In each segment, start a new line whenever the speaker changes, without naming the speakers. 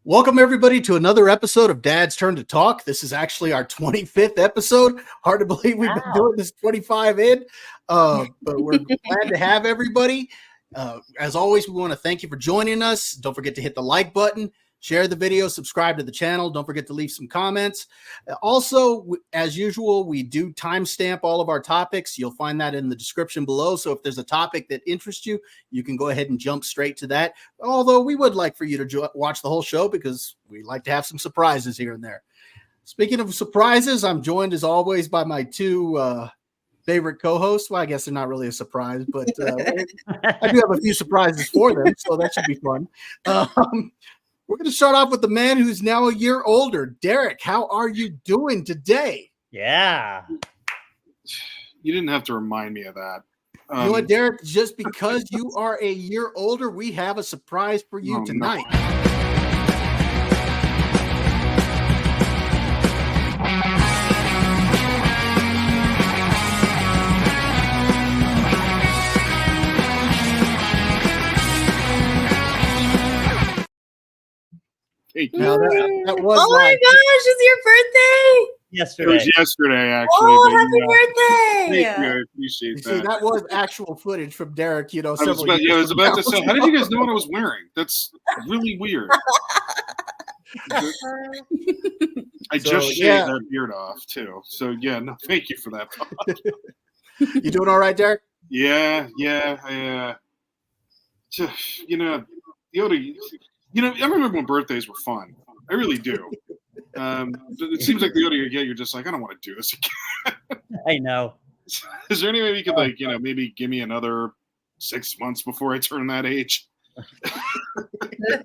Welcome, everybody, to another episode of Dad's Turn to Talk. This is actually our 25th episode. Hard to believe we've been doing this 25 in, but we're glad to have everybody. As always, we want to thank you for joining us. Don't forget to hit the like button, share the video, subscribe to the channel. Don't forget to leave some comments. Also, as usual, we do timestamp all of our topics. You'll find that in the description below. So if there's a topic that interests you, you can go ahead and jump straight to that. Although we would like for you to watch the whole show because we like to have some surprises here and there. Speaking of surprises, I'm joined as always by my two favorite co-hosts. Well, I guess they're not really a surprise, but I do have a few surprises for them, so that should be fun. We're going to start off with the man who's now a year older. Derek, how are you doing today?
Yeah.
You didn't have to remind me of that.
You know what, Derek? Just because you are a year older, we have a surprise for you tonight.
No.
Now that was
oh my gosh, it's your birthday!
Yesterday.
It was yesterday, actually.
Oh, happy birthday!
Thank you. I appreciate that.
See, that was actual footage from Derek,
I was about to say, how did you guys know what I was wearing? That's really weird. I just shaved that beard off, too. So, yeah, no, thank you for that.
You doing all right, Derek?
Yeah. I remember when birthdays were fun. I really do. It seems like the older you get, you're just like, I don't want to do this again.
I know.
Is there any way we could, maybe give me another 6 months before I turn that age? A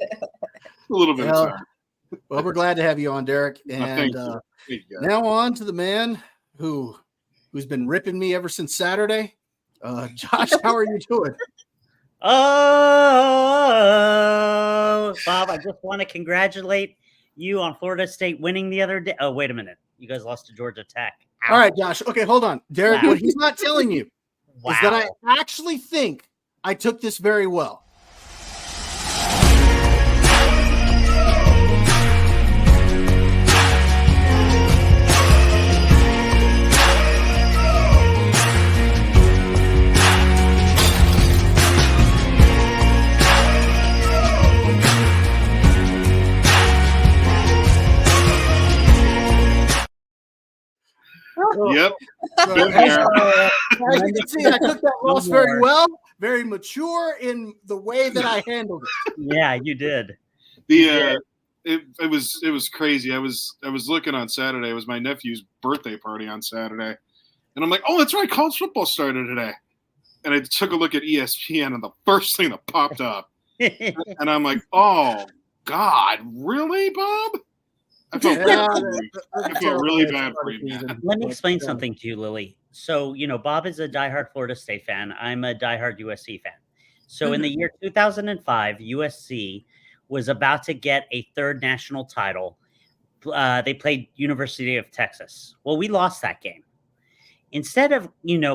little bit of time.
Well, we're glad to have you on, Derek. And
thank you.
Now on to the man who's been ripping me ever since Saturday. Josh, how are you doing?
Oh, Bob, I just want to congratulate you on Florida State winning the other day. Oh, wait a minute. You guys lost to Georgia Tech. Ouch.
All right, Josh. Okay, hold on. Derek, what he's not telling you is that I actually think I took this very well.
Yep.
So, as you can see, I took that loss very well, very mature in the way that I handled it.
Yeah, you did.
It was crazy. I was looking on Saturday. It was my nephew's birthday party on Saturday, and I'm like, oh, that's right, college football started today. And I took a look at ESPN, and the first thing that popped up, and I'm like, oh God, really, Bob? I felt really bad for you, man.
Let me explain something to you, Lily. So, Bob is a diehard Florida State fan. I'm a diehard USC fan. So in the year 2005, USC was about to get a third national title. They played University of Texas. Well, we lost that game. Instead of,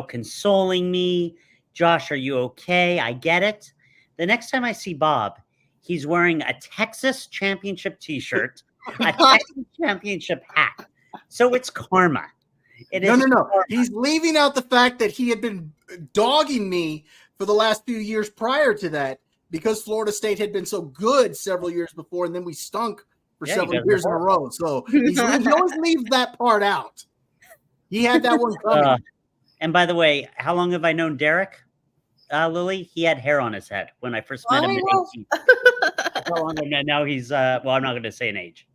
consoling me, Josh, are you okay? I get it. The next time I see Bob, he's wearing a Texas championship t-shirt, a Texas championship hat. So it's karma.
No. He's leaving out the fact that he had been dogging me for the last few years prior to that because Florida State had been so good several years before, and then we stunk for several years in a row. So he always leaves that part out. He had that one coming.
And by the way, how long have I known Derek, Lily? He had hair on his head when I first met him at 18. How long have I known? Now he's, I'm not going to say an age.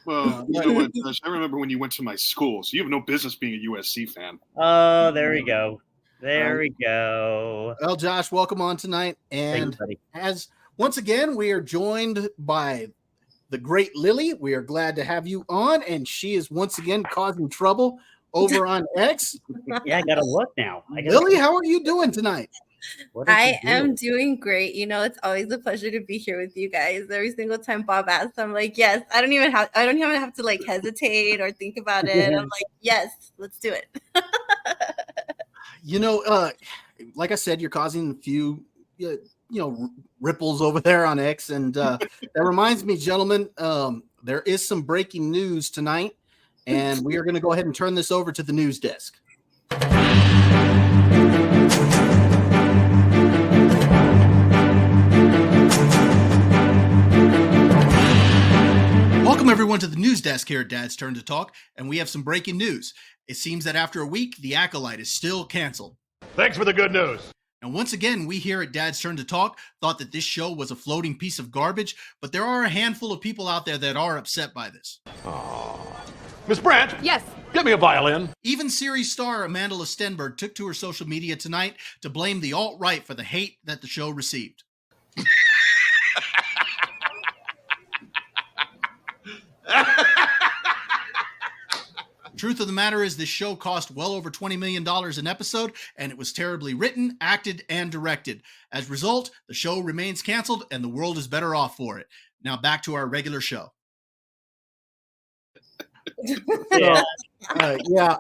Well, you know what, Josh, I remember when you went to my school, so you have no business being a USC fan.
Oh, there we go. There we go.
Well, Josh, welcome on tonight. And as once again, we are joined by the great Lily. We are glad to have you on, and she is once again causing trouble over on X.
Yeah, I got to look now.
Lily, how are you doing tonight?
I am doing great. It's always a pleasure to be here with you guys. Every single time Bob asks, I'm like, yes. I don't even have to hesitate or think about it. I'm like, yes, let's do it.
Like I said, you're causing a few ripples over there on X. And that reminds me, gentlemen, there is some breaking news tonight, and we are going to go ahead and turn this over to the news desk. Welcome, everyone, to the news desk here at Dad's Turn to Talk, and we have some breaking news. It seems that after a week, The Acolyte is still canceled.
Thanks for the good news.
And once again, we here at Dad's Turn to Talk thought that this show was a floating piece of garbage, but there are a handful of people out there that are upset by this.
Miss Brandt?
Yes.
Get me a violin.
Even series star Amanda Stenberg took to her social media tonight to blame the alt-right for the hate that the show received. Truth of the matter is, this show cost well over $20 million an episode, and it was terribly written, acted, and directed. As a result, the show remains canceled, and the world is better off for it. Now back to our regular show.
Yeah.
Yeah.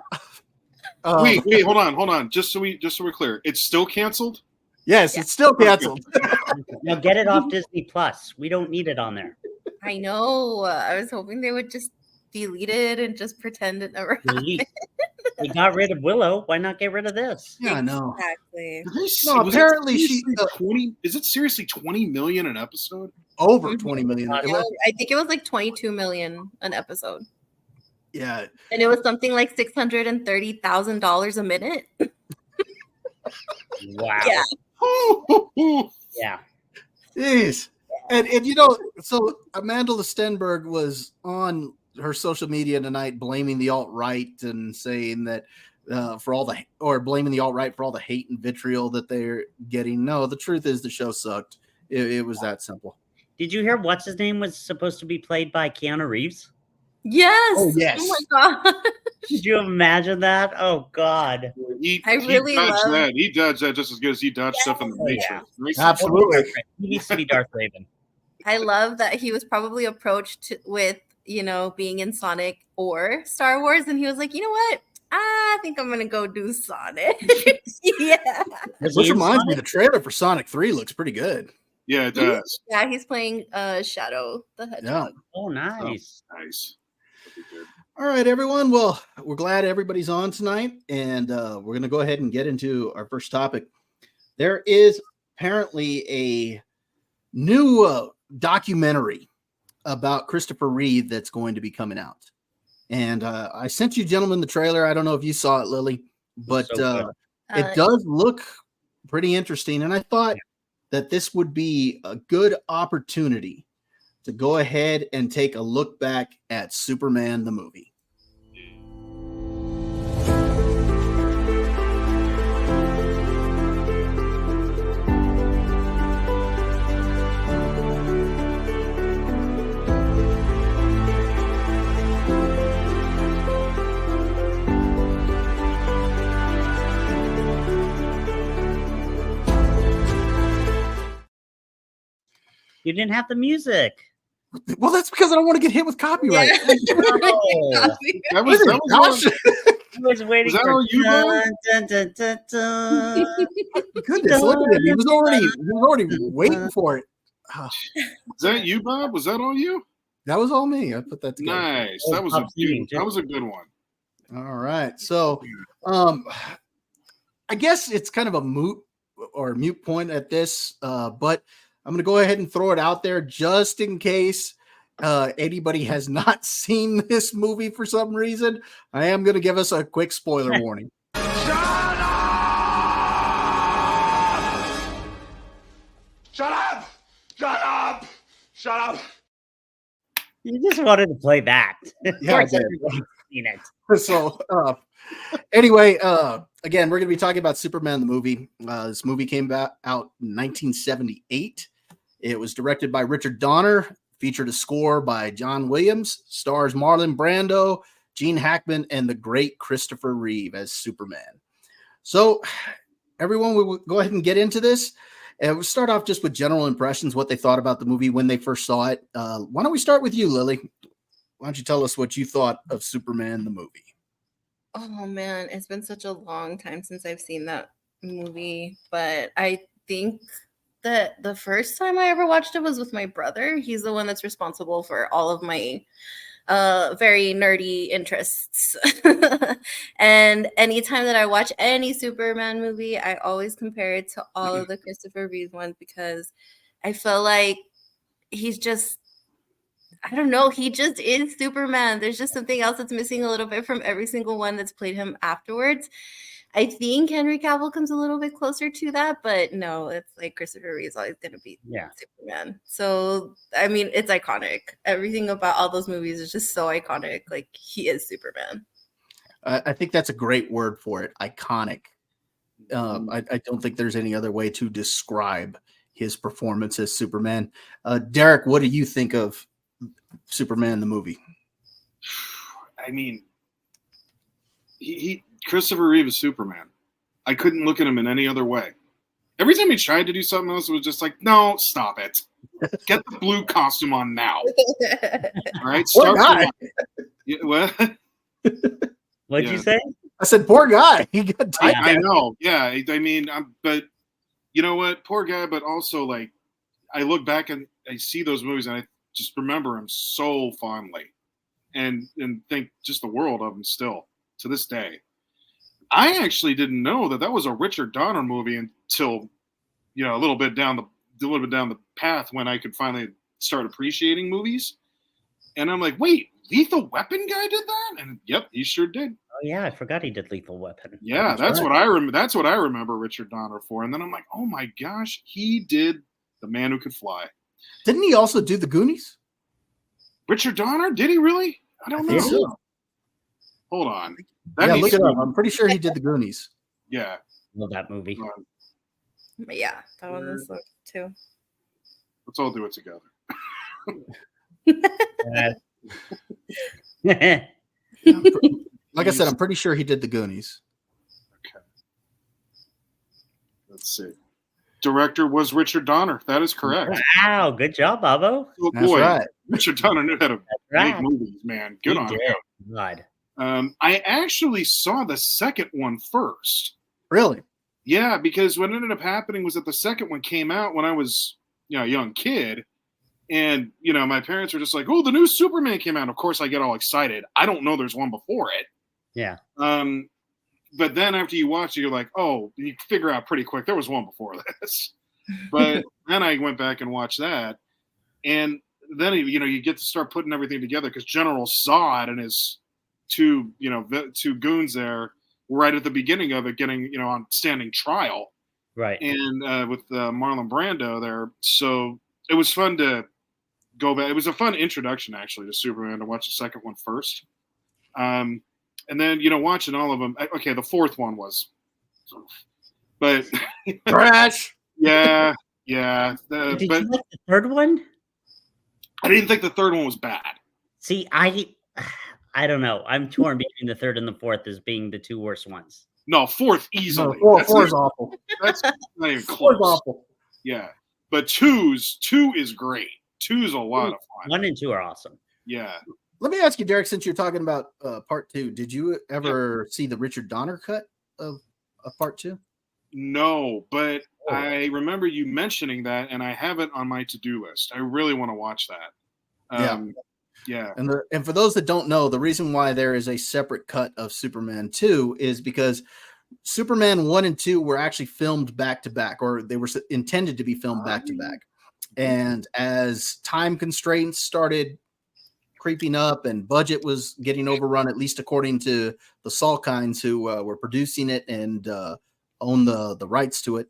Wait, hold on. Just so we're clear, it's still canceled.
Yes, it's still canceled.
Now get it off Disney Plus. We don't need it on there.
I know. I was hoping they would just delete it and just pretend it never happened.
They got rid of Willow. Why not get rid of this?
Yeah, I know.
Exactly.
No, apparently she
20. Is it seriously 20 million an episode?
over 20 million.
I think it was like 22 million an episode.
Yeah.
And it was something like $630,000 a minute.
Wow.
Yeah.
Yeah.
Jeez. And so Amanda Stenberg was on her social media tonight blaming the alt-right and saying that blaming the alt-right for all the hate and vitriol that they're getting. No, the truth is the show sucked. It was that simple.
Did you hear what's his name was supposed to be played by Keanu Reeves?
Yes.
Oh, yes.
Oh my God.
Did you imagine that? Oh God.
He
really
dodged
love
that. He dodged that just as good as he dodged stuff in the
Oh, yeah.
Matrix.
Absolutely.
He needs to be Darth Raven.
I love that he was probably approached with, being in Sonic or Star Wars. And he was like, you know what? I think I'm going to go do Sonic. Yeah.
Which reminds me, the trailer for Sonic 3 looks pretty good.
Yeah, it does.
Yeah, he's playing Shadow the Hedgehog.
Yeah.
Oh, nice.
Nice. That'd be good.
All right, everyone. Well, we're glad everybody's on tonight, and we're going to go ahead and get into our first topic. There is apparently a new documentary about Christopher Reeve that's going to be coming out. And I sent you gentlemen the trailer. I don't know if you saw it, Lily, but it does look pretty interesting. And I thought that this would be a good opportunity to go ahead and take a look back at Superman the movie.
You didn't have the music.
Well, that's because I don't want to get hit with copyright.
Yeah.
Oh,
That was
Gosh.
I was waiting
Was that
for
all you, Bob?
dun, dun, dun, dun.
Goodness, look at him. He was already waiting for it. Oh,
Is that you, Bob? Was that all you?
that was all me. I put that together.
Nice.
Oh,
That was
Bob's eating, too.
that was a good one.
All right. So I guess it's kind of a moot point at this, but I'm going to go ahead and throw it out there just in case anybody has not seen this movie for some reason. I am going to give us a quick spoiler warning.
Shut up! Shut up! Shut up!
You just wanted to play that. Of
Yeah, I
course,
did.
everybody's seen it.
So anyway, again, we're going to be talking about Superman the movie. This movie came out in 1978. It was directed by Richard Donner, featured a score by John Williams, stars Marlon Brando, Gene Hackman, and the great Christopher Reeve as Superman. So everyone, we will go ahead and get into this. And we'll start off just with general impressions, what they thought about the movie when they first saw it. Why don't we start with you, Lily? Why don't you tell us what you thought of Superman the movie?
Oh man, it's been such a long time since I've seen that movie, but I think the first time I ever watched it was with my brother. He's the one that's responsible for all of my very nerdy interests. And anytime that I watch any Superman movie, I always compare it to all of the Christopher Reeve ones because I feel like he's just, I don't know, he just is Superman. There's just something else that's missing a little bit from every single one that's played him afterwards. I think Henry Cavill comes a little bit closer to that, but no, it's like Christopher Reeve is always going to be Superman. So, I mean, it's iconic. Everything about all those movies is just so iconic. Like, he is Superman.
I think that's a great word for it. Iconic. I don't think there's any other way to describe his performance as Superman. Derek, what do you think of Superman the movie?
I mean, Christopher Reeve is Superman. I couldn't look at him in any other way. Every time he tried to do something else, it was just like, no, stop it. Get the blue costume on now. All right?
Poor guy.
What?
What'd you say?
I said, poor guy. He got tight.
I know. Yeah. I mean, but you know what? Poor guy, but also, like, I look back and I see those movies and I just remember him so fondly and think just the world of him still to this day. I actually didn't know that was a Richard Donner movie until, a little bit down the path when I could finally start appreciating movies. And I'm like, wait, Lethal Weapon guy did that? And yep, he sure did.
Oh yeah, I forgot he did Lethal Weapon.
Yeah, that's right. That's what I remember Richard Donner for. And then I'm like, oh my gosh, he did The Man Who Could Fly.
Didn't he also do The Goonies?
Richard Donner? Did he really? I don't know.
So.
Hold on.
Look it up. I'm pretty sure he did The Goonies.
Yeah.
Love that movie.
Yeah, that one was too.
Let's all do it together.
Like I said, I'm pretty sure he did The Goonies.
Okay. Let's see. Director was Richard Donner. That is correct.
Wow, good job, Bobo.
Oh,
That's
boy.
right.
Richard Donner knew how to
Right.
make movies, man. Good on him.
God.
I actually saw the second one first.
Really?
Yeah, because what ended up happening was that the second one came out when I was, a young kid. And, my parents were just like, oh, the new Superman came out. Of course, I get all excited. I don't know there's one before it.
Yeah.
But then after you watch it, you're like, oh, you figure out pretty quick there was one before this. But then I went back and watched that. And then, you get to start putting everything together because General Zod and his two goons there right at the beginning of it getting, on standing trial.
Right.
And with Marlon Brando there. So it was fun to go back. It was a fun introduction, actually, to Superman to watch the second one first. And then, watching all of them. Okay, the fourth one was. But.
Trash.
Yeah.
Did you like the third one?
I didn't think the third one was bad.
See, I don't know. I'm torn between the third and the fourth as being the two worst ones.
No, fourth easily.
No, four is awful.
That's not even close.
Four's awful.
Yeah. But two is great. Two is a lot of fun.
1 and 2 are awesome.
Yeah.
Let me ask you, Derek, since you're talking about part 2, did you ever see the Richard Donner cut of part 2?
No, but I remember you mentioning that, and I have it on my to-do list. I really want to watch that. Yeah.
And for those that don't know, the reason why there is a separate cut of Superman 2 is because Superman 1 and 2 were actually filmed back to back, or they were intended to be filmed back to back. And as time constraints started creeping up and budget was getting overrun, at least according to the Salkinds who were producing it and own the rights to it,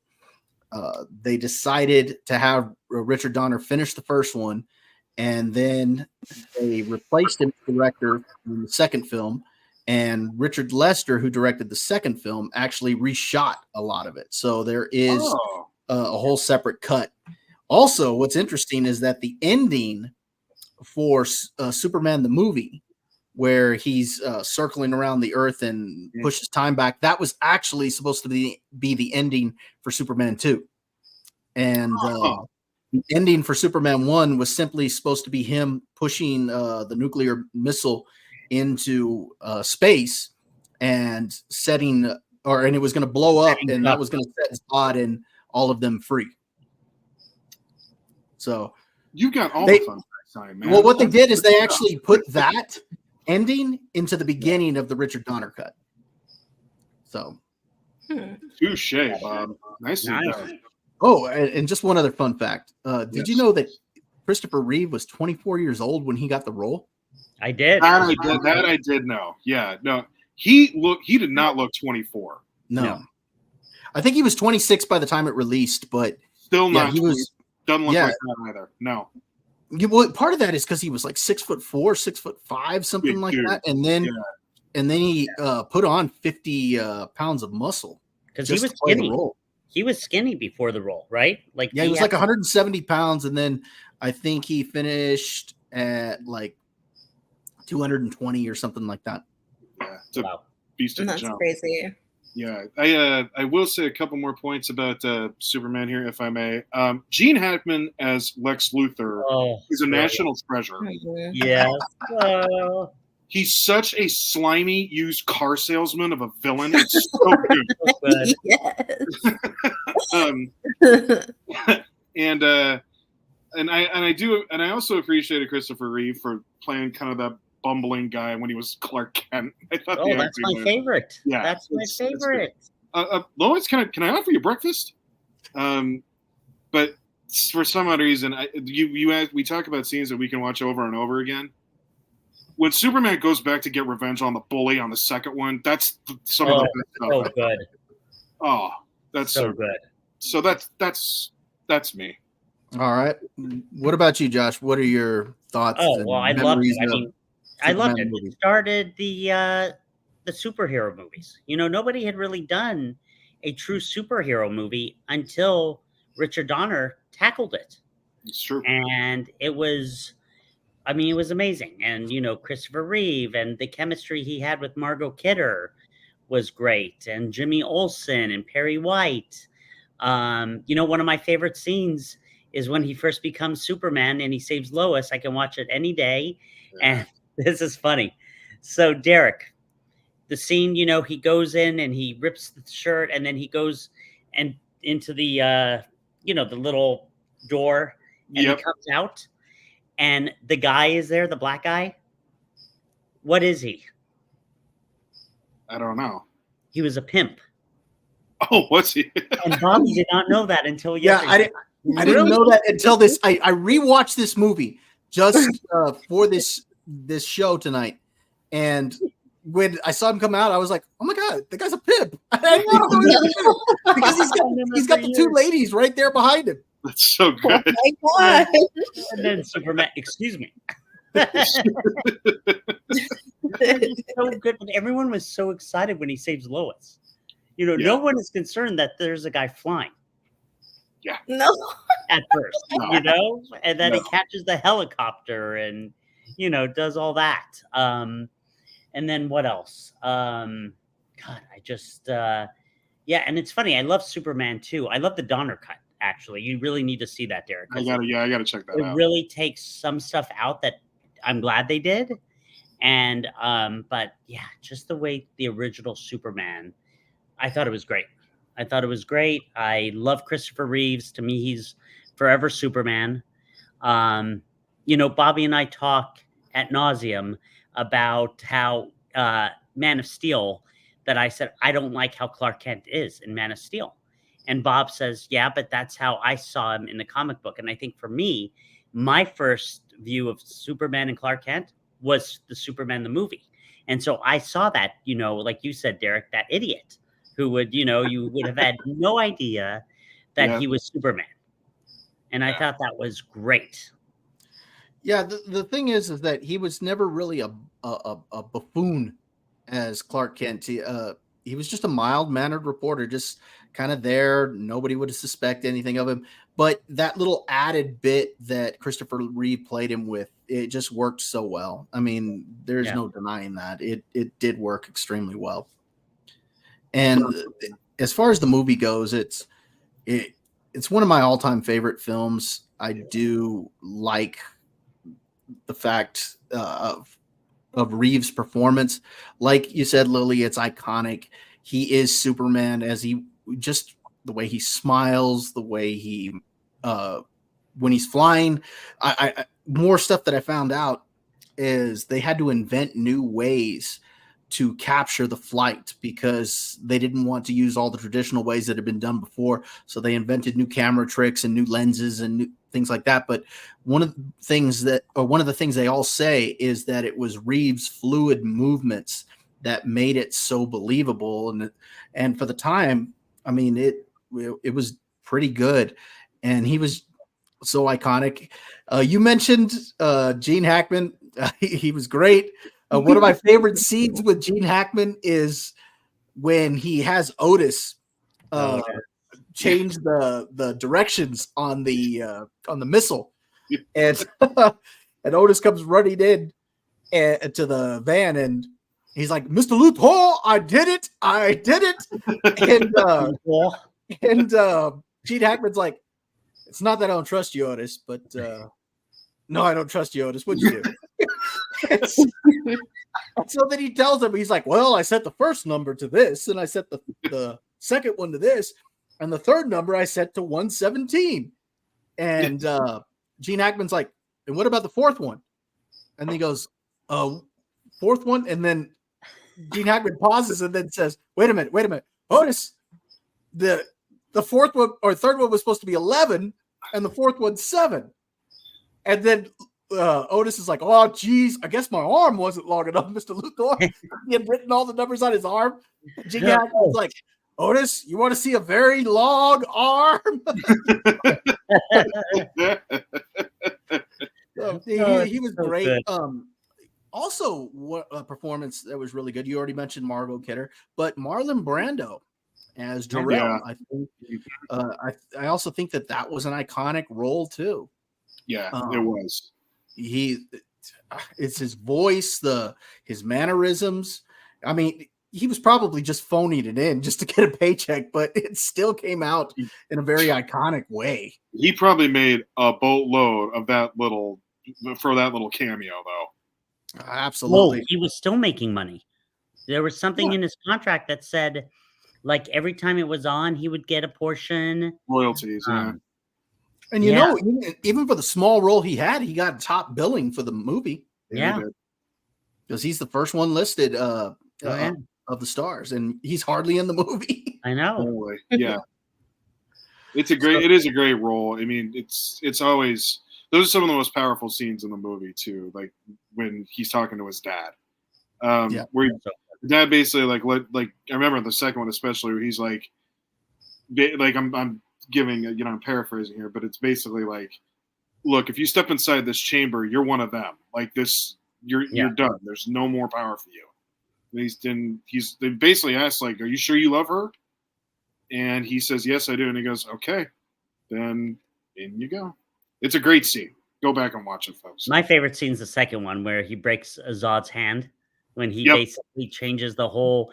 they decided to have Richard Donner finish the first one, and then they replaced him as director in the second film. And Richard Lester, who directed the second film, actually reshot a lot of it. So there is a whole separate cut. Also, what's interesting is that the ending for Superman the movie, where he's circling around the earth and pushes time back, that was actually supposed to be the ending for Superman 2. And the ending for Superman 1 was simply supposed to be him pushing the nuclear missile into space and setting, and it was going to blow up, and that was going to set Zod and all of them free. So
you got all
they-
the fun facts on it, man.
well, what they did is they actually put that ending into the beginning of the Richard Donner cut. So
Touche, Bob. Nicely
Nice.
done.
oh, and just one other fun fact. Did you know that Christopher Reeve was 24 years old when he got the role?
I did.
That I did know. Yeah, no. He did not look 24.
No. I think he was 26 by the time it released, but
Still
yeah,
not
he
20.
was.
Doesn't look
yeah.
like that either. No.
Well, part of that is because he was like 6'4", 6'5", something
Big
like
dude.
that, and then he put on 50 pounds of muscle
Because he
just
was
to play the
skinny.
role.
He was skinny before the role, right? Like
Yeah, he was like 170 pounds, and then I think he finished at like 220 or something like that.
Yeah, it's a
Wow.
beast of a
That's
jump.
crazy.
Yeah, I will say a couple more points about Superman here, if I may. Gene Hackman as Lex Luthor is a national treasure.
Mhm.
Yes.
He's such a slimy used car salesman of a villain. It's so good.
So good.
Yes.
And I also appreciated Christopher Reeve for playing kind of that bumbling guy when he was Clark Kent. I thought
Oh, that's my favorite.
Yeah,
That's my
it's good.
favorite.
Lois, can I offer you breakfast? But for some odd reason, we talk about scenes that we can watch over and over again. When Superman goes back to get revenge on the bully on the second one, that's some of the best stuff.
So good.
Oh, that's
So good.
So that's me.
All right. What about you, Josh? What are your thoughts?
Oh
and
well, I loved
memories
it. I
of
mean, I loved
Superman
it.
movie?
It started the superhero movies. You know, nobody had really done a true superhero movie until Richard Donner tackled it.
It's true.
And it was, I mean, it was amazing. And, you know, Christopher Reeve and the chemistry he had with Margot Kidder was great. And Jimmy Olsen and Perry White. You know, one of my favorite scenes is when he first becomes Superman and he saves Lois. I can watch it any day. And this is funny. So, Derek, the scene, you know, he goes in and he rips the shirt and then he goes and into the, you know, the little door and he comes out and the guy is there, the black guy. What is he?
I don't know.
He was a pimp.
Oh, what's he?
And Bobby did not know that until yesterday.
I didn't know that until this. I rewatched this movie just for this show tonight, and when I saw him come out, I was like, "Oh my god, the guy's a pimp!" Because he's got the two ladies right there behind him.
That's so good.
Oh my god!
And then Superman, excuse me. So good, but everyone was so excited when he saves Lois. You know, no one is concerned that there's a guy flying.
Yeah.
No.
At first, you know, and then he catches the helicopter and, you know, does all that. And then what else? God, I just, yeah. And it's funny. I love Superman too. I love the Donner cut. Actually, you really need to see that, Derek.
I gotta check that out.
It really takes some stuff out that I'm glad they did. And, but yeah, just the way the original Superman, I thought it was great. I love Christopher Reeves. To me, he's forever Superman. You know, Bobby and I talk ad nauseum about how Man of Steel, that I said, I don't like how Clark Kent is in Man of Steel. And Bob says, yeah, but that's how I saw him in the comic book. And I think for me, my first view of Superman and Clark Kent was the Superman, the movie. And so I saw that, you know, like you said, Derek, that idiot who would, you know, you would have had no idea that he was Superman. And I thought that was great.
Yeah, the thing is that he was never really a buffoon as Clark Kent. He was just a mild-mannered reporter, just kind of there. Nobody would suspect anything of him. But that little added bit that Christopher Reeve played him with, it just worked so well. I mean, there's no denying that. It did work extremely well. And as far as the movie goes, it's one of my all-time favorite films. I do like the fact of Reeves' performance. Like you said, Lily, it's iconic. He is Superman, as he just the way he smiles, the way he when he's flying. I more stuff that I found out is they had to invent new ways to capture the flight because they didn't want to use all the traditional ways that had been done before. So they invented new camera tricks and new lenses and new things like that. But one of the things they all say is that it was Reeves' fluid movements that made it so believable. And for the time, I mean, it was pretty good. And he was so iconic. You mentioned Gene Hackman. He was great. One of my favorite scenes with Gene Hackman is when he has Otis change the directions on the missile, and and Otis comes running in to the van, and he's like, "Mr. Luthor, I did it, and Gene Hackman's like, "It's not that I don't trust you, Otis, but no, I don't trust you, Otis. What'd you do?" So then he tells him, he's like, "Well, I set the first number to this, and I set the second one to this, and the third number I set to 117." And Gene Hackman's like, "And what about the fourth one?" And he goes, "Fourth one?" And then Gene Hackman pauses and then says, wait a minute. Otis, the fourth one or third one was supposed to be 11, and the fourth one's 7. And then Otis is like, "Oh, geez, I guess my arm wasn't long enough, Mr. Luthor." He had written all the numbers on his arm. Gene Hackman was like, "Otis, you want to see a very long arm?" He was so great. Also, what a performance that was really good. You already mentioned Margot Kidder, but Marlon Brando as Jor-El.
Yeah.
I think. I also think that was an iconic role too.
Yeah, it was.
It's his voice, his mannerisms. I mean, he was probably just phoning it in just to get a paycheck, but it still came out in a very iconic way.
He probably made a boatload of that little cameo, though.
Absolutely.
Well, he was still making money. There was something in his contract that said, like, every time it was on, he would get a portion.
Royalties, yeah.
And you know, even for the small role he had, he got top billing for the movie.
Yeah.
Because he's the first one listed of the stars, and he's hardly in the movie.
I know.
Totally. Yeah. It is a great role. I mean, it's always, those are some of the most powerful scenes in the movie too. Like when he's talking to his dad. Where dad basically like I remember the second one especially where he's like I'm giving, I'm paraphrasing here, but it's basically like, look, if you step inside this chamber, you're one of them. Like this, you're done. There's no more power for you. And they basically asked, like, "Are you sure you love her?" And he says, "Yes, I do." And he goes, "Okay, then in you go." It's a great scene. Go back and watch it, folks.
My favorite scene is the second one where he breaks Zod's hand when he basically changes the whole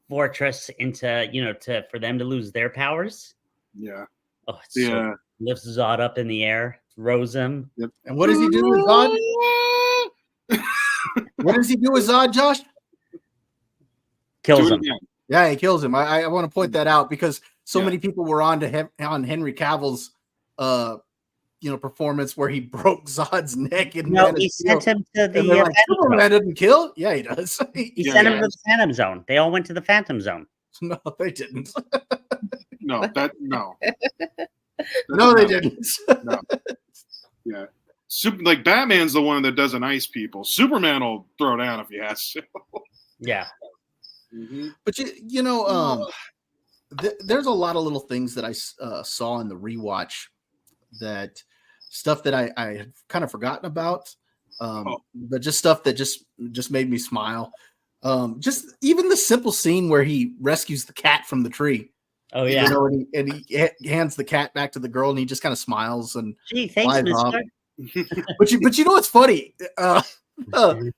fortress into, for them to lose their powers.
Yeah.
Oh, so lifts Zod up in the air, throws him.
Yep.
And what does he do with Zod? What does he do with Zod, Josh?
Kills him.
Yeah, he kills him. I want to point that out because so many people were on Henry Cavill's performance where he broke Zod's neck and
he sent him to the
like, Superman didn't kill. Yeah, he does.
He sent him to the Phantom Zone. They all went to the Phantom Zone.
No, they didn't.
No,
they didn't.
No. Yeah. Like Batman's the one that doesn't ice people. Superman will throw down if he has to.
Yeah.
Mm-hmm.
But there's a lot of little things that I saw in the rewatch, that stuff that I had kind of forgotten about, but just stuff that just made me smile. Just even the simple scene where he rescues the cat from the tree.
Oh yeah,
and he hands the cat back to the girl, and he just kind of smiles and
gee, thanks, mister.
But you know what's funny? The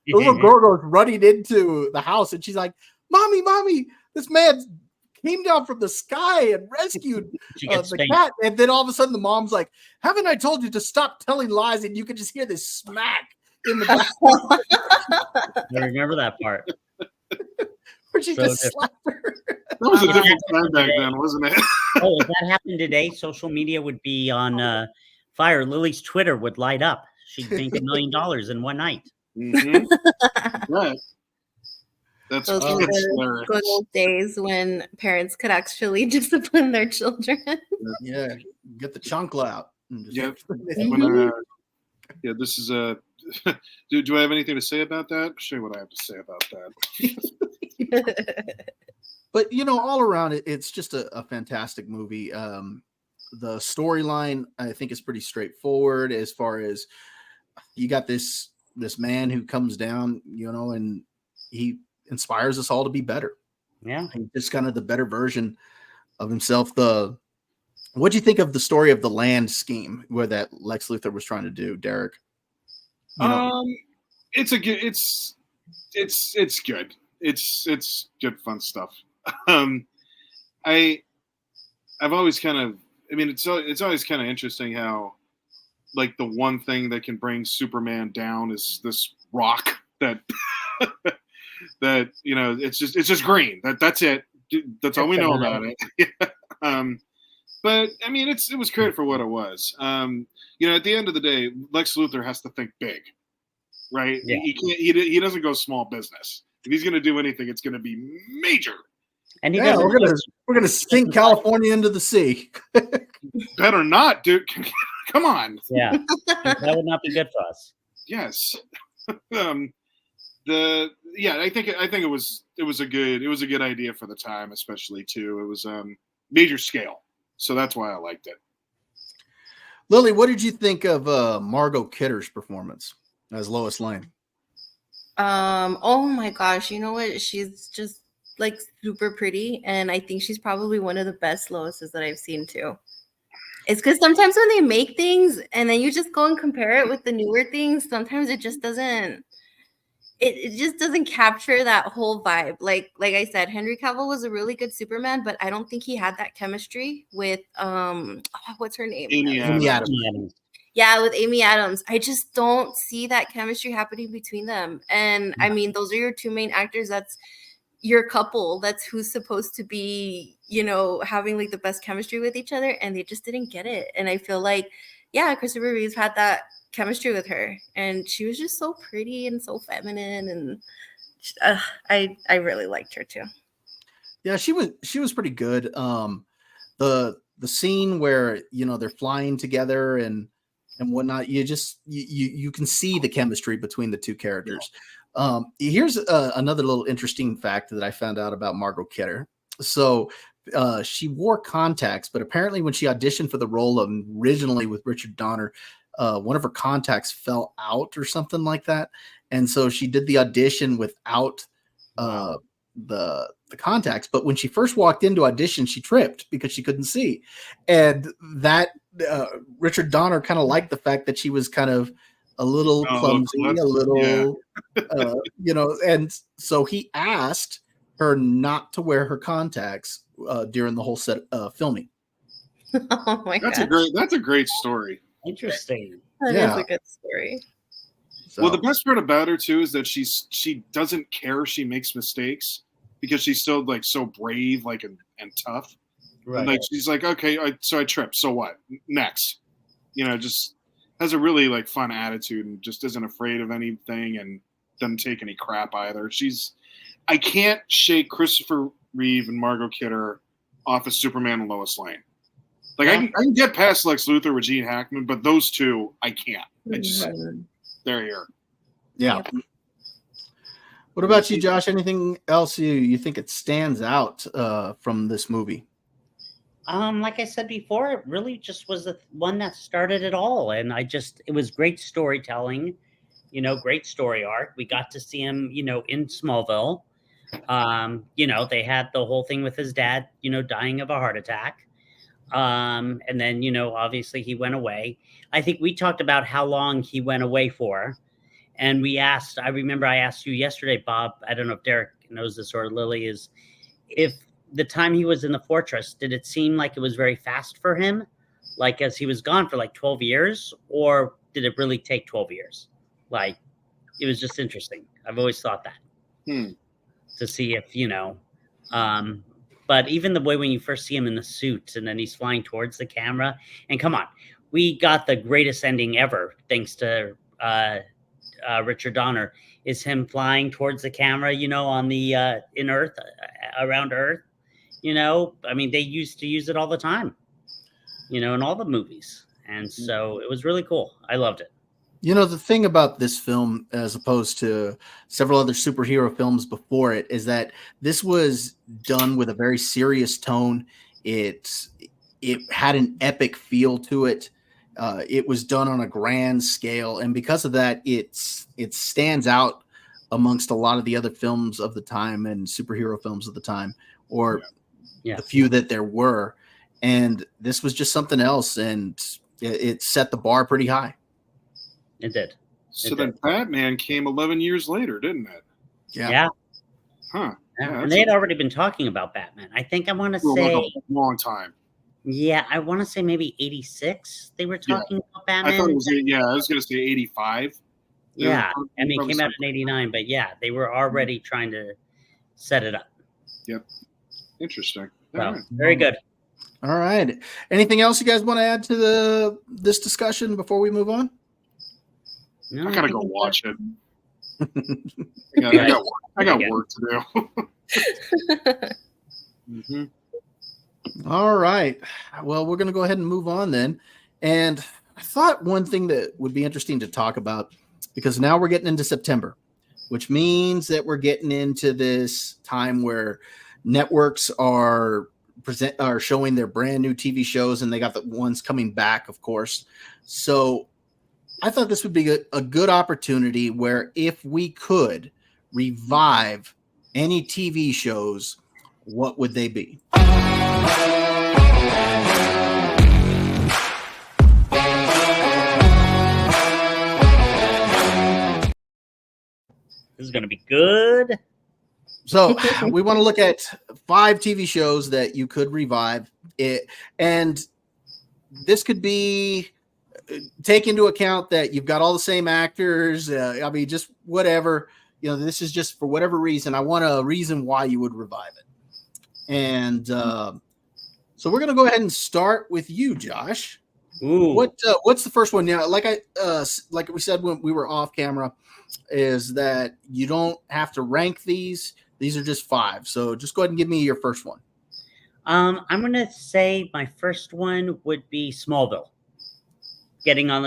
little girl goes running into the house, and she's like, "Mommy, this man came down from the sky and rescued the cat." And then all of a sudden, the mom's like, "Haven't I told you to stop telling lies?" And you can just hear this smack in the back.
I remember that part.
Where she just slapped her.
That was a different time back then, wasn't it?
Oh, if that happened today, social media would be on fire, Lily's Twitter would light up. She'd make $1 million in one night.
Mm-hmm. Right. That's
Those were the good old days when parents could actually discipline their children.
Yeah, get the chancla out.
Yep. When, yeah, this is a. Do I have anything to say about that? Show you what I have to say about that.
But all around it's just a fantastic movie. The storyline, I think, is pretty straightforward as far as you got this man who comes down, and he inspires us all to be better.
Yeah,
he's just kind of the better version of himself. What do you think of the story of the land scheme where that Lex Luthor was trying to do, Derek?
It's good. It's good. It's good, fun stuff. I've always kind of. I mean, it's always kind of interesting how, like, the one thing that can bring Superman down is this rock that that it's just green. That's it. That's all we know about it. But I mean, it was created for what it was. At the end of the day, Lex Luthor has to think big, right?
Yeah.
He doesn't go small business. If he's going to do anything, it's going to be major.
And
we're gonna sink California into the sea.
Better not, dude. Come on.
Yeah, that would not be good for us.
Yes. I think it was a good idea for the time, especially too. It was major scale, so that's why I liked it.
Lily, what did you think of Margot Kidder's performance as Lois Lane?
Oh my gosh, you know what? She's just like super pretty, and I think she's probably one of the best Loises that I've seen too. It's because sometimes when they make things and then you just go and compare it with the newer things, sometimes it just doesn't. It just doesn't capture that whole vibe. Like I said, Henry Cavill was a really good Superman, but I don't think he had that chemistry with what's her name?
Amy Adams.
Yeah, with Amy Adams. I just don't see that chemistry happening between them. And I mean, those are your two main actors. That's your couple. That's who's supposed to be, having like the best chemistry with each other, and they just didn't get it. And I feel like, yeah, Christopher Reeves had that chemistry with her, and she was just so pretty and so feminine, and I really liked her too.
Yeah, she was pretty good. The scene where they're flying together and whatnot, you can see the chemistry between the two characters. Here's another little interesting fact that I found out about Margot Kidder. So she wore contacts, but apparently when she auditioned for the role originally with Richard Donner, one of her contacts fell out or something like that, and so she did the audition without the contacts. But when she first walked into audition, she tripped because she couldn't see, and that Richard Donner kind of liked the fact that she was kind of a little clumsy, a little, and so he asked her not to wear her contacts during the whole set filming.
Oh my god,
that's a great story.
Interesting.
That is a good story.
So. Well, the best part about her too is that she doesn't care if she makes mistakes because she's still like so brave, like and tough. Right. And, like she's like, okay, so I tripped. So what? Next, just has a really like fun attitude and just isn't afraid of anything and doesn't take any crap either. I can't shake Christopher Reeve and Margot Kidder off of Superman and Lois Lane. Like I can get past Lex Luthor with Gene Hackman, but those two I can't. They're here.
Yeah. What about you, Josh? Anything else you think it stands out from this movie?
Like I said before, it really just was the one that started it all, and it was great storytelling, great story arc. We got to see him, in Smallville. They had the whole thing with his dad, dying of a heart attack. And then, obviously he went away. I think we talked about how long he went away for. And I remember I asked you yesterday, Bob, I don't know if Derek knows this or Lily, is if the time he was in the fortress, did it seem like it was very fast for him? Like as he was gone for like 12 years, or did it really take 12 years? Like, it was just interesting. I've always thought that to see if, but even the way when you first see him in the suit and then he's flying towards the camera, and come on, we got the greatest ending ever, thanks to Richard Donner, is him flying towards the camera, on the in Earth, around Earth. I mean, they used to use it all the time, in all the movies, and so it was really cool. I loved it.
The thing about this film, as opposed to several other superhero films before it, is that this was done with a very serious tone. It had an epic feel to it. It was done on a grand scale, and because of that, it stands out amongst a lot of the other films of the time and superhero films of the time, or the few that there were. And this was just something else, and it set the bar pretty high.
It did.
So then Batman came 11 years later, didn't it?
Yeah.
Huh. Yeah,
and they had already been talking about Batman. I think I want to say
a long time.
Yeah, I want to say maybe 86. They were talking about Batman.
I thought it was I was going to say 85.
Yeah, I mean, it came out in 89, but yeah, they were already trying to set it up.
Yep. Interesting.
So, very good.
All right. Anything else you guys want to add to this discussion before we move on?
No,
I gotta go watch it. I got work to do.
All right. Well, we're going to go ahead and move on then. And I thought one thing that would be interesting to talk about, because now we're getting into September, which means that we're getting into this time where networks are showing their brand new TV shows, and they got the ones coming back, of course. So I thought this would be a good opportunity where if we could revive any TV shows, what would they be?
This is going to be good.
So we want to look at 5 TV shows that you could revive it. And this could be, take into account that you've got all the same actors. I mean, just whatever, this is just for whatever reason. I want a reason why you would revive it. And so we're going to go ahead and start with you, Josh.
Ooh.
What's the first one? Now, like we said when we were off camera, is that you don't have to rank these. These are just 5. So just go ahead and give me your first one.
I'm going to say my first one would be Smallville. Staying on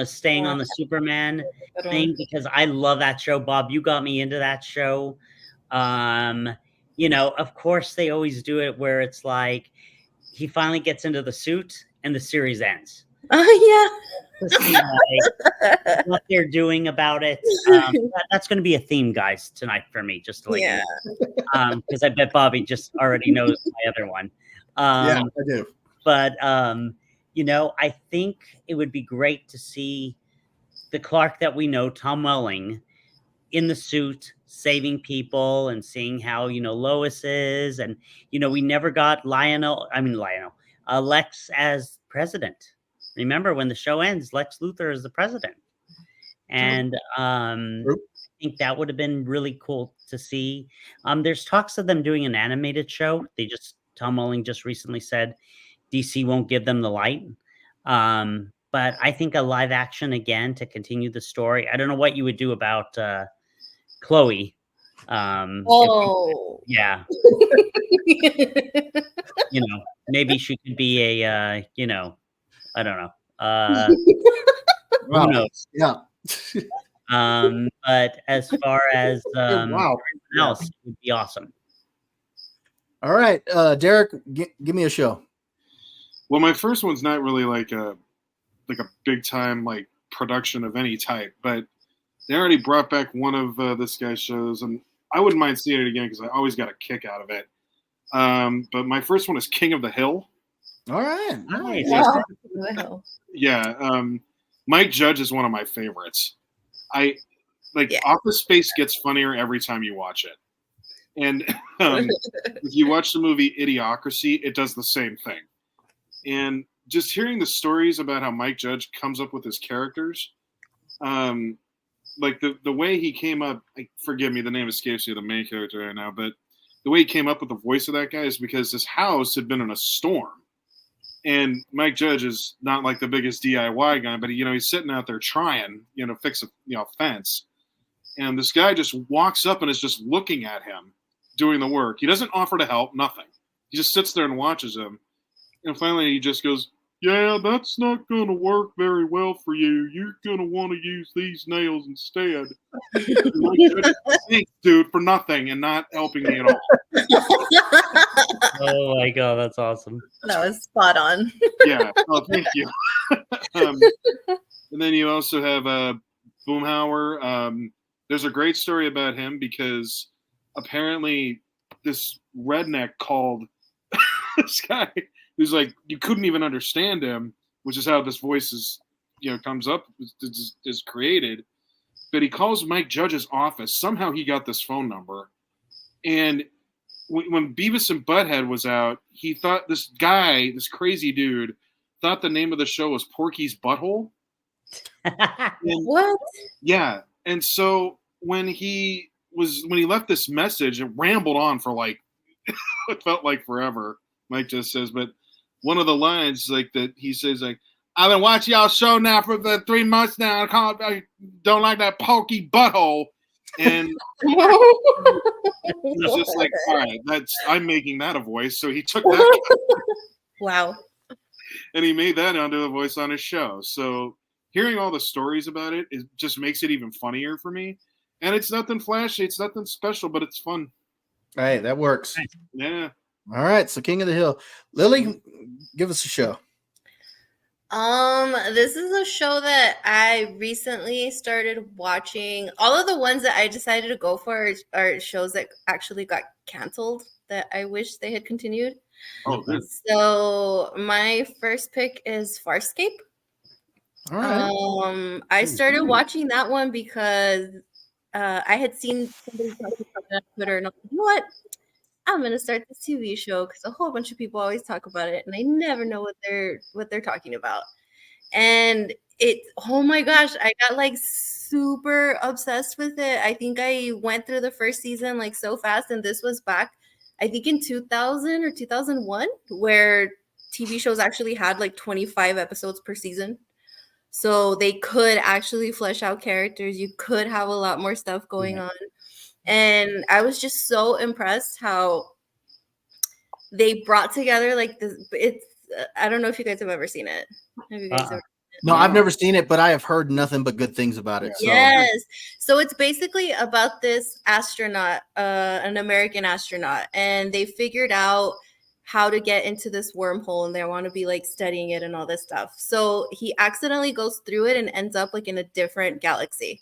the Superman thing, because I love that show. Bob, you got me into that show. Of course they always do it where it's like he finally gets into the suit and the series ends.
Oh
yeah. What they're doing about it. That's going to be a theme, guys, tonight for me, just to let you know. Because I bet Bobby just already knows my other one.
Yeah, I do.
But I think it would be great to see the Clark that we know, Tom Welling, in the suit, saving people and seeing how, Lois is. And, we never got Lex as president. Remember, when the show ends, Lex Luthor is the president. And I think that would have been really cool to see. There's talks of them doing an animated show. Tom Welling just recently said DC won't give them the light. But I think a live action again to continue the story. I don't know what you would do about Chloe. Yeah. Maybe she could be a, I don't know. Who knows?
Yeah.
But as far as else, it would be awesome.
All right, Derek, give me a show.
Well, my first one's not really like a big time like production of any type, but they already brought back one of this guy's shows, and I wouldn't mind seeing it again because I always got a kick out of it. But my first one is King of the Hill.
All right,
nice.
Yeah, Mike Judge is one of my favorites. Office Space gets funnier every time you watch it, and if you watch the movie Idiocracy, it does the same thing. And just hearing the stories about how Mike Judge comes up with his characters, like the way he came up, forgive me, the name escapes me, the main character right now, but the way he came up with the voice of that guy is because his house had been in a storm. And Mike Judge is not like the biggest DIY guy, but he's sitting out there trying, fix a fence. And this guy just walks up and is just looking at him doing the work. He doesn't offer to help, nothing. He just sits there and watches him. And finally he just goes, "Yeah, that's not going to work very well for you. You're going to want to use these nails instead." Thanks, dude, for nothing and not helping me at all.
Oh my god, that's awesome.
That was spot on.
Yeah. Oh, thank you. And then you also have Boomhauer. There's a great story about him because apparently this redneck called this guy who's like, you couldn't even understand him, which is how this voice is, comes up, is created. But he calls Mike Judge's office. Somehow he got this phone number. And when Beavis and Butthead was out, he thought this guy, this crazy dude, thought the name of the show was Porky's Butthole.
What?
Yeah. And so when he left this message, it rambled on for like, it felt like forever. Mike just says, but one of the lines like that he says like, "I've been watching y'all show now for the 3 months now. I don't like that Porky Butthole." And it's just like, all right, I'm making that a voice. So he took that.
Wow.
And he made that onto a voice on his show. So hearing all the stories about it just makes it even funnier for me. And it's nothing flashy, it's nothing special, but it's fun.
All right, that works.
Yeah.
All right, so King of the Hill. Lily, give us a show.
This is a show that I recently started watching. All of the ones that I decided to go for are shows that actually got canceled that I wish they had continued.
Oh, good.
So my first pick is Farscape.
All right.
I started watching that one because I had seen somebody talking about it on Twitter, and I was like, you know what? I'm gonna start this TV show because a whole bunch of people always talk about it, and I never know what they're talking about. And oh my gosh, I got like super obsessed with it. I think I went through the first season like so fast, and this was back, I think in 2000 or 2001, where TV shows actually had like 25 episodes per season. So they could actually flesh out characters. You could have a lot more stuff going on. And I was just so impressed how they brought together like this. It's I don't know if you guys have ever seen it. Have you guys ever?
No, I've never seen it, but I have heard nothing but good things about it. So.
Yes. So it's basically about this astronaut, an American astronaut, and they figured out how to get into this wormhole, and they want to be like studying it and all this stuff. So he accidentally goes through it and ends up like in a different galaxy.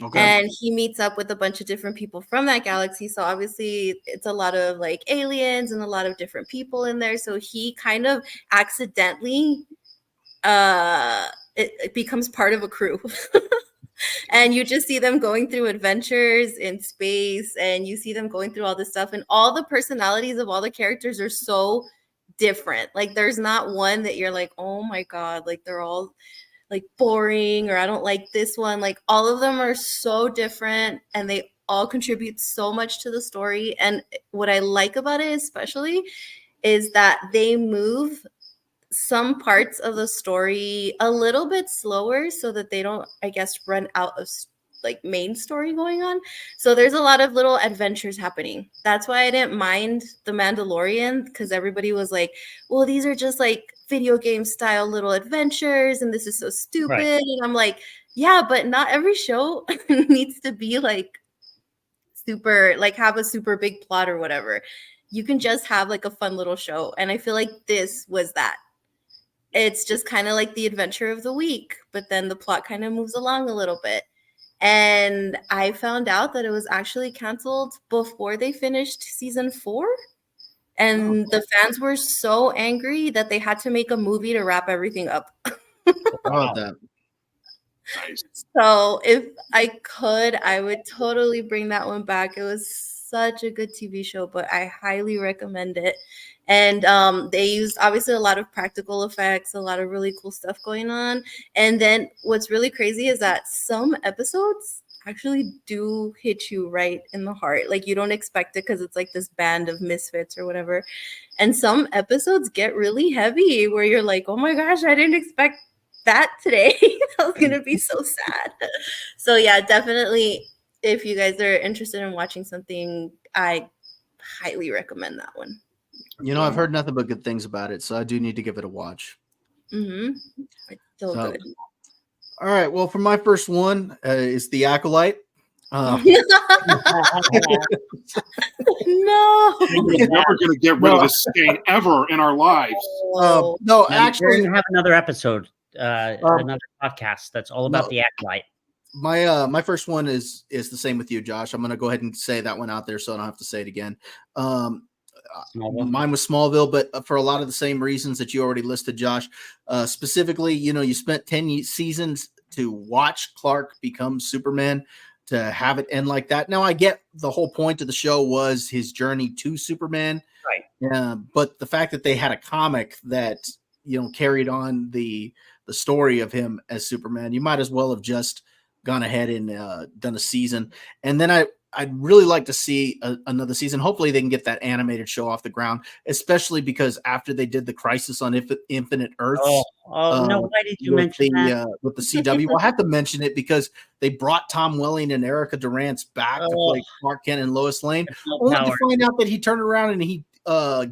Okay. And he meets up with a bunch of different people from that galaxy. So obviously it's a lot of like aliens and a lot of different people in there. So he kind of accidentally it becomes part of a crew. And you just see them going through adventures in space, and you see them going through all this stuff, and all the personalities of all the characters are so different. Like there's not one that you're like, oh my god, like they're all like boring, or I don't like this one. Like all of them are so different, and they all contribute so much to the story. And what I like about it especially is that they move some parts of the story a little bit slower so that they don't, I guess, run out of like main story going on. So there's a lot of little adventures happening. That's why I didn't mind The Mandalorian, because everybody was like, well, these are just like video game style little adventures and this is so stupid. Right. And I'm like, yeah, but not every show needs to be like super, like have a super big plot or whatever. You can just have like a fun little show. And I feel like this was that. It's just kind of like the adventure of the week, but then the plot kind of moves along a little bit. And I found out that it was actually canceled before they finished season 4. And the fans were so angry that they had to make a movie to wrap everything up.
Wow. That.
Nice.
So if I could, I would totally bring that one back. It was such a good TV show, but I highly recommend it. And they used obviously a lot of practical effects, a lot of really cool stuff going on. And then what's really crazy is that some episodes actually do hit you right in the heart. Like you don't expect it because it's like this band of misfits or whatever. And some episodes get really heavy where you're like, oh my gosh, I didn't expect that today. That was gonna be so sad. So yeah, definitely if you guys are interested in watching something, I highly recommend that one.
I've heard nothing but good things about it, so I do need to give it a watch.
It's so good.
All right. Well, for my first one is The Acolyte.
No.
We're never going to get rid of this stain ever in our lives.
No, actually,
we're gonna have another episode, another podcast that's all about The Acolyte.
My first one is the same with you, Josh. I'm going to go ahead and say that one out there so I don't have to say it again. Mine was Smallville, but for a lot of the same reasons that you already listed, Josh. Specifically, you spent 10 seasons to watch Clark become Superman, to have it end like that. Now, I get the whole point of the show was his journey to Superman,
right?
But the fact that they had a comic that carried on the story of him as Superman, you might as well have just gone ahead and done a season. And then I'd really like to see another season. Hopefully they can get that animated show off the ground, especially because after they did the Crisis on Infinite Earths.
No, why did you mention that?
With the CW? Well, I have to mention it because they brought Tom Welling and Erica Durance back to play Clark Kent and Lois Lane, only to find out that he turned around and he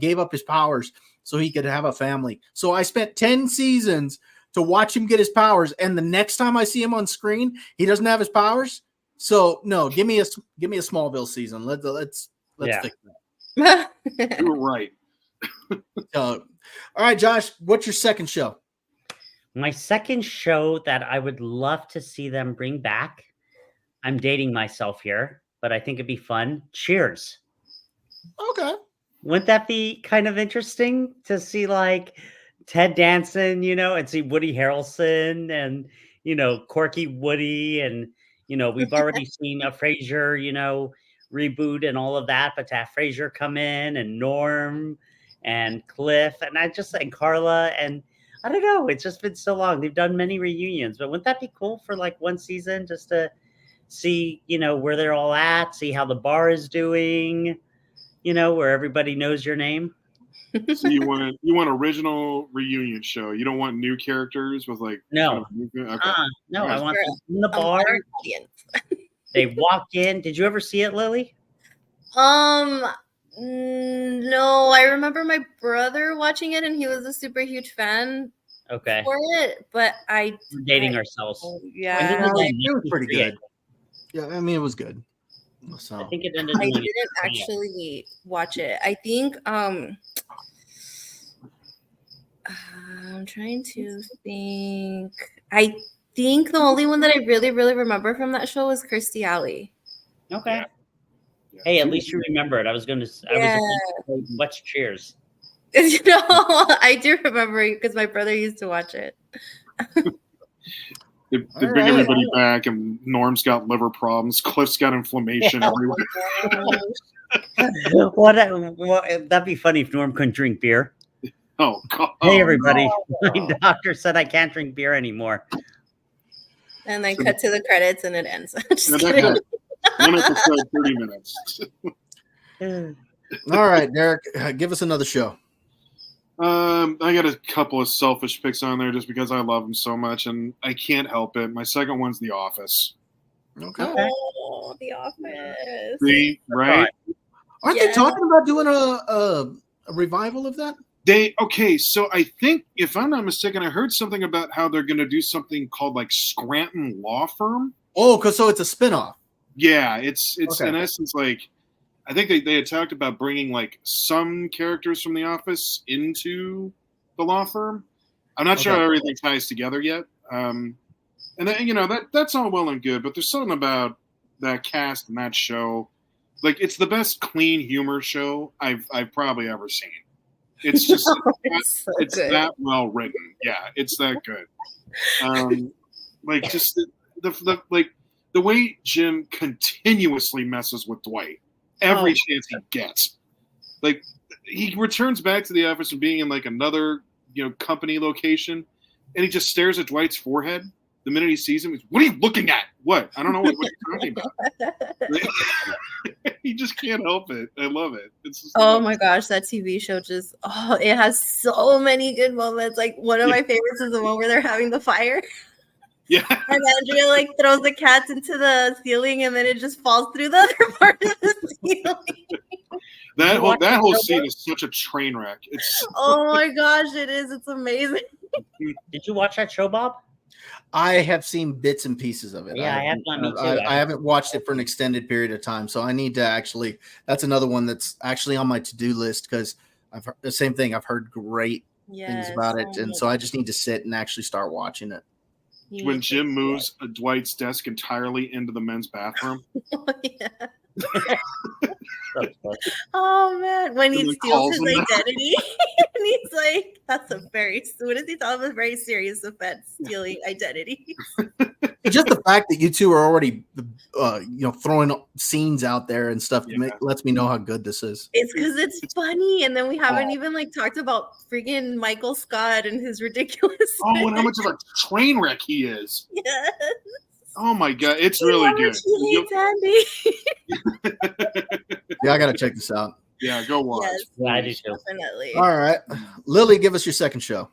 gave up his powers so he could have a family. So I spent 10 seasons to watch him get his powers, and the next time I see him on screen, he doesn't have his powers. So no, give me a Smallville season. Let's fix
that. You're right.
All right, Josh, what's your second show?
My second show that I would love to see them bring back. I'm dating myself here, but I think it'd be fun. Cheers.
Okay.
Wouldn't that be kind of interesting to see like Ted Danson, and see Woody Harrelson and, Corky Woody and, we've already seen a Frasier, reboot and all of that, but to have Frasier come in and Norm and Cliff and Carla, and I don't know, it's just been so long. They've done many reunions, but wouldn't that be cool for like one season just to see, where they're all at, see how the bar is doing, where everybody knows your name?
So you want original reunion show. You don't want new characters with like
no.
Okay.
No, I want them in the bar. They walk in. Did you ever see it, Lily?
No, I remember my brother watching it, and he was a super huge fan.
Okay.
For it, but
we're dating ourselves.
Yeah,
it was pretty good. Yeah, I mean it was good. So
I think it ended.
I didn't actually watch it. I think I'm trying to think. I think the only one that I really, really remember from that show was Kirstie Alley.
Okay. Yeah. Hey, at least you remember it. I was going to say, what's Cheers?
I do remember because my brother used to watch it.
They bring everybody back, and Norm's got liver problems. Cliff's got inflammation everywhere.
That'd be funny if Norm couldn't drink beer.
Oh, God.
Hey, everybody. My doctor said I can't drink beer anymore.
And then cut to the credits, and it ends. Just
kidding. 1 episode, 30 minutes.
All right, Derek, give us another show.
I got a couple of selfish picks on there just because I love them so much, and I can't help it. My second one's The Office.
Okay.
Oh, The Office.
See, right?
Aren't they talking about doing a revival of that?
So I think, if I'm not mistaken, I heard something about how they're going to do something called like Scranton Law Firm.
Oh, so it's a spinoff.
Yeah, it's in essence like, I think they had talked about bringing like some characters from The Office into the law firm. I'm not sure how everything ties together yet. And then, that's all well and good, but there's something about that cast and that show. Like, it's the best clean humor show I've probably ever seen. It's just it's that well written. Yeah, it's that good. Like just the way Jim continuously messes with Dwight every chance he gets. Like, he returns back to the office from being in like another company location, and he just stares at Dwight's forehead The minute he sees him, he's, what are you looking at? What? I don't know what you're talking about. He just can't help it. I love it. It's just
Oh my gosh, that TV show just it has so many good moments. Like one of my favorites is the one where they're having the fire.
Yeah.
And Andrea like throws the cats into the ceiling and then it just falls through the other part of the ceiling.
That whole scene is such a train wreck. It's
oh my gosh, it is. It's amazing.
Did you watch that show, Bob?
I have seen bits and pieces of it.
Yeah, I have done. Me too.
I haven't watched it for an extended period of time, so I need to actually. That's another one that's actually on my to-do list because I've heard the same thing. I've heard great things about it, and so I just need to sit and actually start watching it.
When Jim moves Dwight's desk entirely into the men's bathroom.
Oh, yeah. Oh man, when he steals his identity and he's like, that's a very, what does he tell him? A very serious offense, stealing identity.
Just the fact that you two are already throwing scenes out there and stuff lets me know how good this is.
It's because it's funny, and then we haven't even like talked about freaking Michael Scott and his ridiculous
and how much of a train wreck he is.
Yes.
Oh my god, it's really good.
Yeah, I gotta check this out.
Yeah, go watch.
Yes, yeah, I do too.
Definitely.
All right, Lily, give us your second show.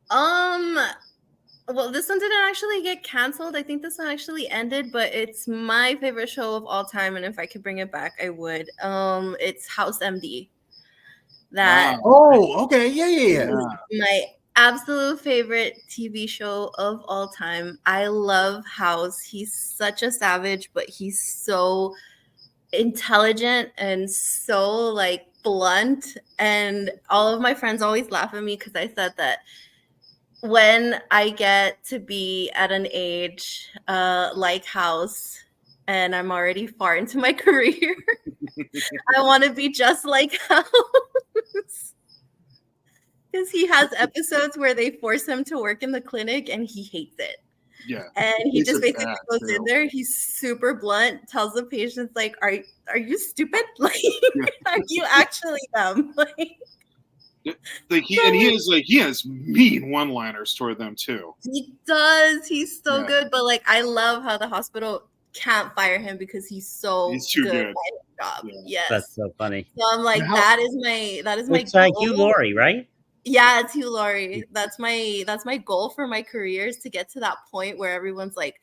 Well, this one didn't actually get canceled. I think this one actually ended, but it's my favorite show of all time, and if I could bring it back, I would. It's House MD. That
okay, yeah.
My absolute favorite TV show of all time. I love House. He's such a savage, but he's so intelligent and so like blunt. And all of my friends always laugh at me because I said that when I get to be at an age like House, and I'm already far into my career, I want to be just like House. Because he has episodes where they force him to work in the clinic and he hates it.
Yeah.
And he just basically goes in there. He's super blunt, tells the patients, like, are you stupid? Like, are you actually dumb?
He has mean one-liners toward them too.
He does. He's so good. But like, I love how the hospital can't fire him because he's too good at his job.
Yeah.
Yes.
That's so funny.
So I'm like, that is my
it's Hugh Laurie, right?
Yeah, it's Hugh Laurie. That's my goal for my career, is to get to that point where everyone's like,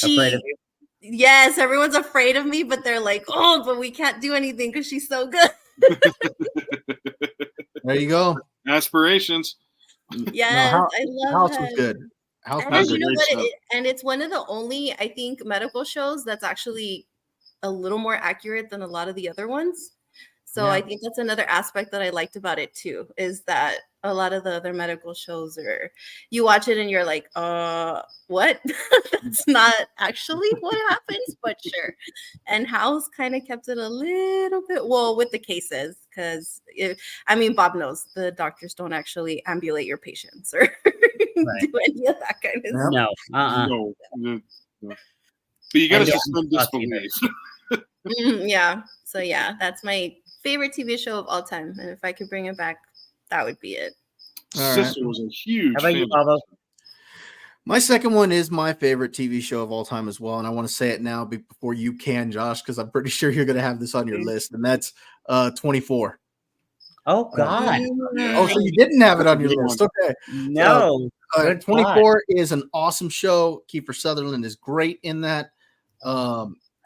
afraid of you?
Yes, everyone's afraid of me, but they're like, oh, but we can't do anything because she's so good.
There you go.
Aspirations.
Yes, I love
House was good. House
and
was
you know what? And it's one of the only, I think, medical shows that's actually a little more accurate than a lot of the other ones. So I think that's another aspect that I liked about it too, is that a lot of the other medical shows are, you watch it and you're like, what? That's not actually what happens, but sure. And House kind of kept it a little bit, well, with the cases, because Bob knows the doctors don't actually ambulate your patients or do any of that kind of stuff.
No. But you got to suspend disbelief.
Yeah. So yeah, that's my favorite TV show of all time, and if I could bring it back, that would be it.
Sister was a huge
How about you, Pablo?
My second one is my favorite TV show of all time as well, and I want to say it now before you can, Josh, because I'm pretty sure you're going to have this on your list, and that's 24.
Oh God!
So you didn't have it on your list? Okay,
no.
24 is an awesome show. Kiefer Sutherland is great in that.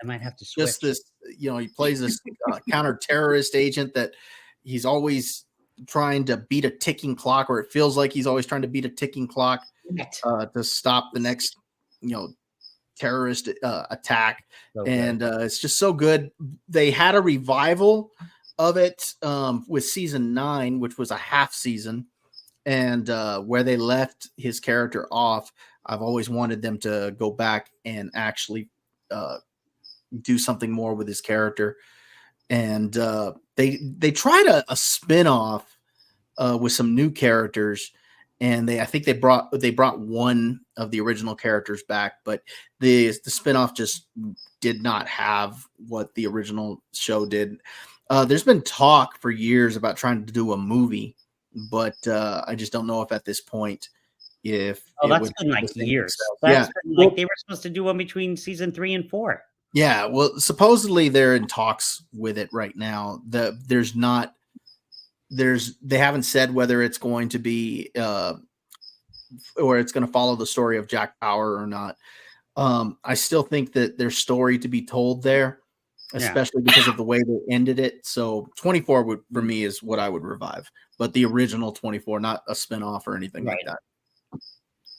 I might have to switch.
Just this, he plays this counter-terrorist agent that he's always trying to beat a ticking clock, or it feels like he's always trying to beat a ticking clock to stop the next, terrorist attack. And it's just so good. They had a revival of it with season 9, which was a half season, and where they left his character off. I've always wanted them to go back and actually do something more with his character, and they tried a spin-off with some new characters, and I think they brought one of the original characters back, but the spin-off just did not have what the original show did. There's been talk for years about trying to do a movie, but I just don't know if at this point if
Oh,
it
that's
would
been
the
like
same
years.
success.
That's
Yeah.
been like they were supposed to do one between season 3 and 4.
Yeah, well, supposedly they're in talks with it right now. They haven't said whether it's going to be or it's going to follow the story of Jack Bauer or not. I still think that there's story to be told there, especially because of the way they ended it. So 24 would, for me, is what I would revive, but the original 24, not a spinoff or anything like that.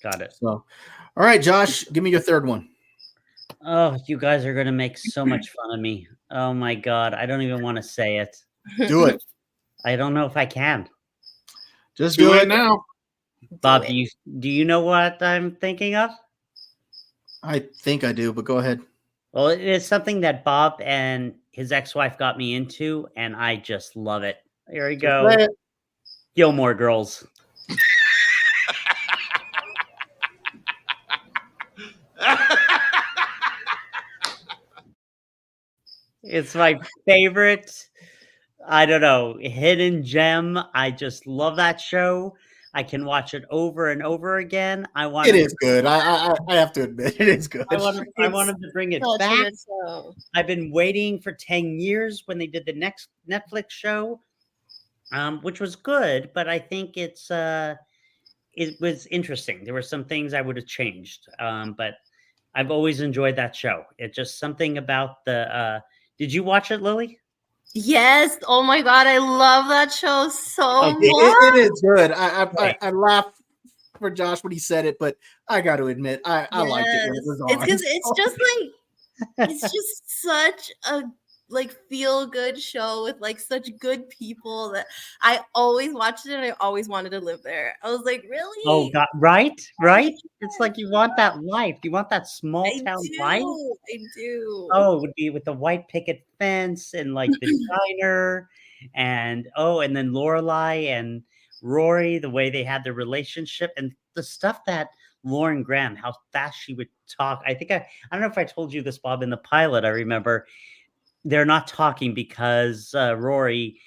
Got it.
So, all right, Josh, give me your third one.
Oh, you guys are going to make so much fun of me. Oh my God. I don't even want to say it.
Do it.
I don't know if I can.
Just
Do
do
it
it.
now.
Bob, do you know what I'm thinking of?
I think I do, but go ahead.
Well, it is something that Bob and his ex-wife got me into, and I just love it. Here we go.
Say it.
Gilmore Girls. It's my favorite, I don't know, hidden gem. I just love that show. I can watch it over and over again.
It is good. I have to admit, it is good.
I wanted to bring it
Such a
back.
good show.
I've been waiting for 10 years when they did the next Netflix show, which was good, but I think it was interesting. There were some things I would have changed, but I've always enjoyed that show. It's just something about the. Did you watch it, Lily?
Yes. Oh my God. I love that show so much.
It is good. I laughed for Josh when he said it, but I got to admit, I liked it when it was on.
It's because it's just like, it's just such a feel good show with like such good people that I always watched it and I always wanted to live there. I was like, really?
Oh God, right? It's like you want that life. You want that small town life.
I do.
Oh, it would be with the white picket fence and like the diner, and then Lorelai and Rory, the way they had their relationship and the stuff that Lauren Graham, how fast she would talk. I don't know if I told you this, Bob, in the pilot. I remember they're not talking because Rory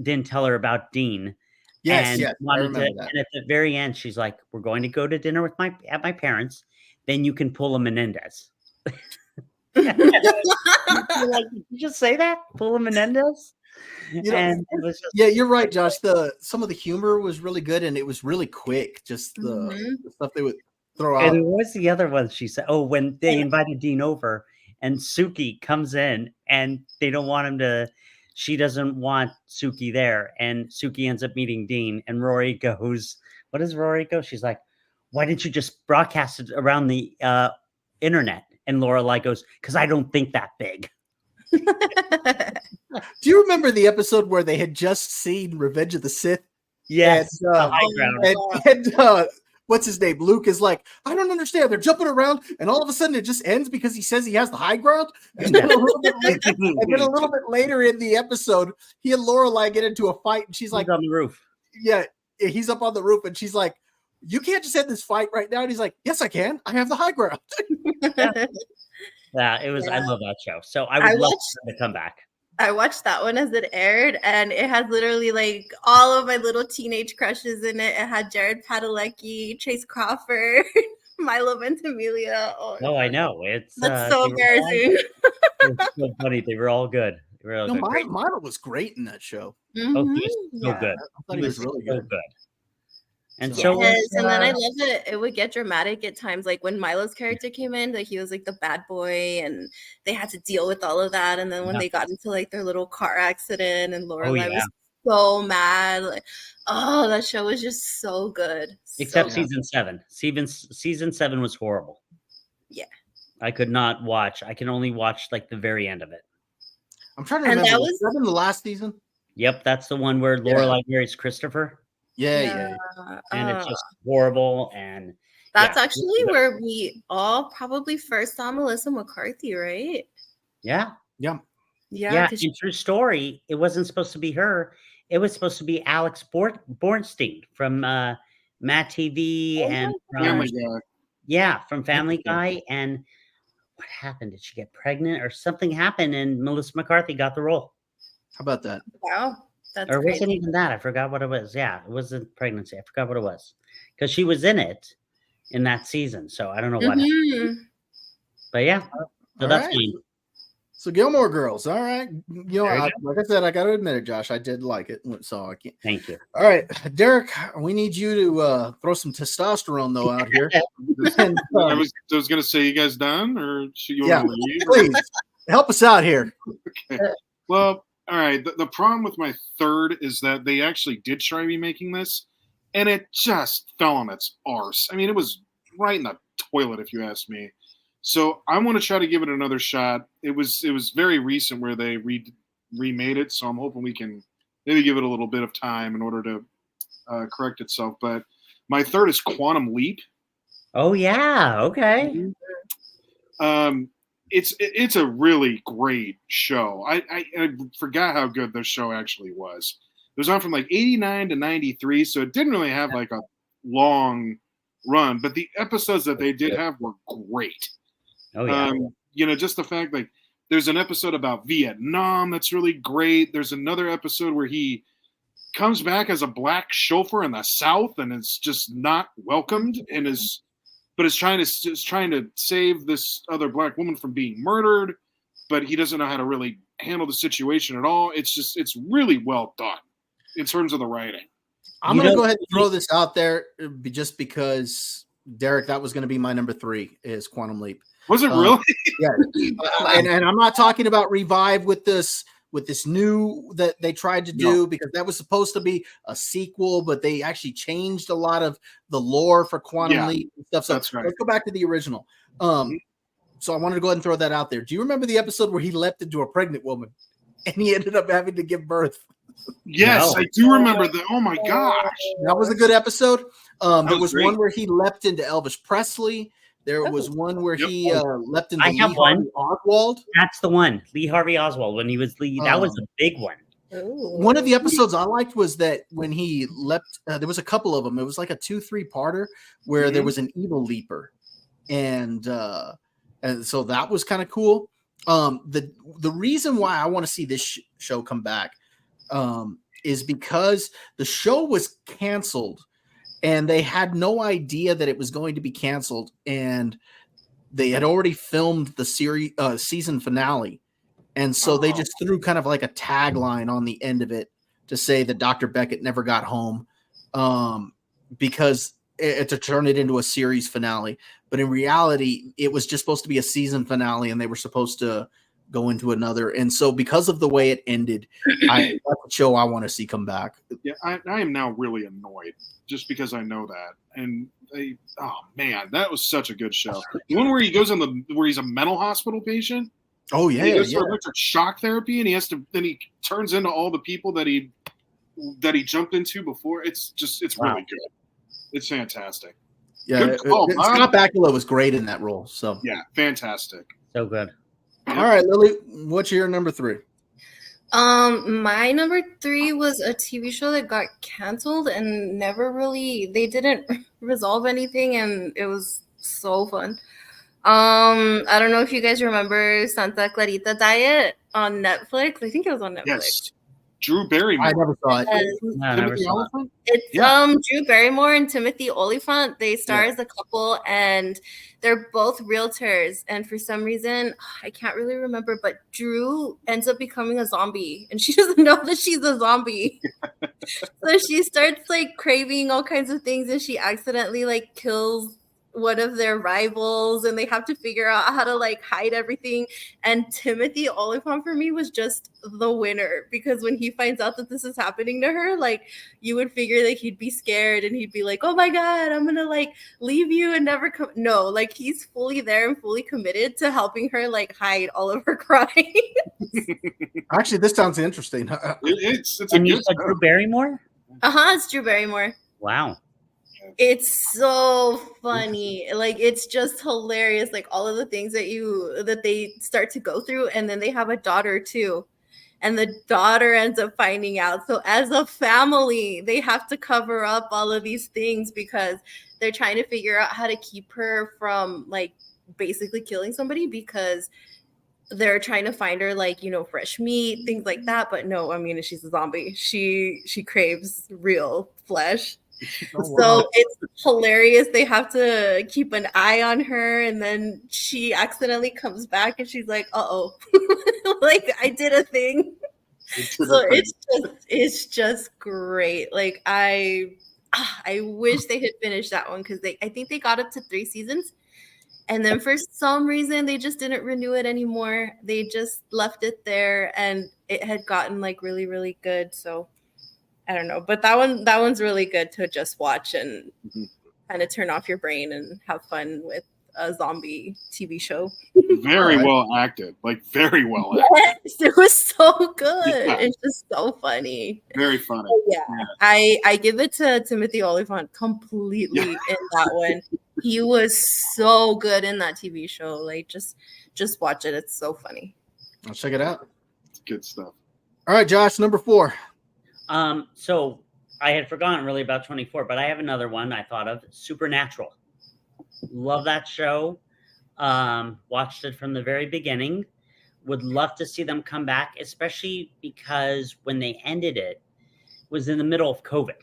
didn't tell her about Dean.
Yes, I remember that.
And at the very end, she's like, "We're going to go to dinner at my parents. Then you can pull a Menendez." Like, did you just say that? Pull a Menendez? And it was just,
you're right, Josh. Some of the humor was really good, and it was really quick. Just the stuff they would throw out.
And what was the other one she said? Oh, when they invited Dean over, and Suki comes in, and they don't want him to. She doesn't want Suki there, and Suki ends up meeting Dean. And Rory goes, "What does Rory go?" She's like, "Why didn't you just broadcast it around the internet?" And Lorelai goes, "Because I don't think that big."
Do you remember the episode where they had just seen Revenge of the Sith?
Yes,
and,
the high ground.
And what's his name? Luke is like, I don't understand. They're jumping around, and all of a sudden it just ends because he says he has the high ground. And then a little bit later in the episode, he and Lorelai get into a fight, and she's like,
on the roof.
Yeah, he's up on the roof, and she's like, "You can't just end this fight right now." And he's like, "Yes, I can. I have the high ground."
Yeah, it was. Yeah. I love that show. So I would love to come back.
I watched that one as it aired, and it had literally like all of my little teenage crushes in it. It had Jared Padalecki, Chase Crawford, Milo Ventimiglia.
Oh, I know.
That's so embarrassing.
It's so funny. They were all good.
Milo was great in that show.
Mm-hmm.
Oh, he was so good.
I thought he was really good.
And
and then I love it. It would get dramatic at times, like when Milo's character came in, like he was like the bad boy, and they had to deal with all of that. And then when they got into like their little car accident, and Lorelai was so mad, like, oh, that show was just so good.
Except season 7. Season 7 was horrible.
Yeah,
I could not watch. I can only watch like the very end of it.
I'm trying to remember. Was that in the last season?
Yep, that's the one where Lorelai marries Christopher.
Yeah.
And it's just horrible. And
that's actually where we all probably first saw Melissa McCarthy, right?
Yeah.
In
true story, it wasn't supposed to be her. It was supposed to be Alex Bornstein from Matt TV from Family Guy. And what happened? Did she get pregnant or something happened? And Melissa McCarthy got the role.
How about that?
Wow. That's
Or it wasn't
crazy.
even that. I forgot what it was. Yeah, it wasn't pregnancy. I forgot what it was. Because she was in it in that season. So I don't know what happened.
Mhm.
But yeah. So
All
that's
right.
fine.
So Gilmore Girls. All right. You know,
Very
like I said, I got to admit it, Josh. I did like it. So I can't.
Thank you.
All right, Derek, we need you to throw some testosterone though out here. And,
I was going to say, you guys done, or should you
yeah,
want to leave?
please help us out here.
Okay. Well, all right. The problem with my third is that they actually did try remaking this, and it just fell on its arse. I mean, it was right in the toilet, if you ask me. So I want to try to give it another shot. It was very recent where they remade it, so I'm hoping we can maybe give it a little bit of time in order to correct itself. But my third is Quantum Leap.
Oh yeah. Okay.
It's a really great show. I forgot how good this show actually was. It was on from like 89 to 93, so it didn't really have like a long run, but the episodes that they did have were great.
Oh yeah.
You know, just the fact like there's an episode about Vietnam that's really great. There's another episode where he comes back as a black chauffeur in the South and is just not welcomed and is trying to save this other black woman from being murdered, but he doesn't know how to really handle the situation at all. It's really well done in terms of the writing.
I'm going to go ahead and throw this out there just because, Derek, that was going to be my number 3 is Quantum Leap.
Was it really?
Yeah. And I'm not talking about Revive with this new that they tried to do, because that was supposed to be a sequel, but they actually changed a lot of the lore for Quantum Leap and stuff. So
that's right.
Let's go back to the original. So I wanted to go ahead and throw that out there. Do you remember the episode where he leapt into a pregnant woman and he ended up having to give birth?
Yes, no. I do remember that. Oh my gosh.
That was a good episode. There was
great.
one where he leapt into Elvis Presley. There was one where he leapt into Lee Harvey Oswald.
That's the one. Lee Harvey Oswald when he was Lee. That was a big one.
One of the episodes I liked was that when he leapt, there was a couple of them. It was like a 2-3 parter where there was an evil leaper. And so that was kind of cool. The reason why I want to see this show come back is because the show was canceled and they had no idea that it was going to be canceled, and they had already filmed the series season finale. And so they just threw kind of like a tagline on the end of it to say that Dr. Beckett never got home, because to turn it into a series finale. But in reality, it was just supposed to be a season finale, and they were supposed to go into another. And so because of the way it ended, that's a show I want to see come back.
Yeah, I am now really annoyed just because I know that. And oh man, that was such a good show. The one where he goes where he's a mental hospital patient.
Oh yeah,
he goes to electric shock therapy, and then he turns into all the people that he jumped into before. It's really good. It's fantastic.
Yeah,
good call,
Scott Bakula was great in that role. So
yeah, fantastic.
So good.
All right, Lily, what's your number 3?
My number 3 was a TV show that got canceled and they didn't resolve anything, and it was so fun. I don't know if you guys remember Santa Clarita Diet on Netflix. I think it was on Netflix.
Yes. Drew Barrymore.
I never saw it.
No, I never saw it.
It's Drew Barrymore and Timothy Olyphant. They star as a couple, and they're both realtors. And for some reason, I can't really remember, but Drew ends up becoming a zombie, and she doesn't know that she's a zombie. So she starts like craving all kinds of things, and she accidentally like kills one of their rivals, and they have to figure out how to like hide everything. And Timothy Olyphant for me was just the winner, because when he finds out that this is happening to her, like you would figure that he'd be scared and he'd be like, oh my god, I'm gonna like leave you and never come. No, like he's fully there and fully committed to helping her like hide all of her crimes.
Actually, this sounds interesting.
It's
and you said Drew Barrymore?
It's Drew Barrymore.
Wow.
It's so funny. Like it's just hilarious. Like all of the things that they start to go through, and then they have a daughter too. And the daughter ends up finding out. So as a family, they have to cover up all of these things because they're trying to figure out how to keep her from like basically killing somebody, because they're trying to find her like, you know, fresh meat, things like that. But no, I mean, she's a zombie. She craves real flesh. So it's hilarious. They have to keep an eye on her, and then she accidentally comes back and she's like, uh-oh. Like I did a thing. So it's just great. Like I wish they had finished that one because I think they got up to 3 seasons. And then for some reason they just didn't renew it anymore. They just left it there, and it had gotten like really, really good. So I don't know, but that one's really good to just watch and kind of turn off your brain and have fun with a zombie TV show.
Very well acted, like very well acted.
Yes, it was so good.
Yeah.
It's just so funny.
Very funny.
Yeah. I give it to Timothy Olyphant completely in that one. He was so good in that TV show. Like just watch it. It's so funny.
I'll check it out.
It's good stuff.
All right, Josh, number 4.
So I had forgotten really about 24, but I have another one I thought of. Supernatural. Love that show. Watched it from the very beginning. Would love to see them come back, especially because when they ended it was in the middle of COVID.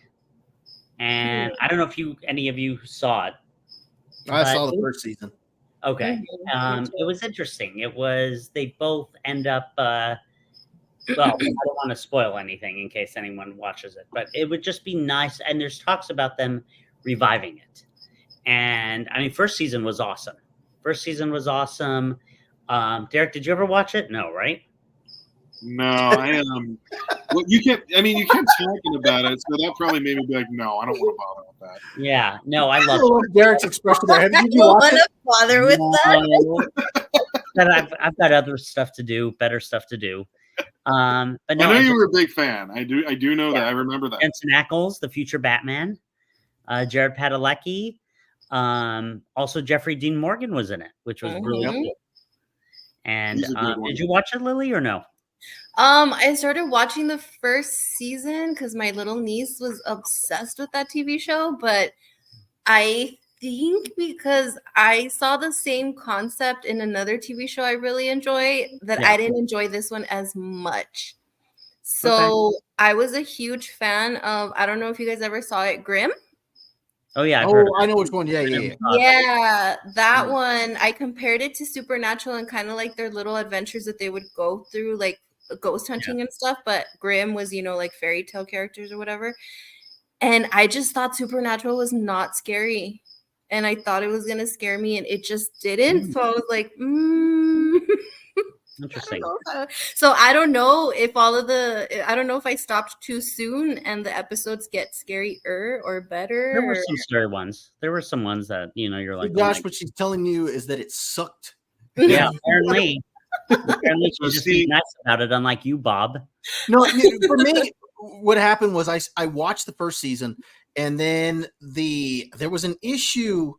And I don't know if any of you saw it.
I saw the first season.
Okay. It was interesting. They both end up well, I don't want to spoil anything in case anyone watches it, but it would just be nice. And there's talks about them reviving it. And I mean, first season was awesome. Derek, did you ever watch it? No, right?
No, I am. Well, you kept talking about it, so that probably made me be like, no, I don't want to bother with that.
Yeah, no, I love
Derek's expression there. Did you
I don't
watch
want to bother with that.
But I've got other stuff to do, better stuff to do. But no,
I know you were a big fan. I do know that. I remember that.
Jensen Ackles, the future Batman, Jared Padalecki, also Jeffrey Dean Morgan was in it, which was really cool. And did you watch it, Lily, or no?
I started watching the first season because my little niece was obsessed with that TV show, but I think because I saw the same concept in another TV show I really enjoy that I didn't enjoy this one as much. So I was a huge fan of, I don't know if you guys ever saw it, Grimm.
Oh yeah,
I know which one. Yeah.
Yeah, that one. I compared it to Supernatural and kind of like their little adventures that they would go through, like ghost hunting and stuff. But Grimm was, like fairy tale characters or whatever. And I just thought Supernatural was not scary. And I thought it was going to scare me, and it just didn't. So I was like,
Interesting.
So I don't know if I don't know if I stopped too soon and the episodes get scarier or better.
There were some scary ones. There were some ones that, you're like,
Josh, what she's telling you is that it sucked.
Yeah, apparently she's just being nice about it, unlike you, Bob.
No, for me, what happened was I watched the first season, and then there was an issue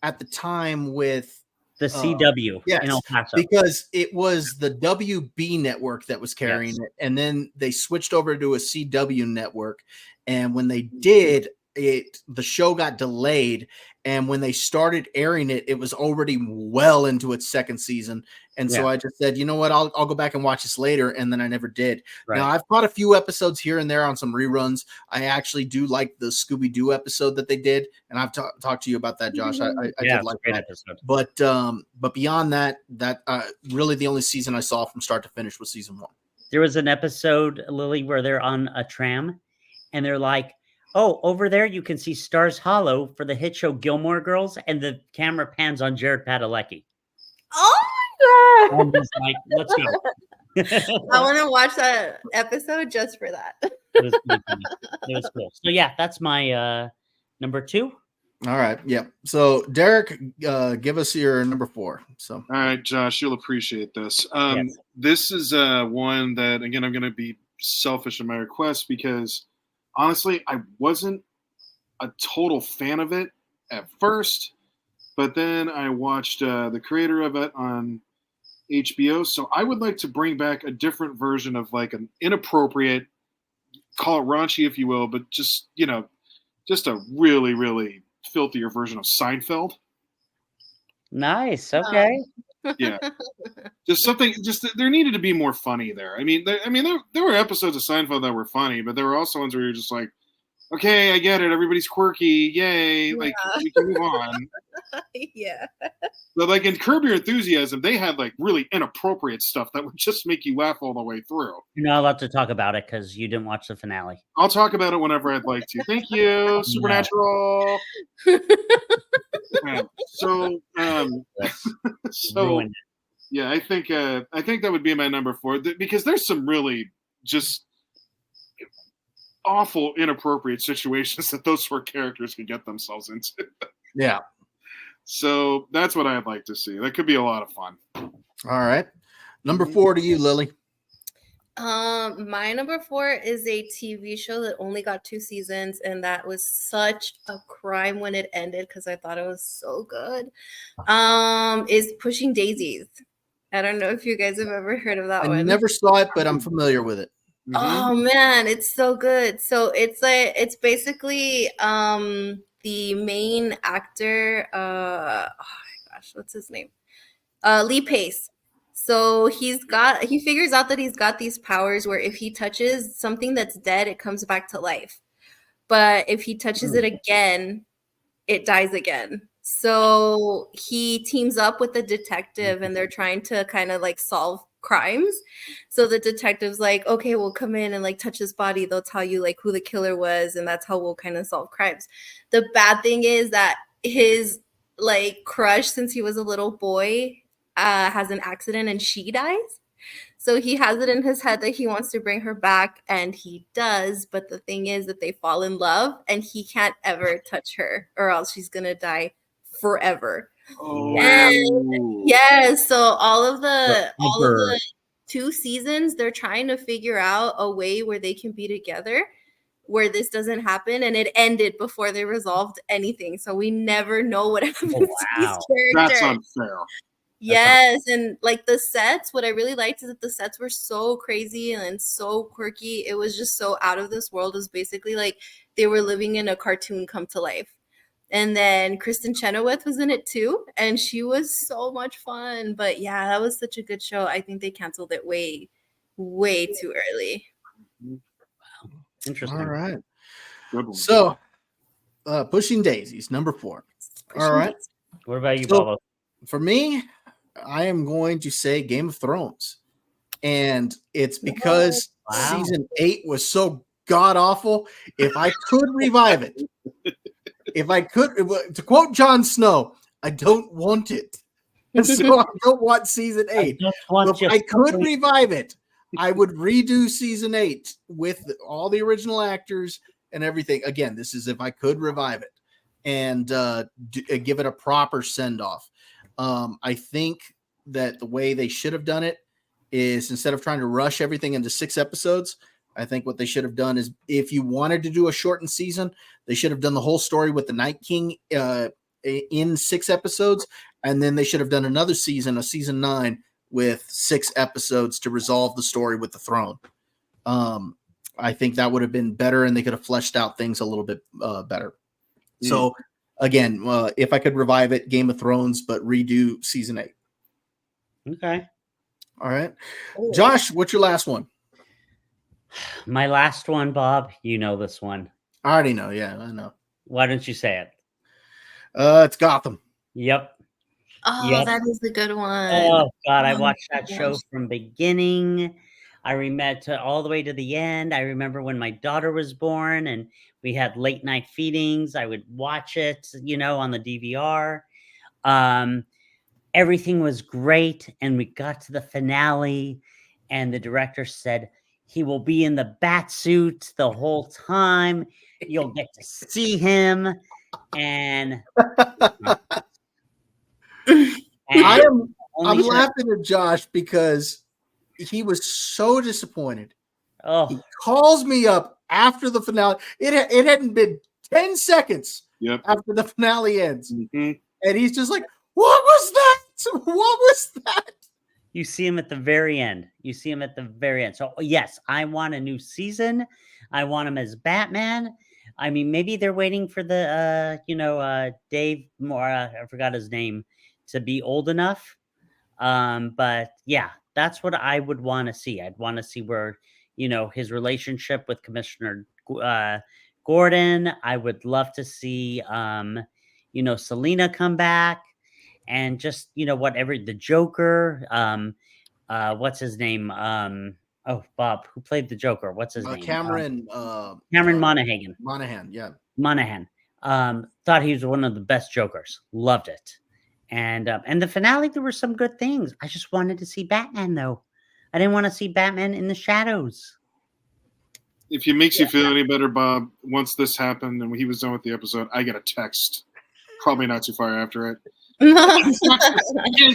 at the time with
the CW in El Paso,
because it was the WB network that was carrying it, and then they switched over to a CW network, and when they did the show got delayed, and when they started airing it, it was already well into its second season. And so I just said, you know what, I'll go back and watch this later, and then I never did. Now I've caught a few episodes here and there on some reruns. I actually do like the Scooby-Doo episode that they did, and I've talked to you about that, Josh. I did like that episode. But beyond that really the only season I saw from start to finish was season 1.
There was an episode, Lily, where they're on a tram, and they're like, oh, over there you can see Stars Hollow for the hit show Gilmore Girls, and the camera pans on Jared Padalecki.
Oh my God!
I'm just like, let's go.
I want to watch that episode just for that.
It was cool. So yeah, that's my number 2.
All right. Yeah. So Derek, give us your number 4. So
all right, Josh, you'll appreciate this.
Yes.
This is one that, again, I'm going to be selfish in my request because honestly, I wasn't a total fan of it at first, but then I watched the creator of it on HBO. So I would like to bring back a different version of like an inappropriate, call it raunchy if you will, but just a really, really filthier version of Seinfeld.
Nice. Okay.
Yeah. Just something. Just there needed to be more funny there. I mean, there were episodes of Seinfeld that were funny, but there were also ones where you're just like, okay, I get it. Everybody's quirky. Yay! Like we can move on.
Yeah.
But like in Curb Your Enthusiasm, they had like really inappropriate stuff that would just make you laugh all the way through.
You're not allowed to talk about it because you didn't watch the finale.
I'll talk about it whenever I'd like to. Thank you, Supernatural. Yeah. So, so
Ruined
yeah, I think that would be my number 4 because there's some really just awful, inappropriate situations that those 4 characters could get themselves into.
Yeah.
So that's what I'd like to see. That could be a lot of fun.
All right. Number 4 to you, Lily.
My number 4 is a TV show that only got 2 seasons, and that was such a crime when it ended because I thought it was so good. Is Pushing Daisies. I don't know if you guys have ever heard of that one.
I never saw it, but I'm familiar with it.
Mm-hmm.
Oh man, it's so good. So it's basically the main actor, oh my gosh, what's his name? Lee Pace. So he figures out that he's got these powers where if he touches something that's dead, it comes back to life. But if he touches it again, it dies again. So he teams up with the detective and they're trying to kind of like solve crimes. So the detective's like, okay, we'll come in and like touch his body. They'll tell you like who the killer was, and that's how we'll kind of solve crimes. The bad thing is that his like crush since he was a little boy has an accident and she dies. So he has it in his head that he wants to bring her back, and he does. But the thing is that they fall in love, and he can't ever touch her, or else she's gonna die forever.
Oh,
And yes, so all of the 2 seasons, they're trying to figure out a way where they can be together, where this doesn't happen, and it ended before they resolved anything. So we never know what happens to these characters.
That's unfair.
Yes, and like the sets, what I really liked is that the sets were so crazy and so quirky. It was just so out of this world. It was basically like they were living in a cartoon come to life. And then Kristen Chenoweth was in it too, and she was so much fun. But yeah, that was such a good show. I think they canceled it way, way too early.
Wow. Interesting.
All right. So, Pushing Daisies, number 4. All right.
What about you,
So,
Bobo?
For me, I am going to say Game of Thrones. And it's because season 8 was so god awful. If I could revive it, to quote Jon Snow, I don't want it. So I don't want season 8. If I could revive it, I would redo season 8 with all the original actors and everything. Again, this is if I could revive it and give it a proper send off. I think that the way they should have done it is instead of trying to rush everything into 6 episodes, I think what they should have done is if you wanted to do a shortened season, they should have done the whole story with the Night King in 6 episodes. And then they should have done another season, a season 9 with 6 episodes to resolve the story with the throne. I think that would have been better and they could have fleshed out things a little bit better. So again, if I could revive it, Game of Thrones, but redo season 8.
Okay.
All right. Josh, what's your last one?
My last one, Bob. You know this one.
I already know. Yeah, I know.
Why don't you say it?
It's Gotham.
Yep.
Oh, that is a good one.
Oh, God. I watched that show from beginning. I remember all the way to the end. I remember when my daughter was born and we had late night feedings. I would watch it, on the DVR. Everything was great. And we got to the finale and the director said, he will be in the bat suit the whole time. You'll get to see him. And
I'm laughing at Josh because he was so disappointed.
Oh,
he calls me up after the finale. It hadn't been 10 seconds after the finale ends.
Mm-hmm.
And he's just like, what was that? What was that?
You see him at the very end. So, yes, I want a new season. I want him as Batman. I mean, maybe they're waiting for the, Dave Moore, I forgot his name, to be old enough. But yeah, that's what I would want to see. I'd want to see where, his relationship with Commissioner Gordon. I would love to see, Selena come back, and just, whatever, the Joker, what's his name? Oh, Bob, who played the Joker? What's his name?
Cameron
Monaghan.
Monahan, yeah.
Monahan. Thought he was one of the best Jokers. Loved it. And the finale, there were some good things. I just wanted to see Batman, though. I didn't want to see Batman in the shadows.
If it makes you feel any better, Bob, once this happened and he was done with the episode, I get a text, probably not too far after it.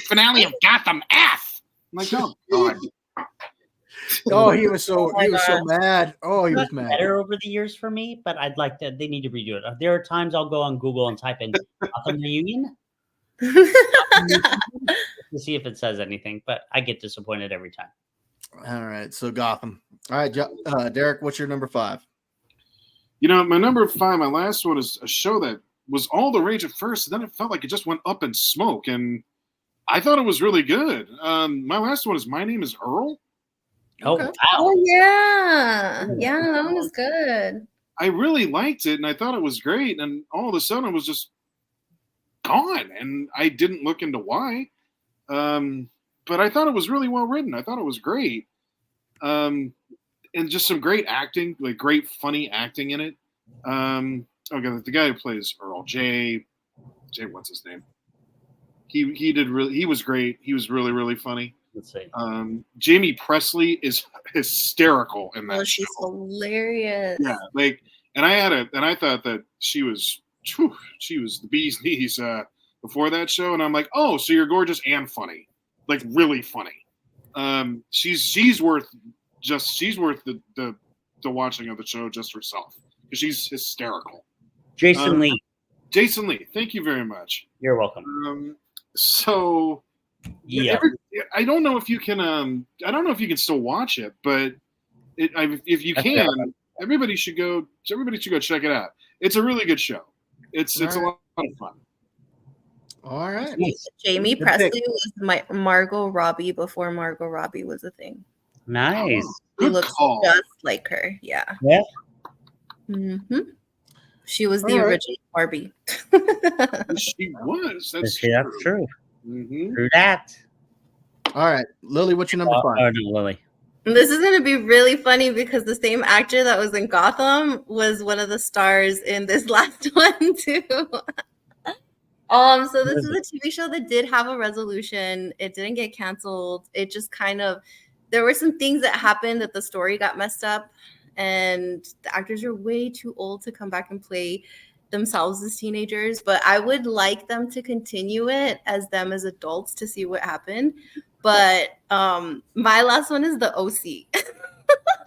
Finale of Gotham F. I'm like, oh God.
Oh, he was so mad. Oh, he was mad.
Better over the years for me, but I'd like to. They need to redo it. There are times I'll go on Google and type in Gotham Reunion to see if it says anything, but I get disappointed every time.
All right, so Gotham. All right, Derek, what's your number 5?
My number 5, my last one is a show that was all the rage at first, and then it felt like it just went up in smoke, and I thought it was really good. My last one is My Name is Earl.
Oh, wow.
Oh, yeah. Yeah, that one was good.
I really liked it, and I thought it was great, and all of a sudden it was just gone, and I didn't look into why. But I thought it was really well written. I thought it was great. And just some great acting, like great funny acting in it. The guy who plays Earl, Jay, what's his name? He was great. He was really, really funny.
Let's see.
Jamie Presley is hysterical in that show.
She's hilarious.
Yeah, and I thought that she was the bee's knees before that show, and I'm like, oh, so you're gorgeous and funny, like really funny. She's worth the watching of the show just herself because she's hysterical.
Jason Lee.
Jason Lee, thank you very much.
You're welcome.
So
yeah,
I don't know if you can. I don't know if you can still watch it, but if you can, everybody should go check it out. It's a really good show. It's a lot of fun.
All right.
Jamie Presley was Margot Robbie before Margot Robbie was a thing.
Nice.
She looks just like her. Yeah.
Yeah.
Mm-hmm. She was the original Barbie.
She was. That's
true.
Mm-hmm.
True that.
All right, Lily, what's your number 5?
Oh, no, Lily.
This is going to be really funny because the same actor that was in Gotham was one of the stars in this last one too. So this is a TV show that did have a resolution. It didn't get canceled. It just there were some things that happened that the story got messed up, and the actors are way too old to come back and play themselves as teenagers. But I would like them to continue it as them as adults to see what happened. But my last one is the OC.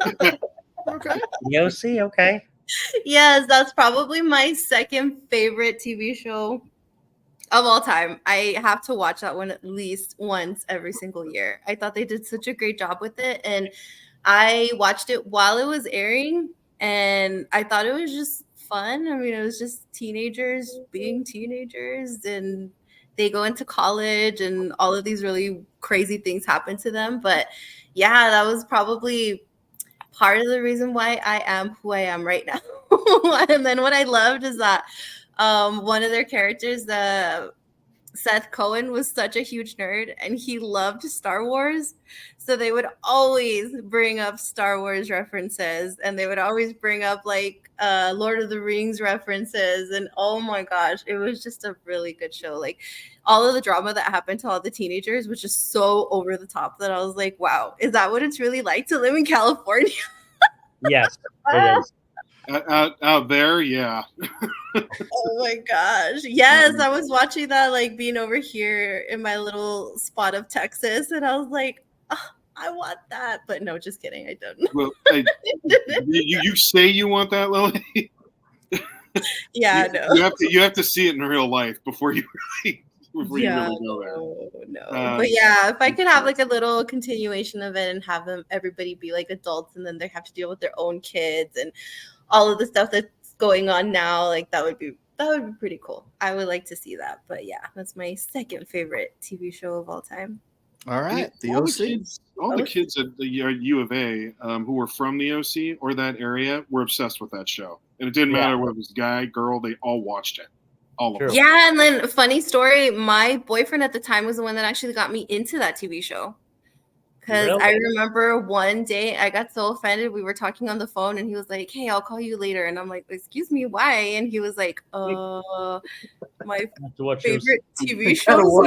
Okay.
The OC, okay.
Yes, that's probably my second favorite TV show of all time. I have to watch that one at least once every single year. I thought they did such a great job with it. And I watched it while it was airing, and I thought it was just fun. I mean, it was just teenagers being teenagers, and they go into college and all of these really crazy things happen to them. But yeah, that was probably part of the reason why I am who I am right now. And then what I loved is that one of their characters, Seth Cohen, was such a huge nerd and he loved Star Wars. So they would always bring up Star Wars references, and they would always bring up like Lord of the Rings references. And oh my gosh, it was just a really good show. Like all of the drama that happened to all the teenagers was just so over the top that I was like, wow, is that what it's really like to live in California?
Yes, it is.
Out there, yeah.
Oh my gosh. Yes, I was watching that, like being over here in my little spot of Texas, and I was like, oh, I want that. But no, just kidding. I don't.
Well, you say you want that, Lily?
Yeah, no.
You have to see it in real life before you really go there.
No. But yeah, if I could have like a little continuation of it and have everybody be like adults, and then they have to deal with their own kids and all of the stuff that's going on now, like that would be pretty cool. I would like to see that. But yeah, that's my second favorite TV show of all time.
All right, the
all
OC.
all the kids at the U of A who were from the OC or that area were obsessed with that show, and it didn't matter whether it was guy, girl; they all watched it. All of them.
Yeah, and then funny story, my boyfriend at the time was the one that actually got me into that TV show. Because I remember one day I got so offended. We were talking on the phone and he was like, "Hey, I'll call you later." And I'm like, "Excuse me, why?" And he was like, my favorite TV show."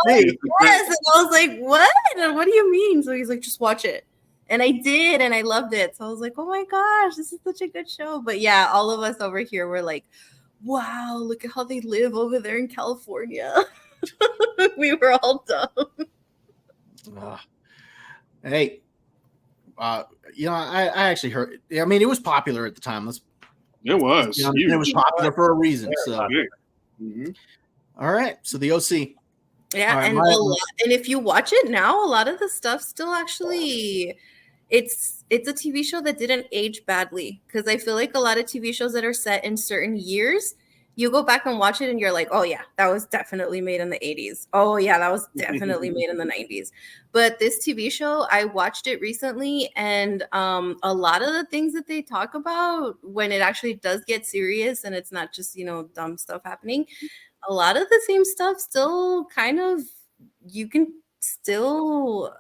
Yes. And I was like, "What? And what do you mean?" So he's like, "Just watch it." And I did, and I loved it. So I was like, "Oh my gosh, this is such a good show." But yeah, all of us over here were like, "Wow, look at how they live over there in California." We were all dumb.
Hey, I actually heard. I mean, it was popular at the time.
It was.
It was popular for a reason. So, all right. So the OC.
Yeah,
right,
and if you watch it now, a lot of the stuff still actually, it's a TV show that didn't age badly, because I feel like a lot of TV shows that are set in certain years, you go back and watch it and you're like, oh yeah, that was definitely made in the 80s. Oh yeah, that was definitely made in the 90s. But this TV show, I watched it recently, and a lot of the things that they talk about when it actually does get serious and it's not just, dumb stuff happening, a lot of the same stuff still kind of, you can still,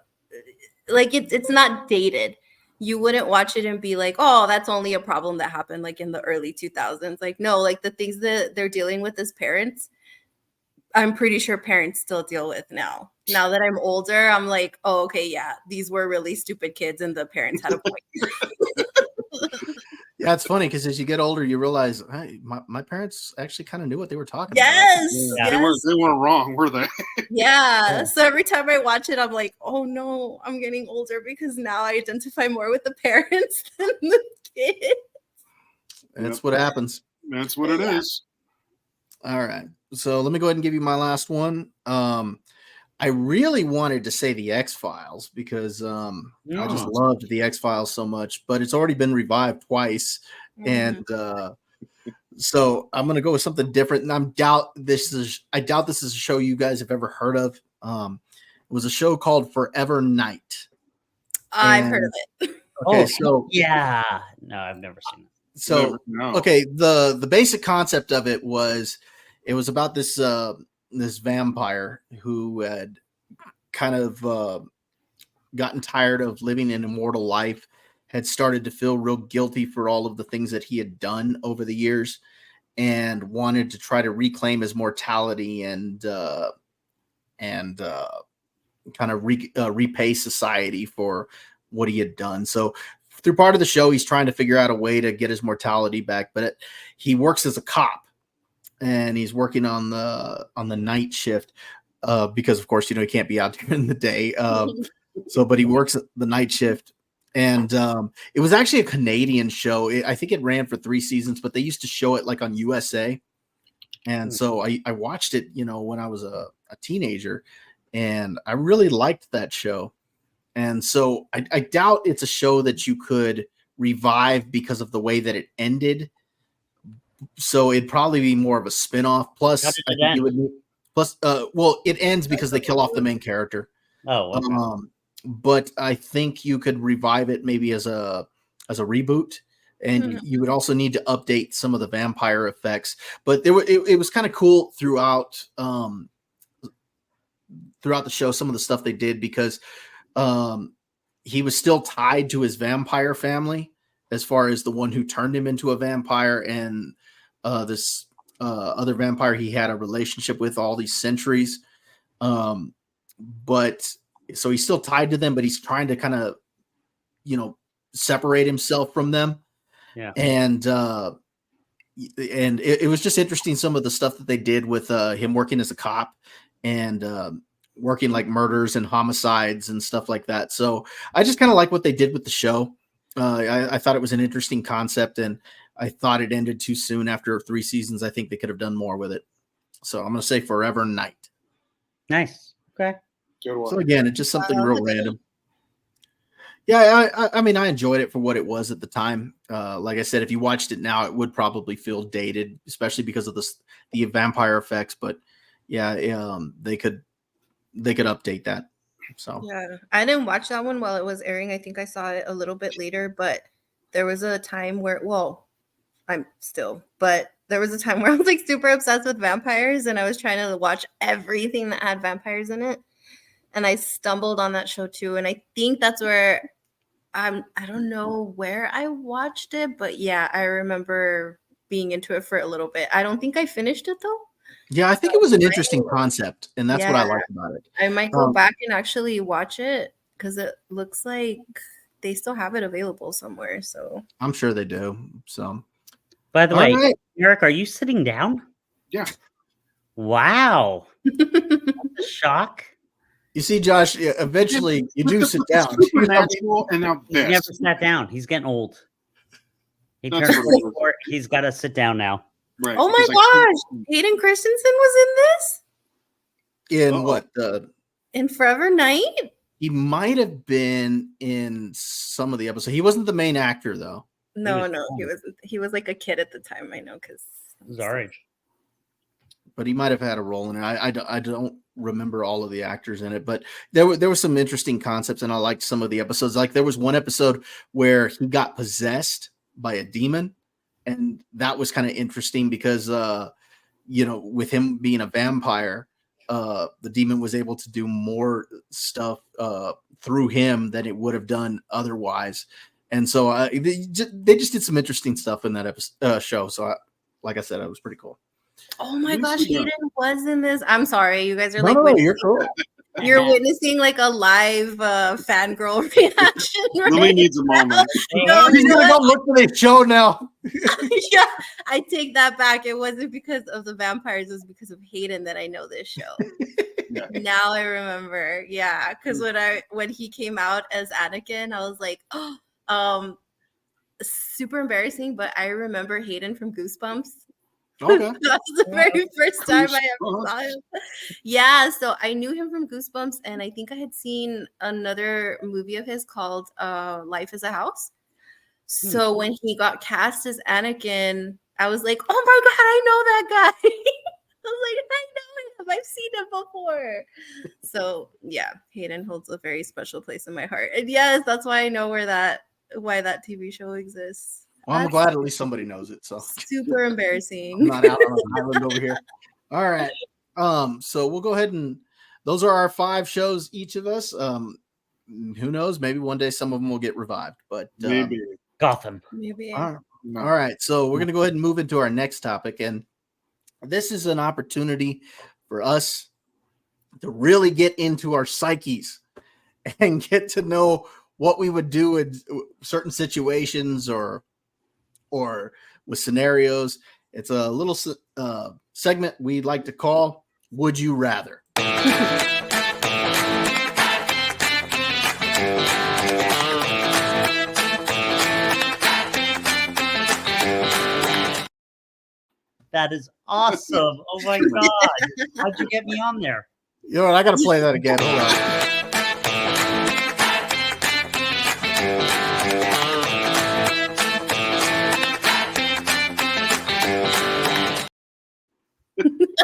like, it's not dated. You wouldn't watch it and be like, oh, that's only a problem that happened like in the early 2000s. Like, no, like the things that they're dealing with as parents, I'm pretty sure parents still deal with now. Now that I'm older, I'm like, oh, okay, yeah, these were really stupid kids and the parents had a point.
Yeah, it's funny because as you get older, you realize, hey, my parents actually kind of knew what they were talking about.
Yes.
They weren't wrong, were they?
Yeah. So every time I watch it, I'm like, oh no, I'm getting older, because now I identify more with the parents than the kids.
That's what happens.
That's what it is.
All right. So let me go ahead and give you my last one. I really wanted to say the X-Files because I just loved the X-Files so much, but it's already been revived twice. And so I'm going to go with something different. And I doubt this is a show you guys have ever heard of. It was a show called Forever Night.
I've heard of it.
Okay, so
yeah. No, I've never seen it.
So, okay, the basic concept of it was about this this vampire who had kind of gotten tired of living an immortal life, had started to feel real guilty for all of the things that he had done over the years, and wanted to try to reclaim his mortality and kind of repay society for what he had done. So through part of the show, he's trying to figure out a way to get his mortality back, but he works as a cop, and he's working on the night shift because, of course, he can't be out during the day. But he works the night shift, and it was actually a Canadian show. I think it ran for 3 seasons, but they used to show it like on USA, and so I watched it, when I was a teenager, and I really liked that show. And so I doubt it's a show that you could revive because of the way that it ended. So it'd probably be more of a spin-off. Plus, I think you would need, it ends because they kill off the main character.
Oh, okay.
But I think you could revive it maybe as a reboot, and you would also need to update some of the vampire effects. But it was kind of cool throughout the show, some of the stuff they did, because he was still tied to his vampire family, as far as the one who turned him into a vampire, and this other vampire he had a relationship with all these centuries. But so he's still tied to them, but he's trying to kind of, separate himself from them.
Yeah.
And it was just interesting, some of the stuff that they did with him working as a cop and working like murders and homicides and stuff like that. So I just kind of like what they did with the show. I thought it was an interesting concept, and I thought it ended too soon after 3 seasons. I think they could have done more with it. So I'm going to say Forever Night.
Nice. Okay.
So again, it's just something real random. Yeah, I mean, I enjoyed it for what it was at the time. Like I said, if you watched it now, it would probably feel dated, especially because of the vampire effects. But yeah, they could update that. So
Yeah, I didn't watch that one while it was airing. I think I saw it a little bit later, but there was a time where, well, I'm still, but there was a time where I was like super obsessed with vampires and I was trying to watch everything that had vampires in it. And I stumbled on that show too. And I think that's where I don't know where I watched it, but yeah, I remember being into it for a little bit. I don't think I finished it though.
yeah, I think it was an interesting concept, and that's what I
Yeah,
liked about it.
I might go back and actually watch it because it looks like they still have it available somewhere. So
I'm sure they do. So,
By the
all
way,
right.
Eric, are you sitting down?
Yeah.
Wow. That's a shock.
You see, Josh, eventually you do sit down.
Supernatural, and now
He never
this.
sat down. He's getting old. He
That's
turned
what it was.
44. He's got to sit down now.
Right.
oh my
because I
gosh, Hayden Christensen was in this
In
Uh-oh.
what?
in Forever Night.
He might have been in some of the episodes. He wasn't the main actor, though.
No,
was
no,
young.
he was like a kid at the time. I know because
He was our age.
But he might have had a role in it. I don't remember all of the actors in it, but there were some interesting concepts, and I liked some of the episodes. Like there was one episode where he got possessed by a demon, and that was kind of interesting because with him being a vampire, the demon was able to do more stuff through him than it would have done otherwise. And so they just did some interesting stuff in that episode, show. So, like I said, it was pretty cool.
oh my
Who's
gosh,
the-
Hayden was in this. I'm sorry, you guys are
No,
like
no,
witnessing,
you're cool.
you're witnessing like a live fangirl reaction.
Lily
Right?
needs a moment.
No,
He's
you know
gonna go
what?
look for this show now.
Yeah, I take that back. It wasn't because of the vampires, it was because of Hayden that I know this show.
Yeah.
Now I remember. Yeah, because when he came out as Anakin, I was like, oh, super embarrassing, but I remember Hayden from Goosebumps.
Okay.
That was the very first time I ever
Goosebumps.
saw him. Yeah, so I knew him from Goosebumps, and I think I had seen another movie of his called Life is a House. So when he got cast as Anakin, I was like, oh my god, I know that guy. I was like, I know him. I've seen him before. So yeah, Hayden holds a very special place in my heart. And yes, that's why I know why that TV show exists.
Well, I'm
That's
glad at least somebody knows it. So
super
I'm
embarrassing.
not out on an island over here. All right. So we'll go ahead and those are our 5 shows, each of us. Who knows? Maybe one day some of them will get revived. But
Maybe.
Gotham.
Maybe.
all right.
No.
All right. So we're gonna go ahead and move into our next topic, and this is an opportunity for us to really get into our psyches and get to know what we would do in certain situations or with scenarios. It's a little segment we'd like to call Would You Rather?
That is awesome. Oh my God. How'd you get me on there?
You know what? I got to play that again. Hold on.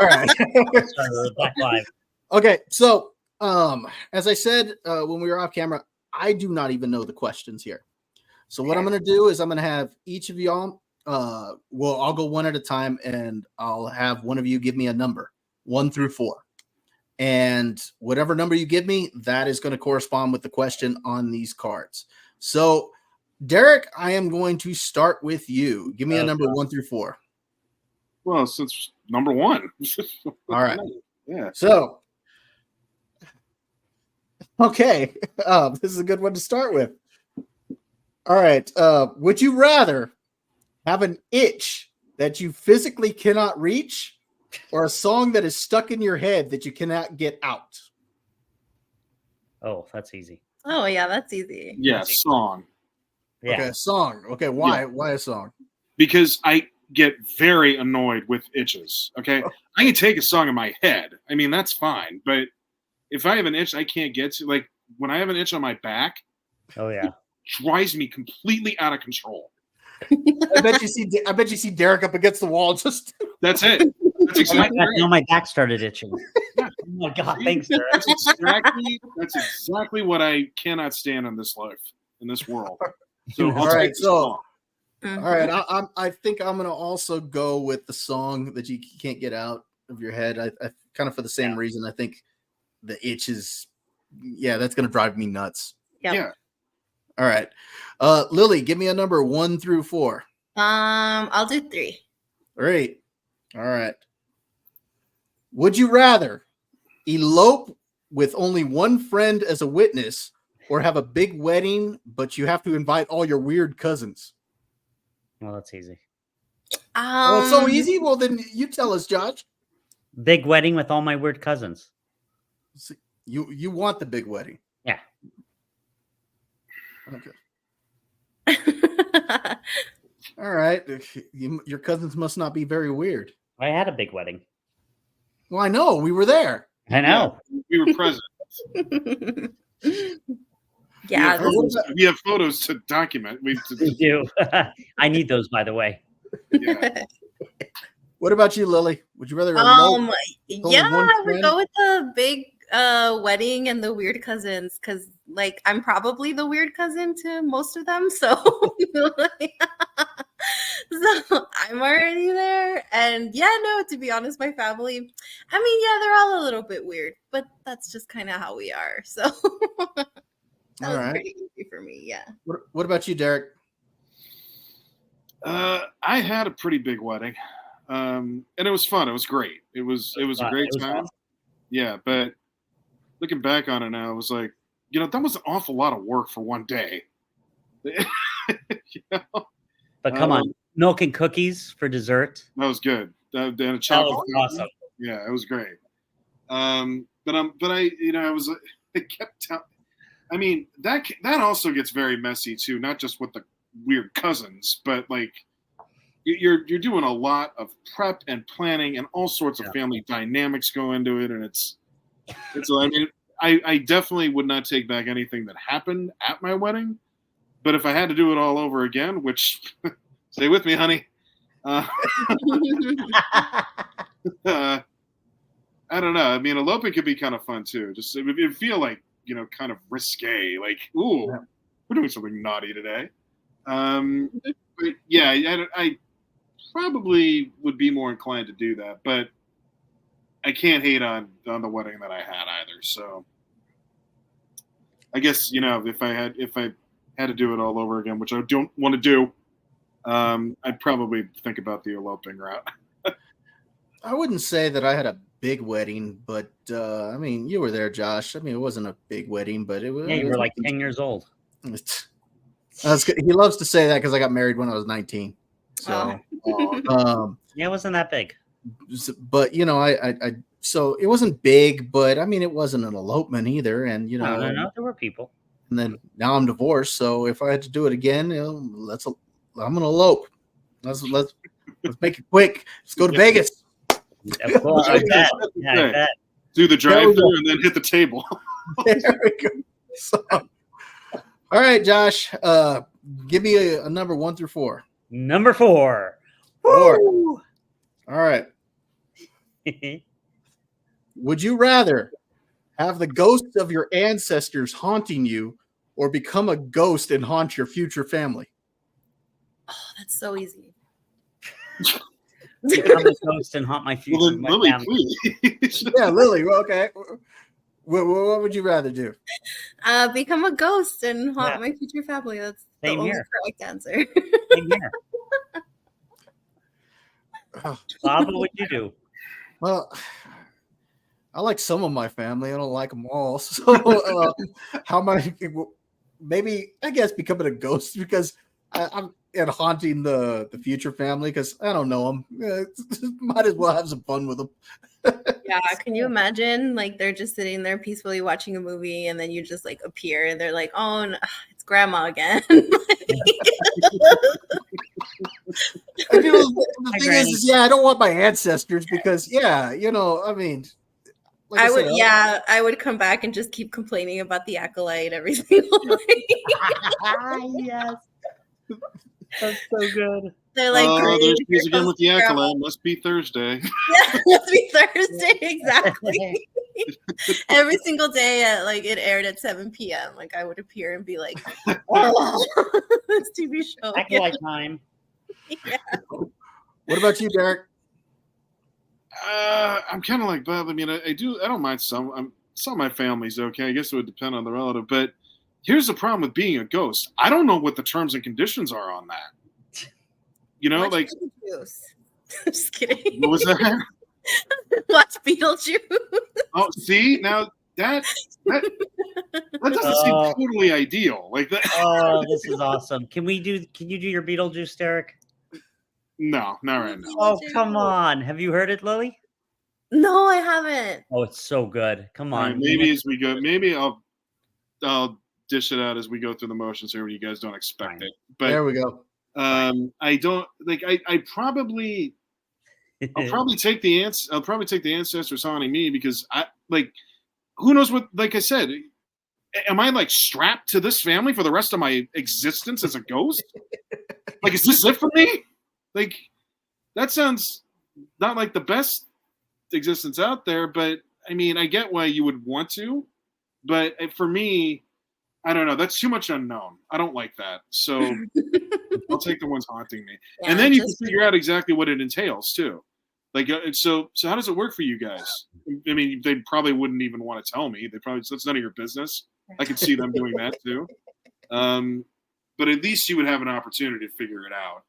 All right.
Sorry, we're back live.
Okay, so as I said when we were off camera, I do not even know the questions here. So what I'm going to do is I'm going to have each of y'all. I'll go one at a time, and I'll have one of you give me a number, 1 through 4, and whatever number you give me, that is going to correspond with the question on these cards. So, Derek, I am going to start with you. Give me a number 1 through 4.
Well, since number 1.
All right.
Yeah.
So, okay, this is a good one to start with. All right, would you rather have an itch that you physically cannot reach, or a song that is stuck in your head that you cannot get out?
Oh, that's easy.
Oh yeah, that's easy.
Yeah, song.
Yeah.
Okay, a song. Okay, why? Why a song?
Because I get very annoyed with itches. Okay. I can take a song in my head. I mean, that's fine. But if I have an itch I can't get to, like when I have an itch on my back,
Oh yeah.
drives me completely out of control.
I bet you see Derek up against the wall. Just
That's it. That's exactly right.
Now my back started itching. Oh my God, thanks, sir.
That's exactly what I cannot stand in this life, in this world. So
All right, so
Mhm.
all right, I think I'm gonna also go with the song that you can't get out of your head. I kind of for the same reason. I think the itch is, that's gonna drive me nuts.
Yep.
Yeah.
All right, Lily, give me a number 1 through 4.
I'll do 3.
Great. All right. Would you rather elope with only one friend as a witness, or have a big wedding, but you have to invite all your weird cousins?
Well, that's easy.
Oh, it's so easy. Well, then you tell us, Josh.
Big wedding with all my weird cousins.
So you want the big wedding?
Yeah.
Okay. All right. Your cousins must not be very weird.
I had a big wedding.
Well, I know. We were there.
I know.
We were present.
Yeah,
we have photos to document.
We do. I need those, by the way.
Yeah.
What about you, Lily? Would you rather elope?
Yeah, I would go with the big wedding and the weird cousins, because like I'm probably the weird cousin to most of them, so so I'm already there. And to be honest, my family, I mean, they're all a little bit weird, but that's just kind of how we are. So that was pretty easy for me. Yeah.
What about you, Derek?
I had a pretty big wedding, and it was fun. It was great. It was a great time. Awesome. Yeah, but looking back on it now, it was like, that was an awful lot of work for one day.
But come on, milk and cookies for dessert.
That was good. And a
chocolate. That was awesome.
Yeah, it was great. But I kept telling. I mean, that also gets very messy too. Not just with the weird cousins, but like you're doing a lot of prep and planning, and all sorts of family dynamics go into it, and it's. I mean, I definitely would not take back anything that happened at my wedding, but if I had to do it all over again, which stay with me, honey. I don't know. I mean, eloping could be kind of fun too. Just it would feel like kind of risque. Like, ooh, we're doing something naughty today. But yeah, I probably would be more inclined to do that, but I can't hate on the wedding that I had either. So I guess if I had to do it all over again, which I don't want to do, I'd probably think about the eloping route.
I wouldn't say that I had a big wedding, but I mean, you were there, Josh. I mean, it wasn't a big wedding, but it was.
Yeah, you were like 10 years old.
He loves to say that because I got married when I was 19. So,
it wasn't that big.
But I so it wasn't big, but I mean, it wasn't an elopement either. And
no, there were people.
And then now I'm divorced, so if I had to do it again, I'm gonna elope. Let's make it quick. Let's go to Vegas.
Of course, I bet.
Do the drive-thru and then hit the table.
There we go. So, all right, Josh. Give me a number 1 through 4.
Number 4.
4. All right. Would you rather have the ghosts of your ancestors haunting you, or become a ghost and haunt your future family?
Oh, that's so easy.
Become a ghost and haunt my future
Lily,
family.
Yeah, Lily. Well, okay. What would you rather do?
Become a ghost and haunt my future family. That's the only correct answer.
Same here. Bob, what would you do?
Well, I like some of my family. I don't like them all. So how am I? Maybe, I guess, becoming a ghost, because I'm haunting the future family, because I don't know them. Might as well have some fun with them.
Yeah, can you imagine? Like, they're just sitting there peacefully watching a movie, and then you just like appear, and they're like, "Oh, no, it's Grandma again."
The thing is, I don't want my ancestors, because, I mean, like
I would come back and just keep complaining about the Acolyte every single day.
Yes. That's so good.
They're like,
oh,
great.
there she is
here
again
comes
with the
the girl.
Acolyte. Must be Thursday.
Yeah, must be Thursday, exactly. Every single day at like it aired at 7 p.m. Like I would appear and be like, oh, this TV show.
Acolyte time.
Yeah.
What about you, Derek?
I'm kind of like Bob. I mean, I don't mind some. Some of my family's okay. I guess it would depend on the relative. But here's the problem with being a ghost. I don't know what the terms and conditions are on that. You know,
Watch
like
Beetlejuice. I'm just kidding.
what was that?
Watch Beetlejuice.
Oh, see now that doesn't seem totally ideal. Like that.
Oh, this is awesome. Can you do your Beetlejuice, Derek?
No, not right now.
Oh, come on. Have you heard it, Lily?
No, I haven't.
Oh, it's so good. Come
All
on.
right, maybe as we go, maybe I'll dish it out as we go through the motions here when you guys don't expect it. But
There we go.
I don't like. I'll probably take the I'll probably take the ancestors haunting me because I like. Who knows what? Like I said, am I like strapped to this family for the rest of my existence as a ghost? Like, is this it for me? Like, that sounds not like the best existence out there. But I mean, I get why you would want to. But for me, I don't know. That's too much unknown. I don't like that. So I'll take the ones haunting me.
Yeah,
and then you can figure out exactly what it entails too. Like, so how does it work for you guys? I mean, they probably wouldn't even want to tell me. They probably, that's none of your business. I could see them doing that too. But at least you would have an opportunity to figure it out.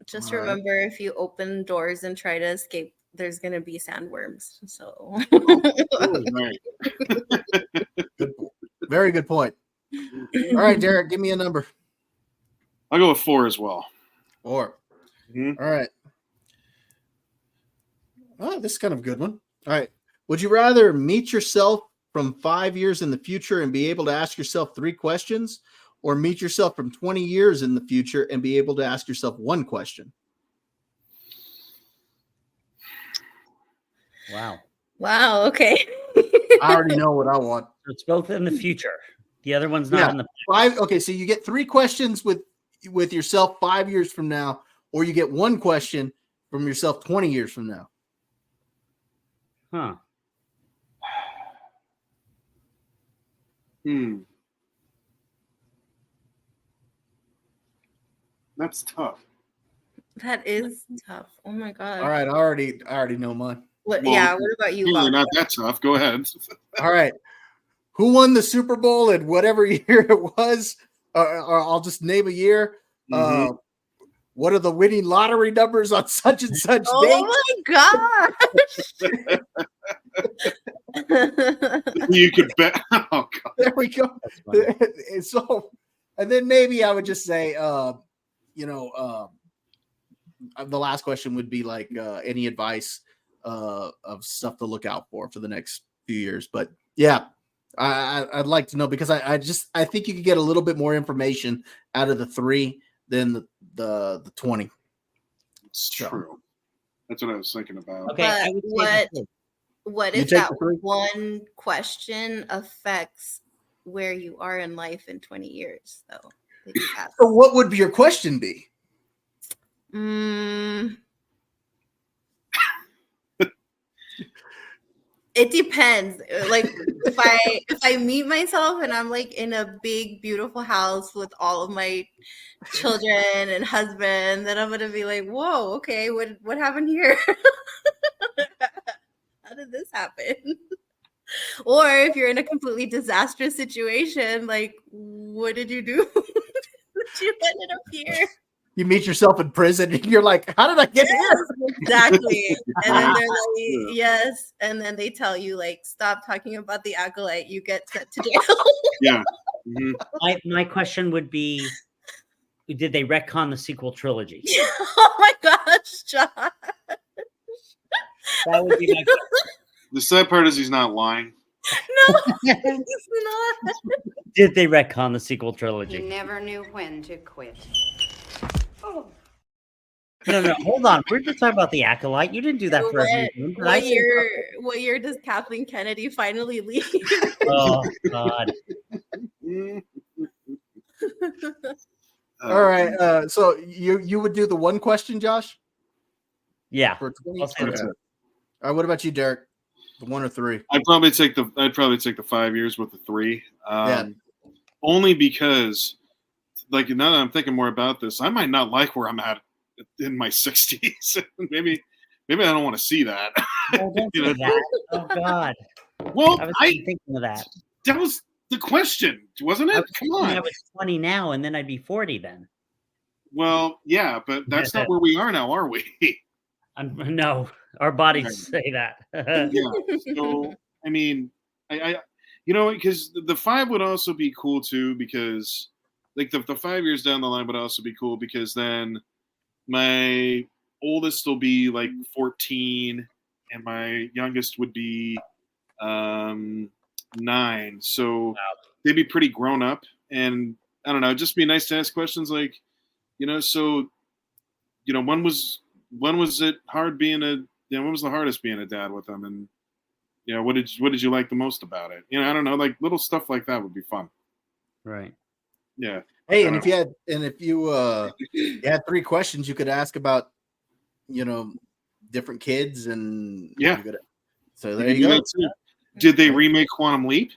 Just remember, if you open doors and try to escape, there's going to be sandworms. So,
Right.
Very good point. All right, Derek, give me a number.
I'll go with 4 as well.
4.
Mhm.
All right. Oh, this is kind of a good one. All right. Would you rather meet yourself from 5 years in the future and be able to ask yourself 3 questions, or meet yourself from 20 years in the future and be able to ask yourself 1 question?
Wow.
wow. Okay.
I already know what I want.
So it's both in the future. The other one's not in the
5. Okay, so you get 3 questions with yourself 5 years from now, or you get 1 question from yourself 20 years from now.
Huh.
That's tough.
That is tough. Oh my god.
All right, I already know mine.
What?
Well,
Yeah. What about you,
Really
Bob?
not that tough. Go ahead.
All right. Who won the Super Bowl in whatever year it was? Or I'll just name a year.
Mhm.
What are the winning lottery numbers on such and such date?
Oh my gosh.
You could bet. Oh, God.
There we go.
That's funny.
And so, and then maybe I would just say, the last question would be like any advice of stuff to look out for the next few years. But yeah, I'd like to know, because I think you could get a little bit more information out of the 3 than the 20.
It's true. That's what I was thinking about.
Okay.
But
I would say
what
You
if
take
that
the 3?
one question affects where you are in life in 20 years, though?
So what would your question be?
It depends. Like if I meet myself and I'm like in a big beautiful house with all of my children and husband, then I'm gonna be like, whoa, okay, what happened here? How did this happen? Or if you're in a completely disastrous situation, like, what did you do? That you ended up here?
You meet yourself in prison and you're like, how did I get here?
Exactly. And then they're like, yes. And then they tell you, like, stop talking about the Acolyte. You get sent to jail.
Yeah. Mhm.
my question would be, did they retcon the sequel trilogy?
Oh my gosh, Josh.
That would be my question.
The sad part is he's not lying.
No, it's not.
Did they retcon the sequel trilogy?
You never knew when to quit. Oh.
No, hold on. We're just talking about the Acolyte. You didn't do that for everyone.
What year does Kathleen Kennedy finally leave?
Oh God.
All right. So you would do the one question, Josh?
Yeah.
For 20?
I'll say
Okay.
that.
All right. What about you, Derek? The 1 or 3?
I'd probably take the 5 years with the 3.
Yeah.
Only because, like, now that I'm thinking more about this, I might not like where I'm at in my 60s. maybe I don't want to see that.
Oh, don't
You know?
say that. Oh God.
Well,
I was thinking of that.
that was the question, wasn't
I
it?
was
Come
thinking I
on.
was 20 now, and then I'd be 40 then.
Well, yeah, but that's not where we are now, are we?
No, our bodies say that.
Yeah. So, I mean, I because the 5 would also be cool too, because like the 5 years down the line would also be cool because then my oldest will be like 14 and my youngest would be 9. So they'd be pretty grown up, and I don't know, it'd just be nice to ask questions like, so when was it hard being when was the hardest being a dad with them, and what did you like the most about it? I don't know, like little stuff like that would be fun.
Right.
Yeah.
Hey, and if you had 3 questions, you could ask about different kids, and
Yeah.
So there you go.
Did they remake Quantum Leap?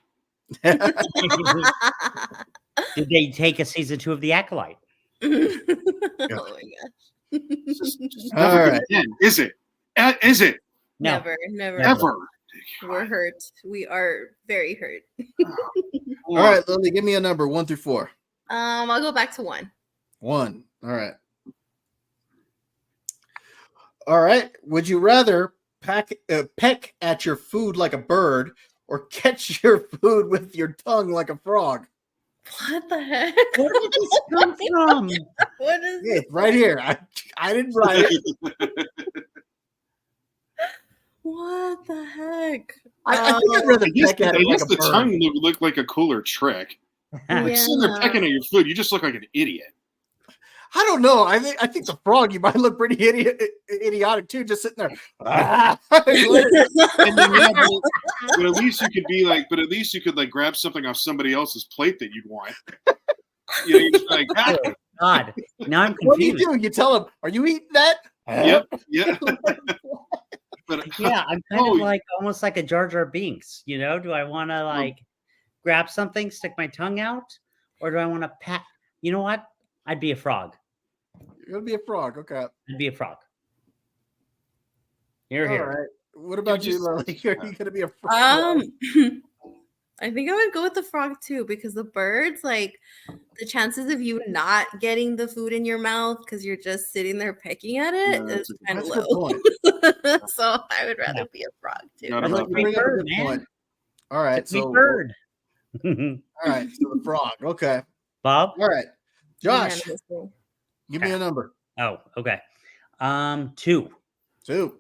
Did they take a season 2 of The Acolyte?
Oh my gosh.
Just
All
never
right.
gonna end, is it? Is it?
No.
Never.
Ever?
We're hurt. We are very hurt.
All right, Lily, give me a number 1 through 4.
I'll go back to 1.
1. All right. All right. Would you rather peck at your food like a bird or catch your food with your tongue like a frog?
What the heck?
Where did this come from?
What is
Yeah, it's right here. I didn't write it.
What the heck?
I think I'd rather
I guess,
peck at it like a
the
bird.
tongue would look like a cooler trick. Like sitting there pecking at your food, you just look like an idiot.
I don't know. I think the frog, you might look pretty idiotic too, just sitting there.
And then, but at least you could be like, grab something off somebody else's plate that you'd want. You're just like,
Oh, God. Now I'm
What do you
confused.
do? You tell them, "Are you eating that?"
Yep, yeah. But
Yeah, I'm kind of like almost like a Jar Jar Binks. Do I want to like grab something, stick my tongue out, or do I want to pat? You know what? I'd be a frog.
You're gonna be a frog. Okay.
I'd be a frog. Here.
All right. What about you, Lily? Are you gonna be a frog?
I think I would go with the frog too, because the birds, like the chances of you not getting the food in your mouth because you're just sitting there pecking at it is kind of
That's a
low.
good point.
So I would rather be a frog too.
Not
I
about
like you bring up a good point. All right, so
bird.
all right, so the frog. Okay.
Bob?
All right. Josh,
Unanimously.
give me a number.
Oh, okay. 2.
2.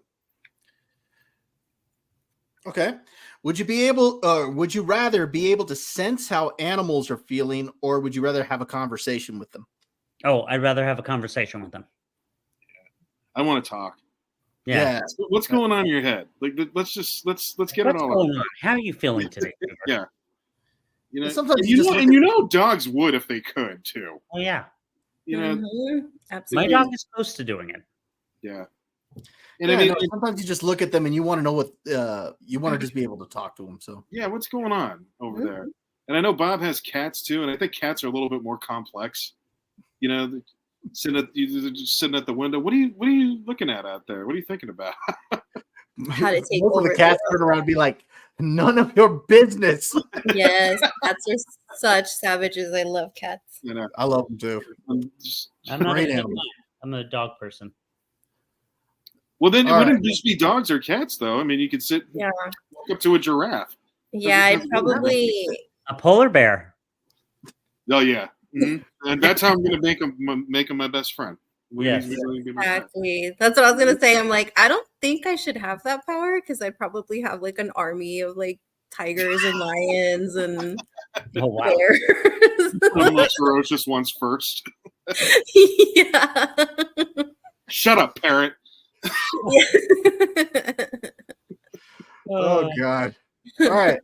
Okay. Would you rather be able to sense how animals are feeling, or would you rather have a conversation with them?
Oh, I'd rather have a conversation with them.
I want to talk.
Yeah.
What's going on in your head? Like, let's get
What's
it all
going
out.
on? How are you feeling today?
Yeah.
Sometimes
and
you just look at-
dogs would if they could too.
Oh, yeah.
Mhm.
My
Absolutely.
dog is close to doing it.
Yeah. And
Yeah,
I mean,
no, sometimes you just look at them and you want to know what you want to just be able to talk to them. So
yeah, what's going on over there? And I know Bob has cats too, and I think cats are a little bit more complex. Sitting at the window. What are you looking at out there? What are you thinking about?
How to take
most of
over
the cats turn around and be like, "None of your business."
Yes, cats are such savages. I love cats.
I love them too.
I'm not
Great
a
animals.
I'm a dog person.
Well, then it
All
wouldn't
right.
just be dogs or cats, though. I mean, you could
Yeah.
walk up to a giraffe.
Yeah, I'd probably.
A polar bear.
Oh yeah, and that's how I'm going to make him my best friend.
Yes.
He's gonna be my friend.
Exactly. That's what I was gonna say. I'm like, I don't think I should have that power because I'd probably have like an army of like tigers and lions and
Oh, wow.
bears.
The most ferocious ones first.
Yeah.
Shut up, parrot.
Oh God! All right,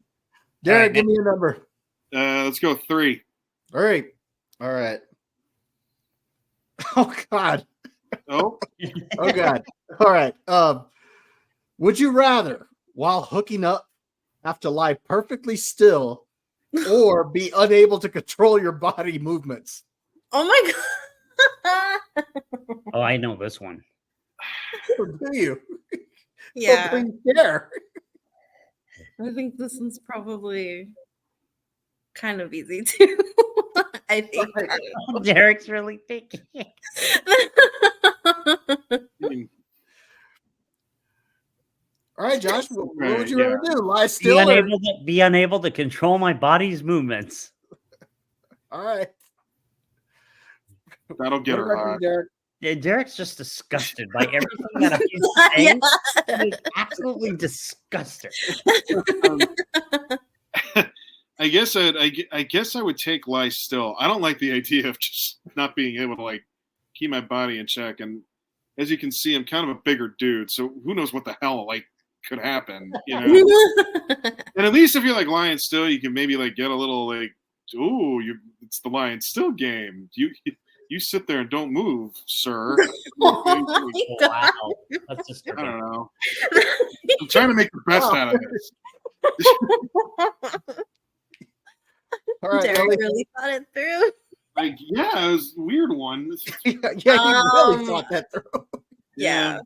Derek, give me a number.
Let's go 3.
All right. Oh God.
Oh,
Oh God. All right. Would you rather, while hooking up, have to lie perfectly still or be unable to control your body movements?
Oh my god.
Oh, I know this one.
Or do you?
Yeah,
Please share.
I think this one's probably kind of easy too. I think.
Right.
Derek's really thinking.
I mean,
All right, Josh. What would you
yeah.
rather do? Lie still? Or...
Be unable to control my body's movements.
All right.
That'll get
What
her
about you,
hot.
Derek?
Yeah, Derek's just disgusted by everything that he's saying. He's absolutely disgusted.
I guess I would take lie still. I don't like the idea of just not being able to like keep my body in check. And as you can see, I'm kind of a bigger dude, so who knows what the hell like could happen, you know? And at least if you're like lying still, you can maybe like get a little like, ooh, it's the lying still game. You sit there and don't move, sir.
Oh my God.
Wow, that's
I
disturbing.
don't know. I'm trying to make the best out of this.
All right,
Derek
Ellie.
really thought it through.
Like, yeah, it was a weird one.
Yeah, you really thought that through.
Yeah.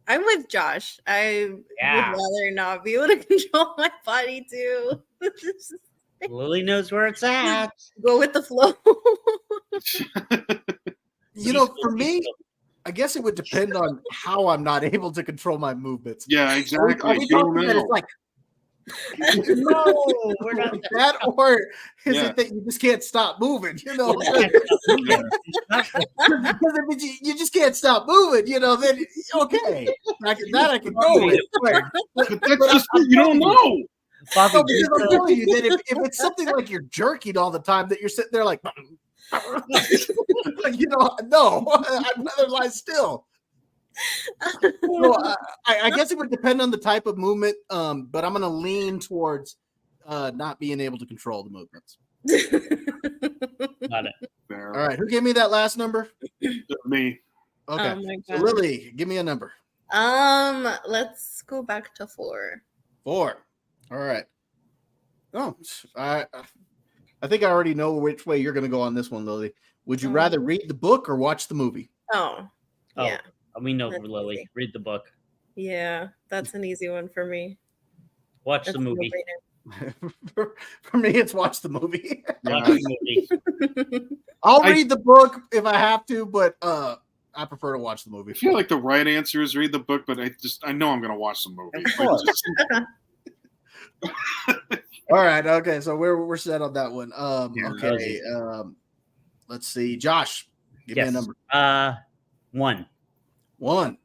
I'm with Josh. I
Yeah.
would rather not be able to control my body too. Just
Lily knows where it's at.
go with the flow.
You know, for me, I guess it would depend on how I'm not able to control my movements.
Yeah,
Are
exactly.
we
Go
talking that
now.
it's like
No, we're not.
like that, or is
Yeah.
it that you just can't stop moving? You know, because if you just can't stop moving, you know, then okay, I can go with. But
But that's just you don't know.
Bobby,
no, because I'm telling you that if it's something like you're jerking all the time, that you're sitting there like, you know, no, I'd rather lie still. So, I guess it would depend on the type of movement, but I'm going to lean towards not being able to control the movements.
got it.
There.
All right, who gave me that last number?
Me.
Okay,
Oh my
so
God.
Lily, give me a number.
Let's go back to 4.
4. All right. Oh, I think I already know which way you're going to go on this one, Lily. Would you rather read the book or watch the movie?
Oh,
Oh,
yeah.
we know,
That's
Lily.
easy.
Read the book.
Yeah, that's an easy one for me.
Watch
That's
the movie.
a
For me, it's watch the movie.
Watch the movie.
no-brainer.
I'll read the book if I have to, but I prefer to watch the movie.
I feel like the right answer is read the book, but I know I'm gonna watch the movie.
Of course. All right, okay, so we're set on that one. Okay, let's see, Josh, give me a number.
1.
1.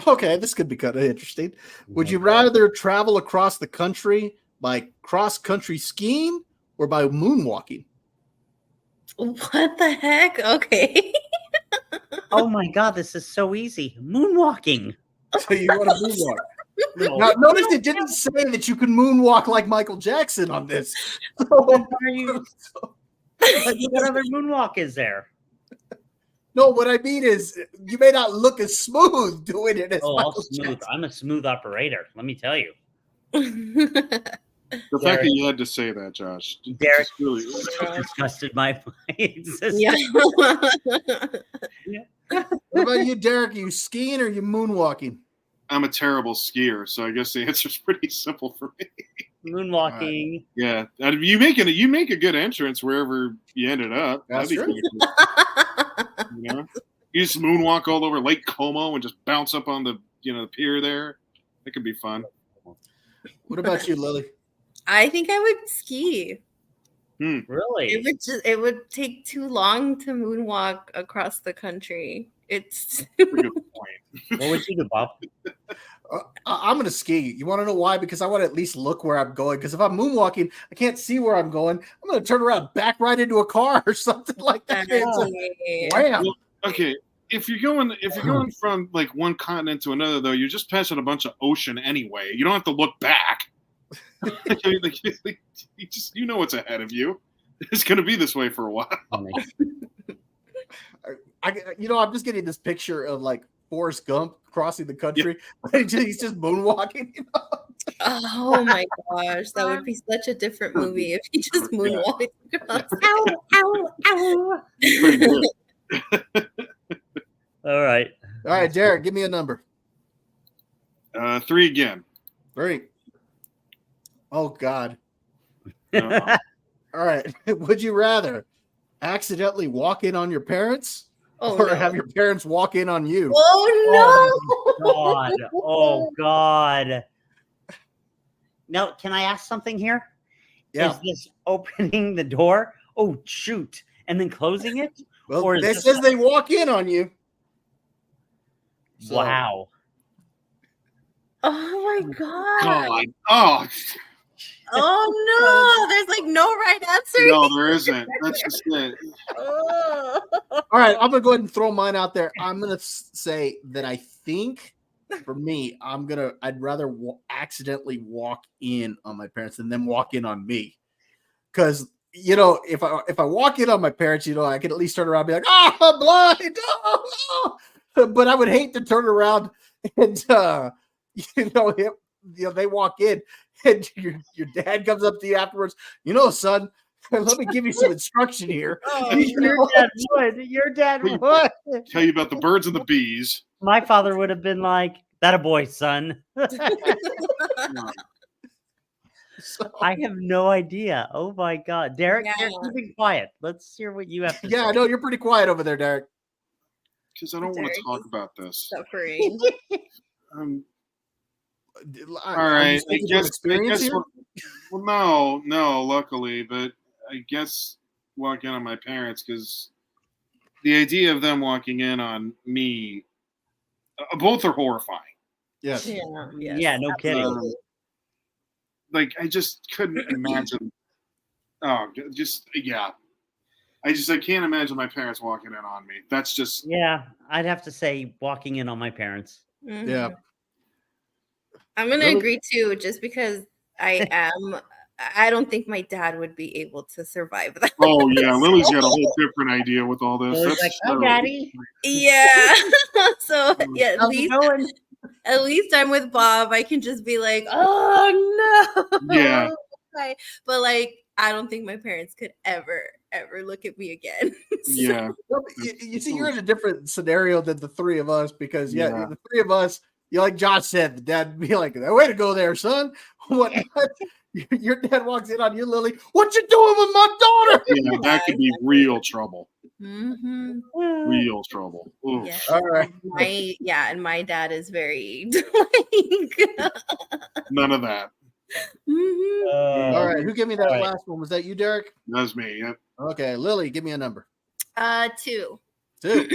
Okay, this could be kind of interesting. Would you rather travel across the country by cross-country skiing or by moonwalking?
What the heck? Okay.
Oh my God, this is so easy. Moonwalking.
So you want to moonwalk? Now, notice it didn't say that you can moonwalk like Michael Jackson on this.
What other moonwalk is there?
No, what I mean is you may not look as smooth doing it as
Oh,
Michael
all smooth.
Jackson.
I'm a smooth operator. Let me tell you.
The fact that you had to say that, Josh.
Derek
just really
disgusted my existence.
Yeah.
What about you, Derek? Are you skiing or are you moonwalking?
I'm a terrible skier, so I guess the answer's pretty simple for me.
Moonwalking.
Yeah, you make a good entrance wherever you ended up.
That's
That'd be
true.
good. You know, you just moonwalk all over Lake Como and just bounce up on the pier there. It could be fun.
What about you, Lily?
I think I would ski.
Really?
It would take too long to moonwalk across the country. It's
Pretty good point.
What would you do, Bob?
I'm going to ski. You want to know why? Because I want to at least look where I'm going. Because if I'm moonwalking, I can't see where I'm going. I'm going to turn around, back right into a car or something like that. It's like, wham.
Well, okay, if you're going from like one continent to another, though, you're just passing a bunch of ocean anyway. You don't have to look back. You know what's ahead of you. It's going to be this way for a while.
I'm just getting this picture of like Forrest Gump crossing the country. Yeah. He's just moonwalking.
Oh my gosh, that would be such a different movie if he just moonwalked.
Ow, ow, ow. All right,
Derek, give me a number.
3 again.
3. Oh God.
Uh-oh.
All right. Would you rather accidentally walk in on your parents or have your parents walk in on you?
Oh no!
Oh God! Now, can I ask something here?
Yeah.
Is this opening the door? Oh shoot! And then closing it?
Well,
or
it says they walk in on you.
So. Wow!
Oh my God!
Oh
no! There's like no right answer.
No, there isn't. That's just it.
Oh.
All right, I'm gonna go ahead and throw mine out there. I'm gonna say that I think for me, I'd rather accidentally walk in on my parents than them walk in on me, because if I walk in on my parents, I can at least turn around and be like, oh, I'm blind. Oh. But I would hate to turn around and they walk in and your dad comes up to you afterwards. Son, let me give you some instruction here.
Oh,
Your dad would.
Tell you about the birds and the bees.
My father would have been like, "That a boy, son." I have no idea. Oh my God, Derek, you're keeping quiet. Let's hear what you have to say.
Yeah, I know you're pretty quiet over there, Derek.
Because I don't want to talk about this.
Suffering.
All right. I guess well, no, luckily, but I guess walk in on my parents because the idea of them walking in on me, both are horrifying.
Yes.
Yeah, no kidding.
Like I just couldn't imagine. I can't imagine my parents walking in on me. That's just.
Yeah, I'd have to say walking in on my parents.
Mm-hmm.
Yeah.
I'm going to agree too, just because I don't think my dad would be able to survive that.
Oh yeah, Lily's got a whole different idea with all this.
Lily's like, "Oh, Daddy."
Yeah. So yeah, at least I'm with Bob. I can just be like, "Oh no."
Yeah.
But like, I don't think my parents could ever look at me again.
Yeah.
You see, you're in a different scenario than the three of us because the three of us. Like Josh said, the dad would be like, "Way to go there, son." What? Your dad walks in on you, Lily. What you doing with my daughter?
Yeah, that could be real trouble.
Mm-hmm.
Real trouble.
Yeah.
All right.
And my dad is very
none of that.
Mm-hmm.
All right. Who gave me that last one? Was that you, Derek?
That was me. Yep.
Okay, Lily, give me a number.
2.
2.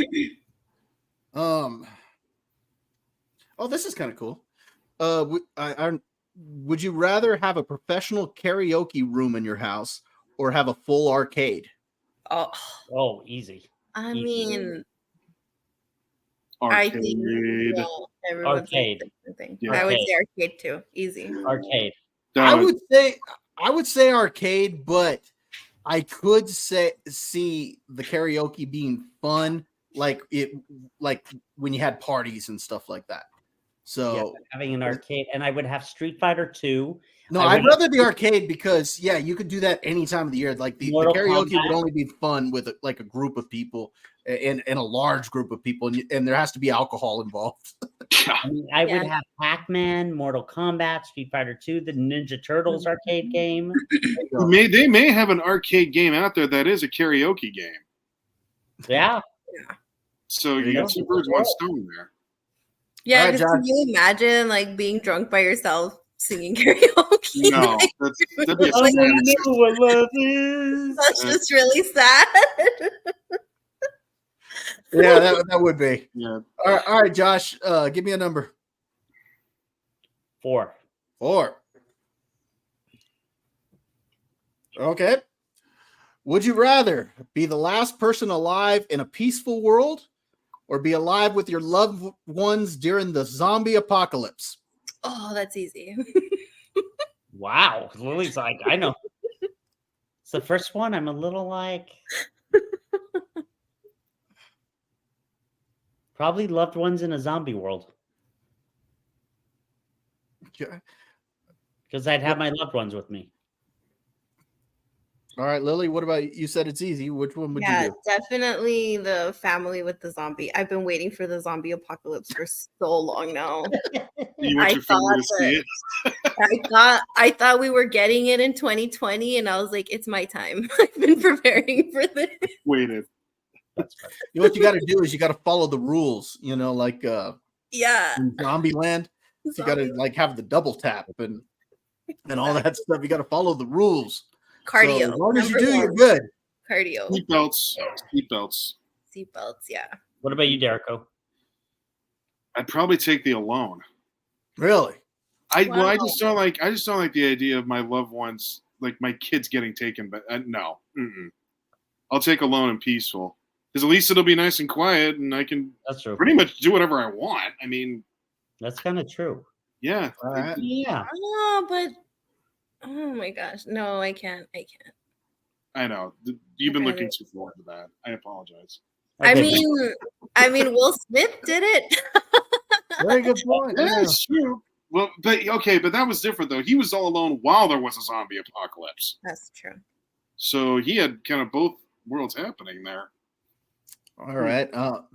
Oh, this is kind of cool. Would you rather have a professional karaoke room in your house or have a full arcade?
Oh, easy.
I mean,
arcade.
I think
arcade.
Yeah. I would say arcade too. Easy.
Arcade.
I would say arcade, but I could see the karaoke being fun, like when you had parties and stuff like that. So
having an arcade, and I would have Street Fighter 2.
No, I'd rather the arcade because you could do that any time of the year. Like the karaoke would only be fun with a group of people and a large group of people, and there has to be alcohol involved.
I would have Pac-Man, Mortal Kombat, Street Fighter 2, the Ninja Turtles arcade game.
They may have an arcade game out there that is a karaoke game.
Yeah.
So you got 2 birds, 1 stone there.
Yeah, because can you imagine like being drunk by yourself singing karaoke?
No, that'd be
I know what love is.
That's just really sad.
Yeah, that would be.
Yeah.
All right, Josh, give me a number.
4.
Okay. Would you rather be the last person alive in a peaceful world or be alive with your loved ones during the zombie apocalypse?
Oh, that's easy.
Wow. Lily's like, I know. It's the first one. I'm a little like probably loved ones in a zombie world
Okay.
because I'd have my loved ones with me.
All right, Lily, what about you? You said it's easy. Which one would you
Yeah,
do?
definitely the family with the zombie. I've been waiting for the zombie apocalypse for so long now.
You want
I
your family to
thought
see it?
I thought we were getting it in 2020, and I was like, it's my time. I've been preparing for this.
Waited.
That's funny.
You know what you got to do is you got to follow the rules. Like
Yeah.
in Zombieland, so you got to like have the double tap and all that stuff. You got to follow the rules.
Cardio.
So as long as you
number
do,
one.
you're good.
Cardio.
Seatbelts.
Seatbelts, yeah.
What about you, Derico?
I'd probably take the alone.
Really?
I
Wow.
just don't like the idea of my loved ones, like my kids getting taken. But no, I'll take alone and peaceful because at least it'll be nice and quiet, and I can
That's true.
pretty much do whatever I want. I mean,
That's kind of true.
yeah.
All right.
Yeah.
Oh, but oh my gosh, no, I can't.
I know. You've been
Okay.
looking too forward to that. I apologize.
I
Okay,
mean, Will Smith did it.
Very good point.
Yeah,
Yeah.
it's true. Well, but that was different though. He was all alone while there was a zombie apocalypse,
That's true.
so he had kind of both worlds happening there.
All right.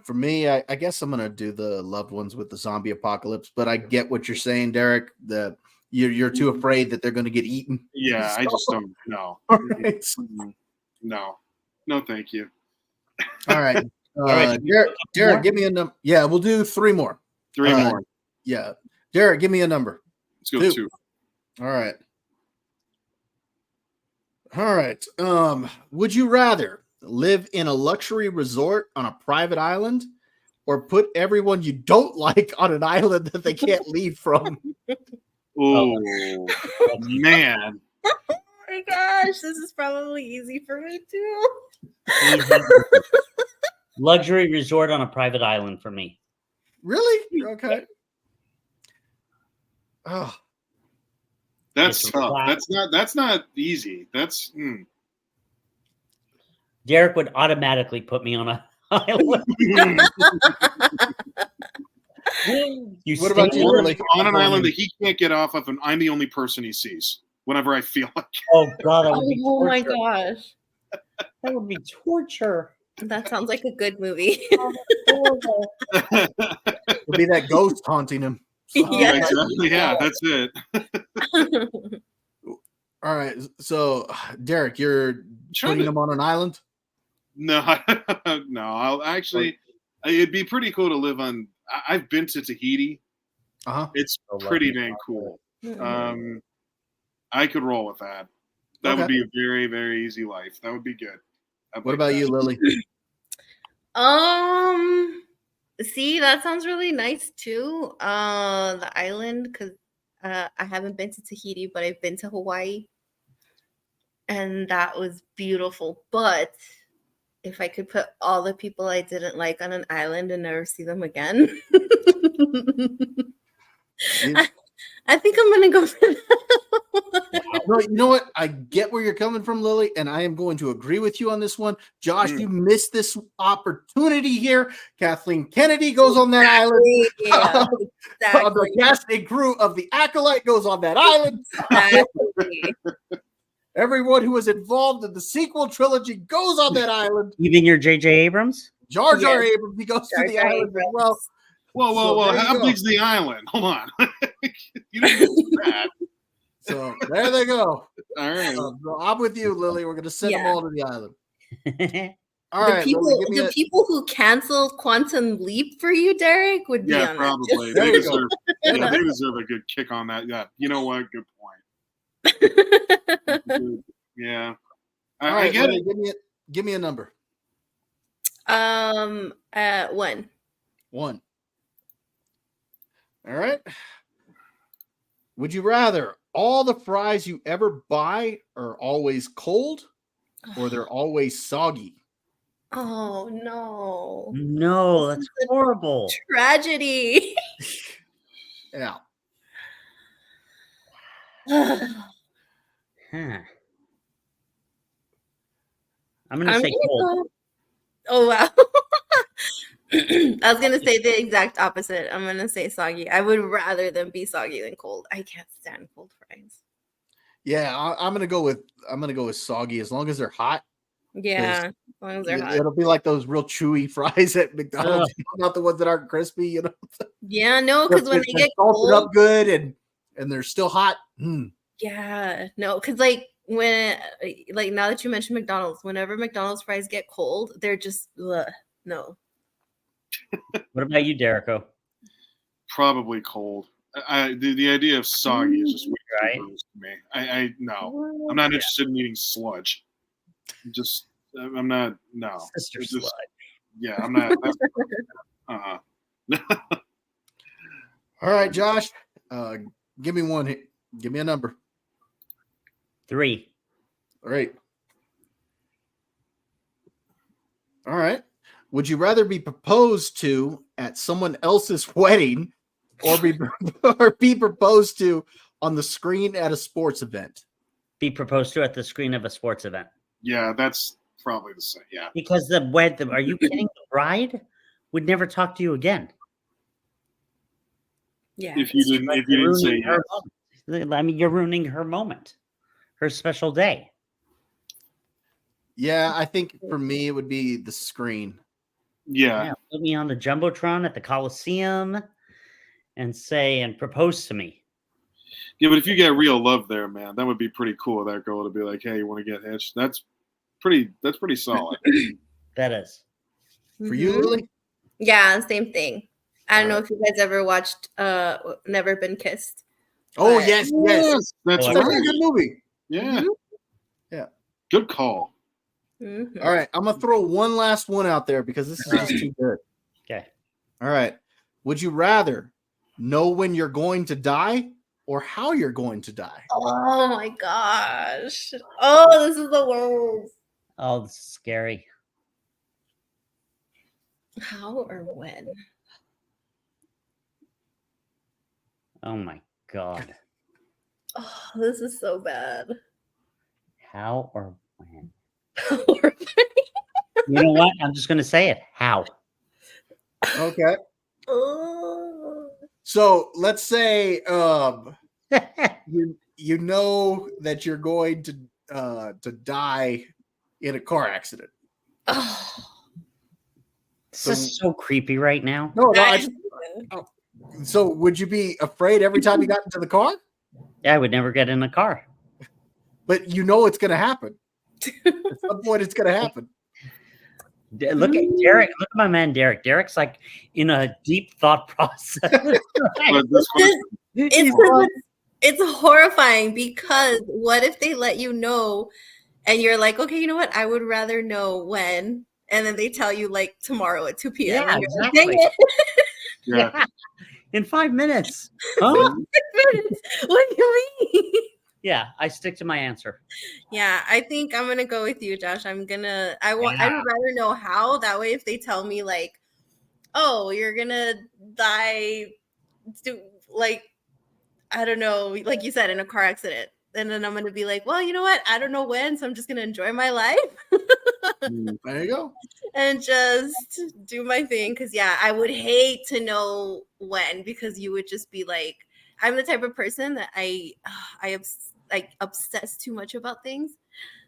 For me, I guess I'm gonna do the loved ones with the zombie apocalypse, but I get what you're saying, Derek. That you're too afraid that they're gonna get eaten.
Yeah, I just don't know.
All right.
No, thank you.
All right.
right.
Derek, give me a number. Yeah, we'll do 3 more.
Three more.
Yeah. Derek, give me a number.
Let's go 2.
All right. All right. Would you rather live in a luxury resort on a private island or put everyone you don't like on an island that they can't leave from?
Oh man.
Oh my gosh, this is probably easy for me too.
Easy. Luxury resort on a private island for me.
Really? Okay. Oh,
That's
It's
tough.
flat.
That's not easy. That's
Derek would automatically put me on an island. You
What about
stay
you,
there?
Lily?
on an island that he can't get off of, and I'm the only person he sees whenever I feel like.
Oh god, that would be
Oh my
torture.
gosh,
That would be torture.
that sounds like a good movie.
Horrible.
it'll be that ghost haunting him.
Yeah.
Exactly. Yeah, that's it.
All right. So, Derek, you're
Trying
putting
to-
him on an island?
No, no. I'll actually. It'd be pretty cool to live on. I've been to Tahiti.
Uh-huh.
It's
Oh,
pretty
lovely.
dang cool.
Mm-hmm.
I could roll with that. That
Okay.
would be a very, very easy life. That would be good. I'd
What
like
about
that.
you, Lily?
See, that sounds really nice too. The island, because I haven't been to Tahiti, but I've been to Hawaii, and that was beautiful. But if I could put all the people I didn't like on an island and never see them again, I think I'm gonna go for that.
No, you know what? I get where you're coming from, Lily, and I am going to agree with you on this one. Josh, you missed this opportunity here. Kathleen Kennedy goes on that island.
Yeah,
The cast and crew of the Acolyte goes on that island.
exactly.
Everyone who was involved in the sequel trilogy goes on that island.
Even your J.J. Abrams?
Jar Jar
Yes.
Abrams, he goes
Jar
to the
Jar
island as
Abrams.
well.
Whoa,
So
whoa!
there you
How
go.
big's the island? Hold on. You didn't do that.
So there they go.
All right.
So I'm with you, Lily. We're going to send them
Yeah.
all to the island. All
The
right,
people,
Lily, give me
the people who canceled Quantum Leap for you, Derek, would be
Yeah,
on
probably.
There
They
you go.
deserve. Yeah, they deserve a good kick on that. Yeah. You know what? Good point.
that.
Yeah.
All
I
right,
get
Lily,
it.
give me a number.
1.
1. All right. Would you rather all the fries you ever buy are always cold or they're always soggy?
Oh no!
No, that's horrible.
Tragedy.
Yeah.
Huh. I'm gonna say cold.
Oh wow. I was gonna say the exact opposite. I'm gonna say soggy. I would rather them be soggy than cold. I can't stand cold fries.
Yeah, I'm gonna go with soggy as long as they're hot.
Yeah, as long as they're hot.
It'll be like those real chewy fries at McDonald's, not the ones that aren't crispy.
Yeah, no, because when they get
salted
cold
up good and they're still hot.
Yeah, no, because like when like now that you mentioned McDonald's, whenever McDonald's fries get cold, they're just no.
What about you, Derico?
Probably cold. The idea of soggy is just way
Right.
too gross to me. I no, I'm not interested in eating sludge. I'm not. No,
Sister
It's just-
sludge.
Yeah, I'm not.
All right, Josh, give me one. Give me a number.
3.
All right. All right. Would you rather be proposed to at someone else's wedding or be proposed to on the screen at a sports event?
Be proposed to at the screen of a sports event.
Yeah, that's probably the same. Yeah,
Because are you kidding? The bride would never talk to you again.
Yeah.
if you didn't say
Ruining her
yes.
moment. I mean, you're ruining her moment, her special day.
Yeah, I think for me it would be the screen.
Yeah,
Put me on the Jumbotron at the Coliseum and propose to me.
yeah, but if you get real love there, man, that would be pretty cool. That girl to be like, "Hey, you want to get hitched?" That's pretty solid.
That is.
For you,
Mhm.
Lily?
Yeah, same thing. I don't know
Alright.
if you guys ever watched Never Been Kissed.
Oh,
But-
yes.
Yes, that's
Oh,
It's a
right.
very good movie.
Yeah,
Yeah.
good call.
Mhm.
All right. I'm going to throw one last one out there because this is just too good.
Okay.
All right. Would you rather know when you're going to die or how you're going to die?
Oh my gosh. Oh, this is the worst.
Oh, this is scary.
How or when?
Oh my God.
Oh, this is so bad.
How or when? You know what? I'm just going to say it. How?
Okay.
Oh.
So let's say you know that you're going to die in a car accident.
Oh.
This is so creepy right now.
No, so would you be afraid every time you got into the car?
Yeah, I would never get in a car.
But you know it's going to happen. At some point, it's going to happen.
Look at Derek. Look at my man, Derek. Derek's like in a deep thought process.
But this
It's horrifying because what if they let you know and you're like, okay, you know what? I would rather know when. And then they tell you like tomorrow at 2 p.m.
Yeah,
and you're like,
exactly.
dang it.
yeah.
In 5 minutes. Huh?
What do you mean?
Yeah, I stick to my answer.
Yeah, I think I'm gonna go with you, Josh. I would rather know how. That way, if they tell me like, oh, you're gonna die, like, I don't know, like you said, in a car accident. And then I'm gonna be like, well, you know what? I don't know when, so I'm just gonna enjoy my life
There you go.
and just do my thing. Cause yeah, I would hate to know when because you would just be like, I'm the type of person that I obsess too much about things.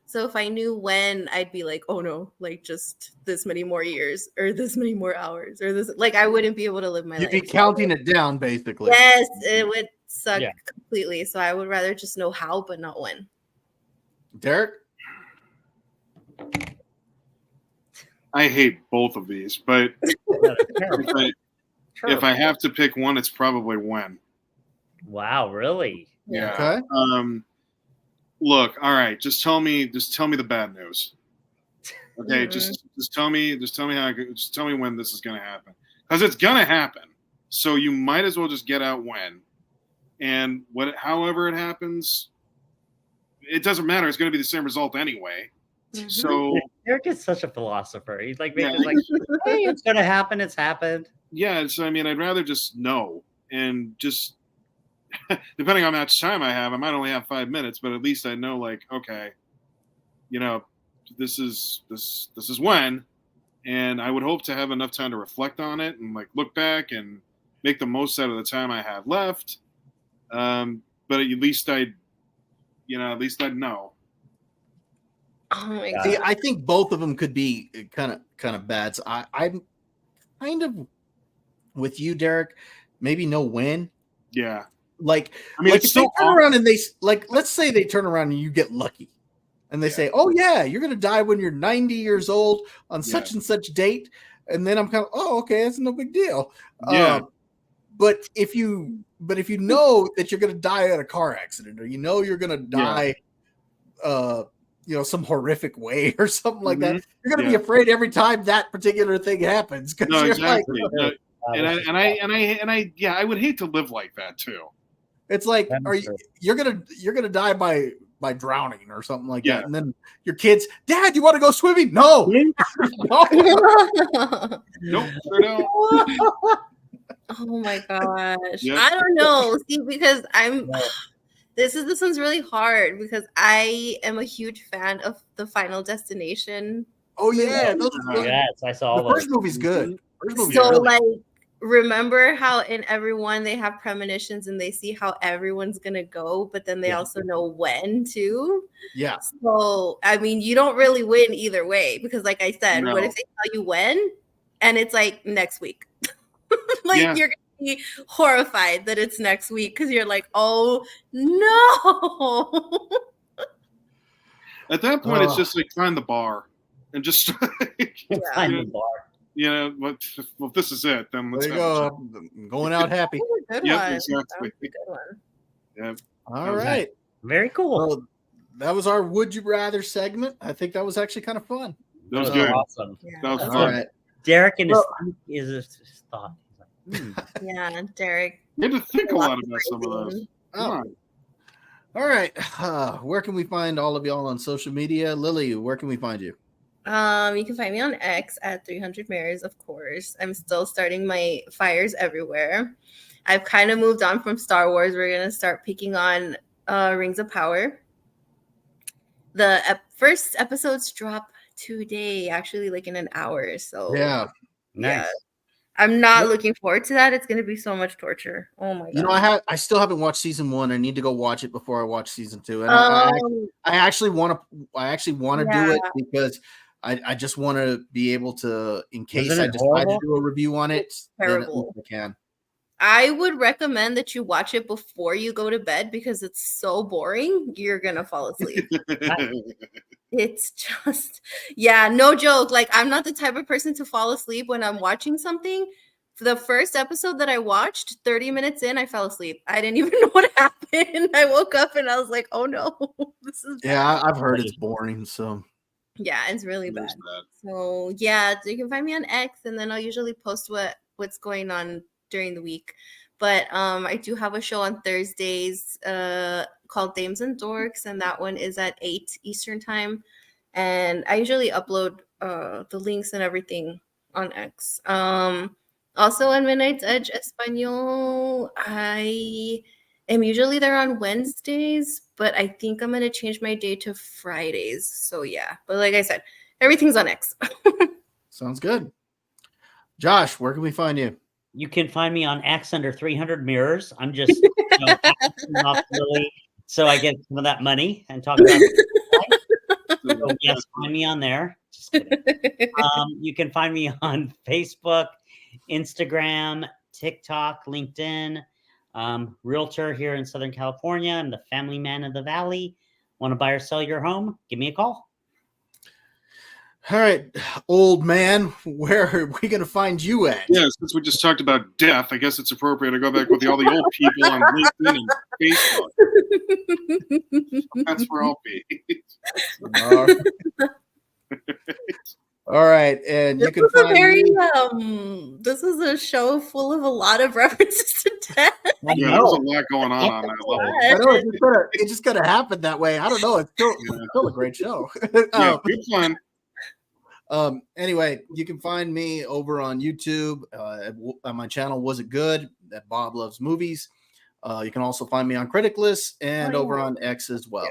So if I knew when, I'd be like, oh no, like just this many more years or this many more hours or this, like I wouldn't be able to live my
You'd
life.
be counting it down, basically.
Yes, it would suck
Yeah.
completely. So I would rather just know how, but not when.
Derek?
I hate both of these, but if I have to pick one, it's probably when.
Wow, really?
Yeah.
Okay.
Look, all right. Just tell me the bad news. Okay, just tell me just tell me when this is gonna happen. Because it's gonna happen. So you might as well just get out when. And however it happens, it doesn't matter. It's gonna be the same result anyway. So
Derek is such a philosopher. He's like,
Yeah.
like, hey, it's gonna happen. It's happened.
yeah, so I mean, I'd rather just know and just depending on how much time I have, I might only have 5 minutes, but at least I know, like, okay, you know, this is when, and I would hope to have enough time to reflect on it and like look back and make the most out of the time I have left. But at least I'd know.
Oh my
See,
god.
I think both of them could be kind of bad. So I'm kind of with you, Derek. Maybe know when.
Yeah.
Like,
I mean,
like
it's
if they
still
turn
awful.
around and they like, let's say they turn around and you get lucky, and they
Yeah.
say, "Oh yeah, you're gonna die when you're 90 years old on
Yeah.
such and such date," and then I'm kind of, "Oh, okay, that's no big deal."
Yeah.
But if you know that you're gonna die in a car accident, or you know you're gonna die, some horrific way or something like that, you're gonna be afraid every time that particular thing happens because
No,
you're
exactly.
like,
I would hate to live like that too.
it's like, you're gonna die by drowning or something like
Yeah.
that, and then your kids, Dad, you want to go swimming? No, no.
Nope, sure don't.
Oh my gosh.
Yep.
I don't know. See, because this one's really hard because I am a huge fan of the Final Destination.
Oh yeah,
Yes, I saw
the
those.
first movie's good. First movie's
So
really
like, remember how in everyone they have premonitions and they see how everyone's gonna go, but then they also know when too.
Yeah.
So I mean, you don't really win either way because, like I said, what if they tell you when and it's like next week? Like you're gonna be horrified that it's next week because you're like, oh no.
At that point, it's just like find the bar and just
find the bar.
Well, this is it. Then let's
there you go. I'm going out happy.
Good
Yep,
one.
exactly.
Good one.
Yeah.
All right.
Very cool.
Well, that was our Would You Rather segment. I think that was actually kind of fun.
That was good.
Awesome.
Yeah.
That was
All
fun.
right.
Derek and his thought.
Yeah, Derek.
You had to think a lot about some of those. Come on.
All right. Where can we find all of y'all on social media? Lily, where can we find you?
You can find me on X at 300 Mirrors, of course. I'm still starting my fires everywhere. I've kind of moved on from Star Wars. We're going to start picking on Rings of Power. The first episodes drop today, actually, like in an hour. So
yeah.
Nice.
I'm not looking forward to that. It's going to be so much torture. Oh my god!
I still haven't watched season 1. I need to go watch it before I watch season 2. And I actually want to do it because I just want to be able to, in case I decide to do a review on it, then at least I can.
I would recommend that you watch it before you go to bed because it's so boring. You're gonna fall asleep. It's just, no joke. Like, I'm not the type of person to fall asleep when I'm watching something. For the first episode that I watched, 30 minutes in, I fell asleep. I didn't even know what happened. I woke up and I was like, oh no, this is bad.
I've heard it's boring. So
yeah, it's really bad. So you can find me on X, and then I'll usually post what's going on during the week. But I do have a show on Thursdays called Dames and Dorks, and that one is at 8 Eastern time. And I usually upload the links and everything on X. Also on Midnight's Edge Espanol, I am usually there on Wednesdays, but I think I'm going to change my day to Fridays. So yeah, but like I said, everything's on X.
sounds good. Josh, where can we find you?
You can find me on X under 300 Mirrors. I'm just off Lily, so I get some of that money and talk about so yes, find me on there. Just kidding. You can find me on Facebook, Instagram, TikTok, LinkedIn. Realtor here in Southern California. I'm the family man of the valley. Want to buy or sell your home? Give me a call.
All right, old man, where are we going to find you at?
Yeah, since we just talked about death, I guess it's appropriate to go back with all the old people on LinkedIn and Facebook. That's where I'll be.
All right, and you can find
this is a show full of a lot of references to death.
Yeah, there's a lot going on that level.
I know it just gotta happen that way. I don't know. It's still a great show.
Yeah, good fun.
Anyway, you can find me over on YouTube on my channel. Was It Good? That Bob Loves Movies. You can also find me on Critic List and over on X as well.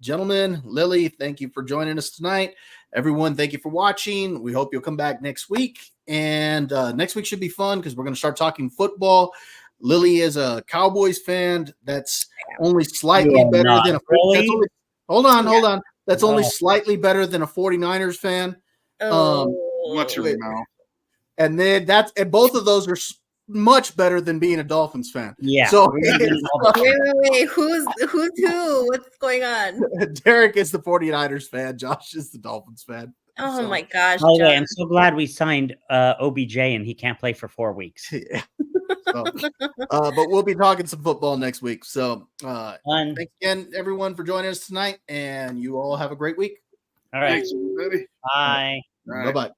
Gentlemen, Lily, thank you for joining us tonight. Everyone, thank you for watching. We hope you'll come back next week. And next week should be fun because we're going to start talking football. Lily is a Cowboys fan. That's only slightly better than a
really?
Hold on. That's only slightly better than a 49ers fan.
Watch your mouth.
And then and both of those are much better than being a Dolphins fan.
Yeah.
So
wait. Who's who? What's going on?
Derek is the 49ers fan. Josh is the Dolphins fan.
Oh my gosh.
By the way, I'm so glad we signed OBJ and he can't play for 4 weeks.
Yeah. So, but we'll be talking some football next week. So thanks again, everyone, for joining us tonight. And you all have a great week.
All right.
Thanks, everybody.
Bye.
Bye-bye.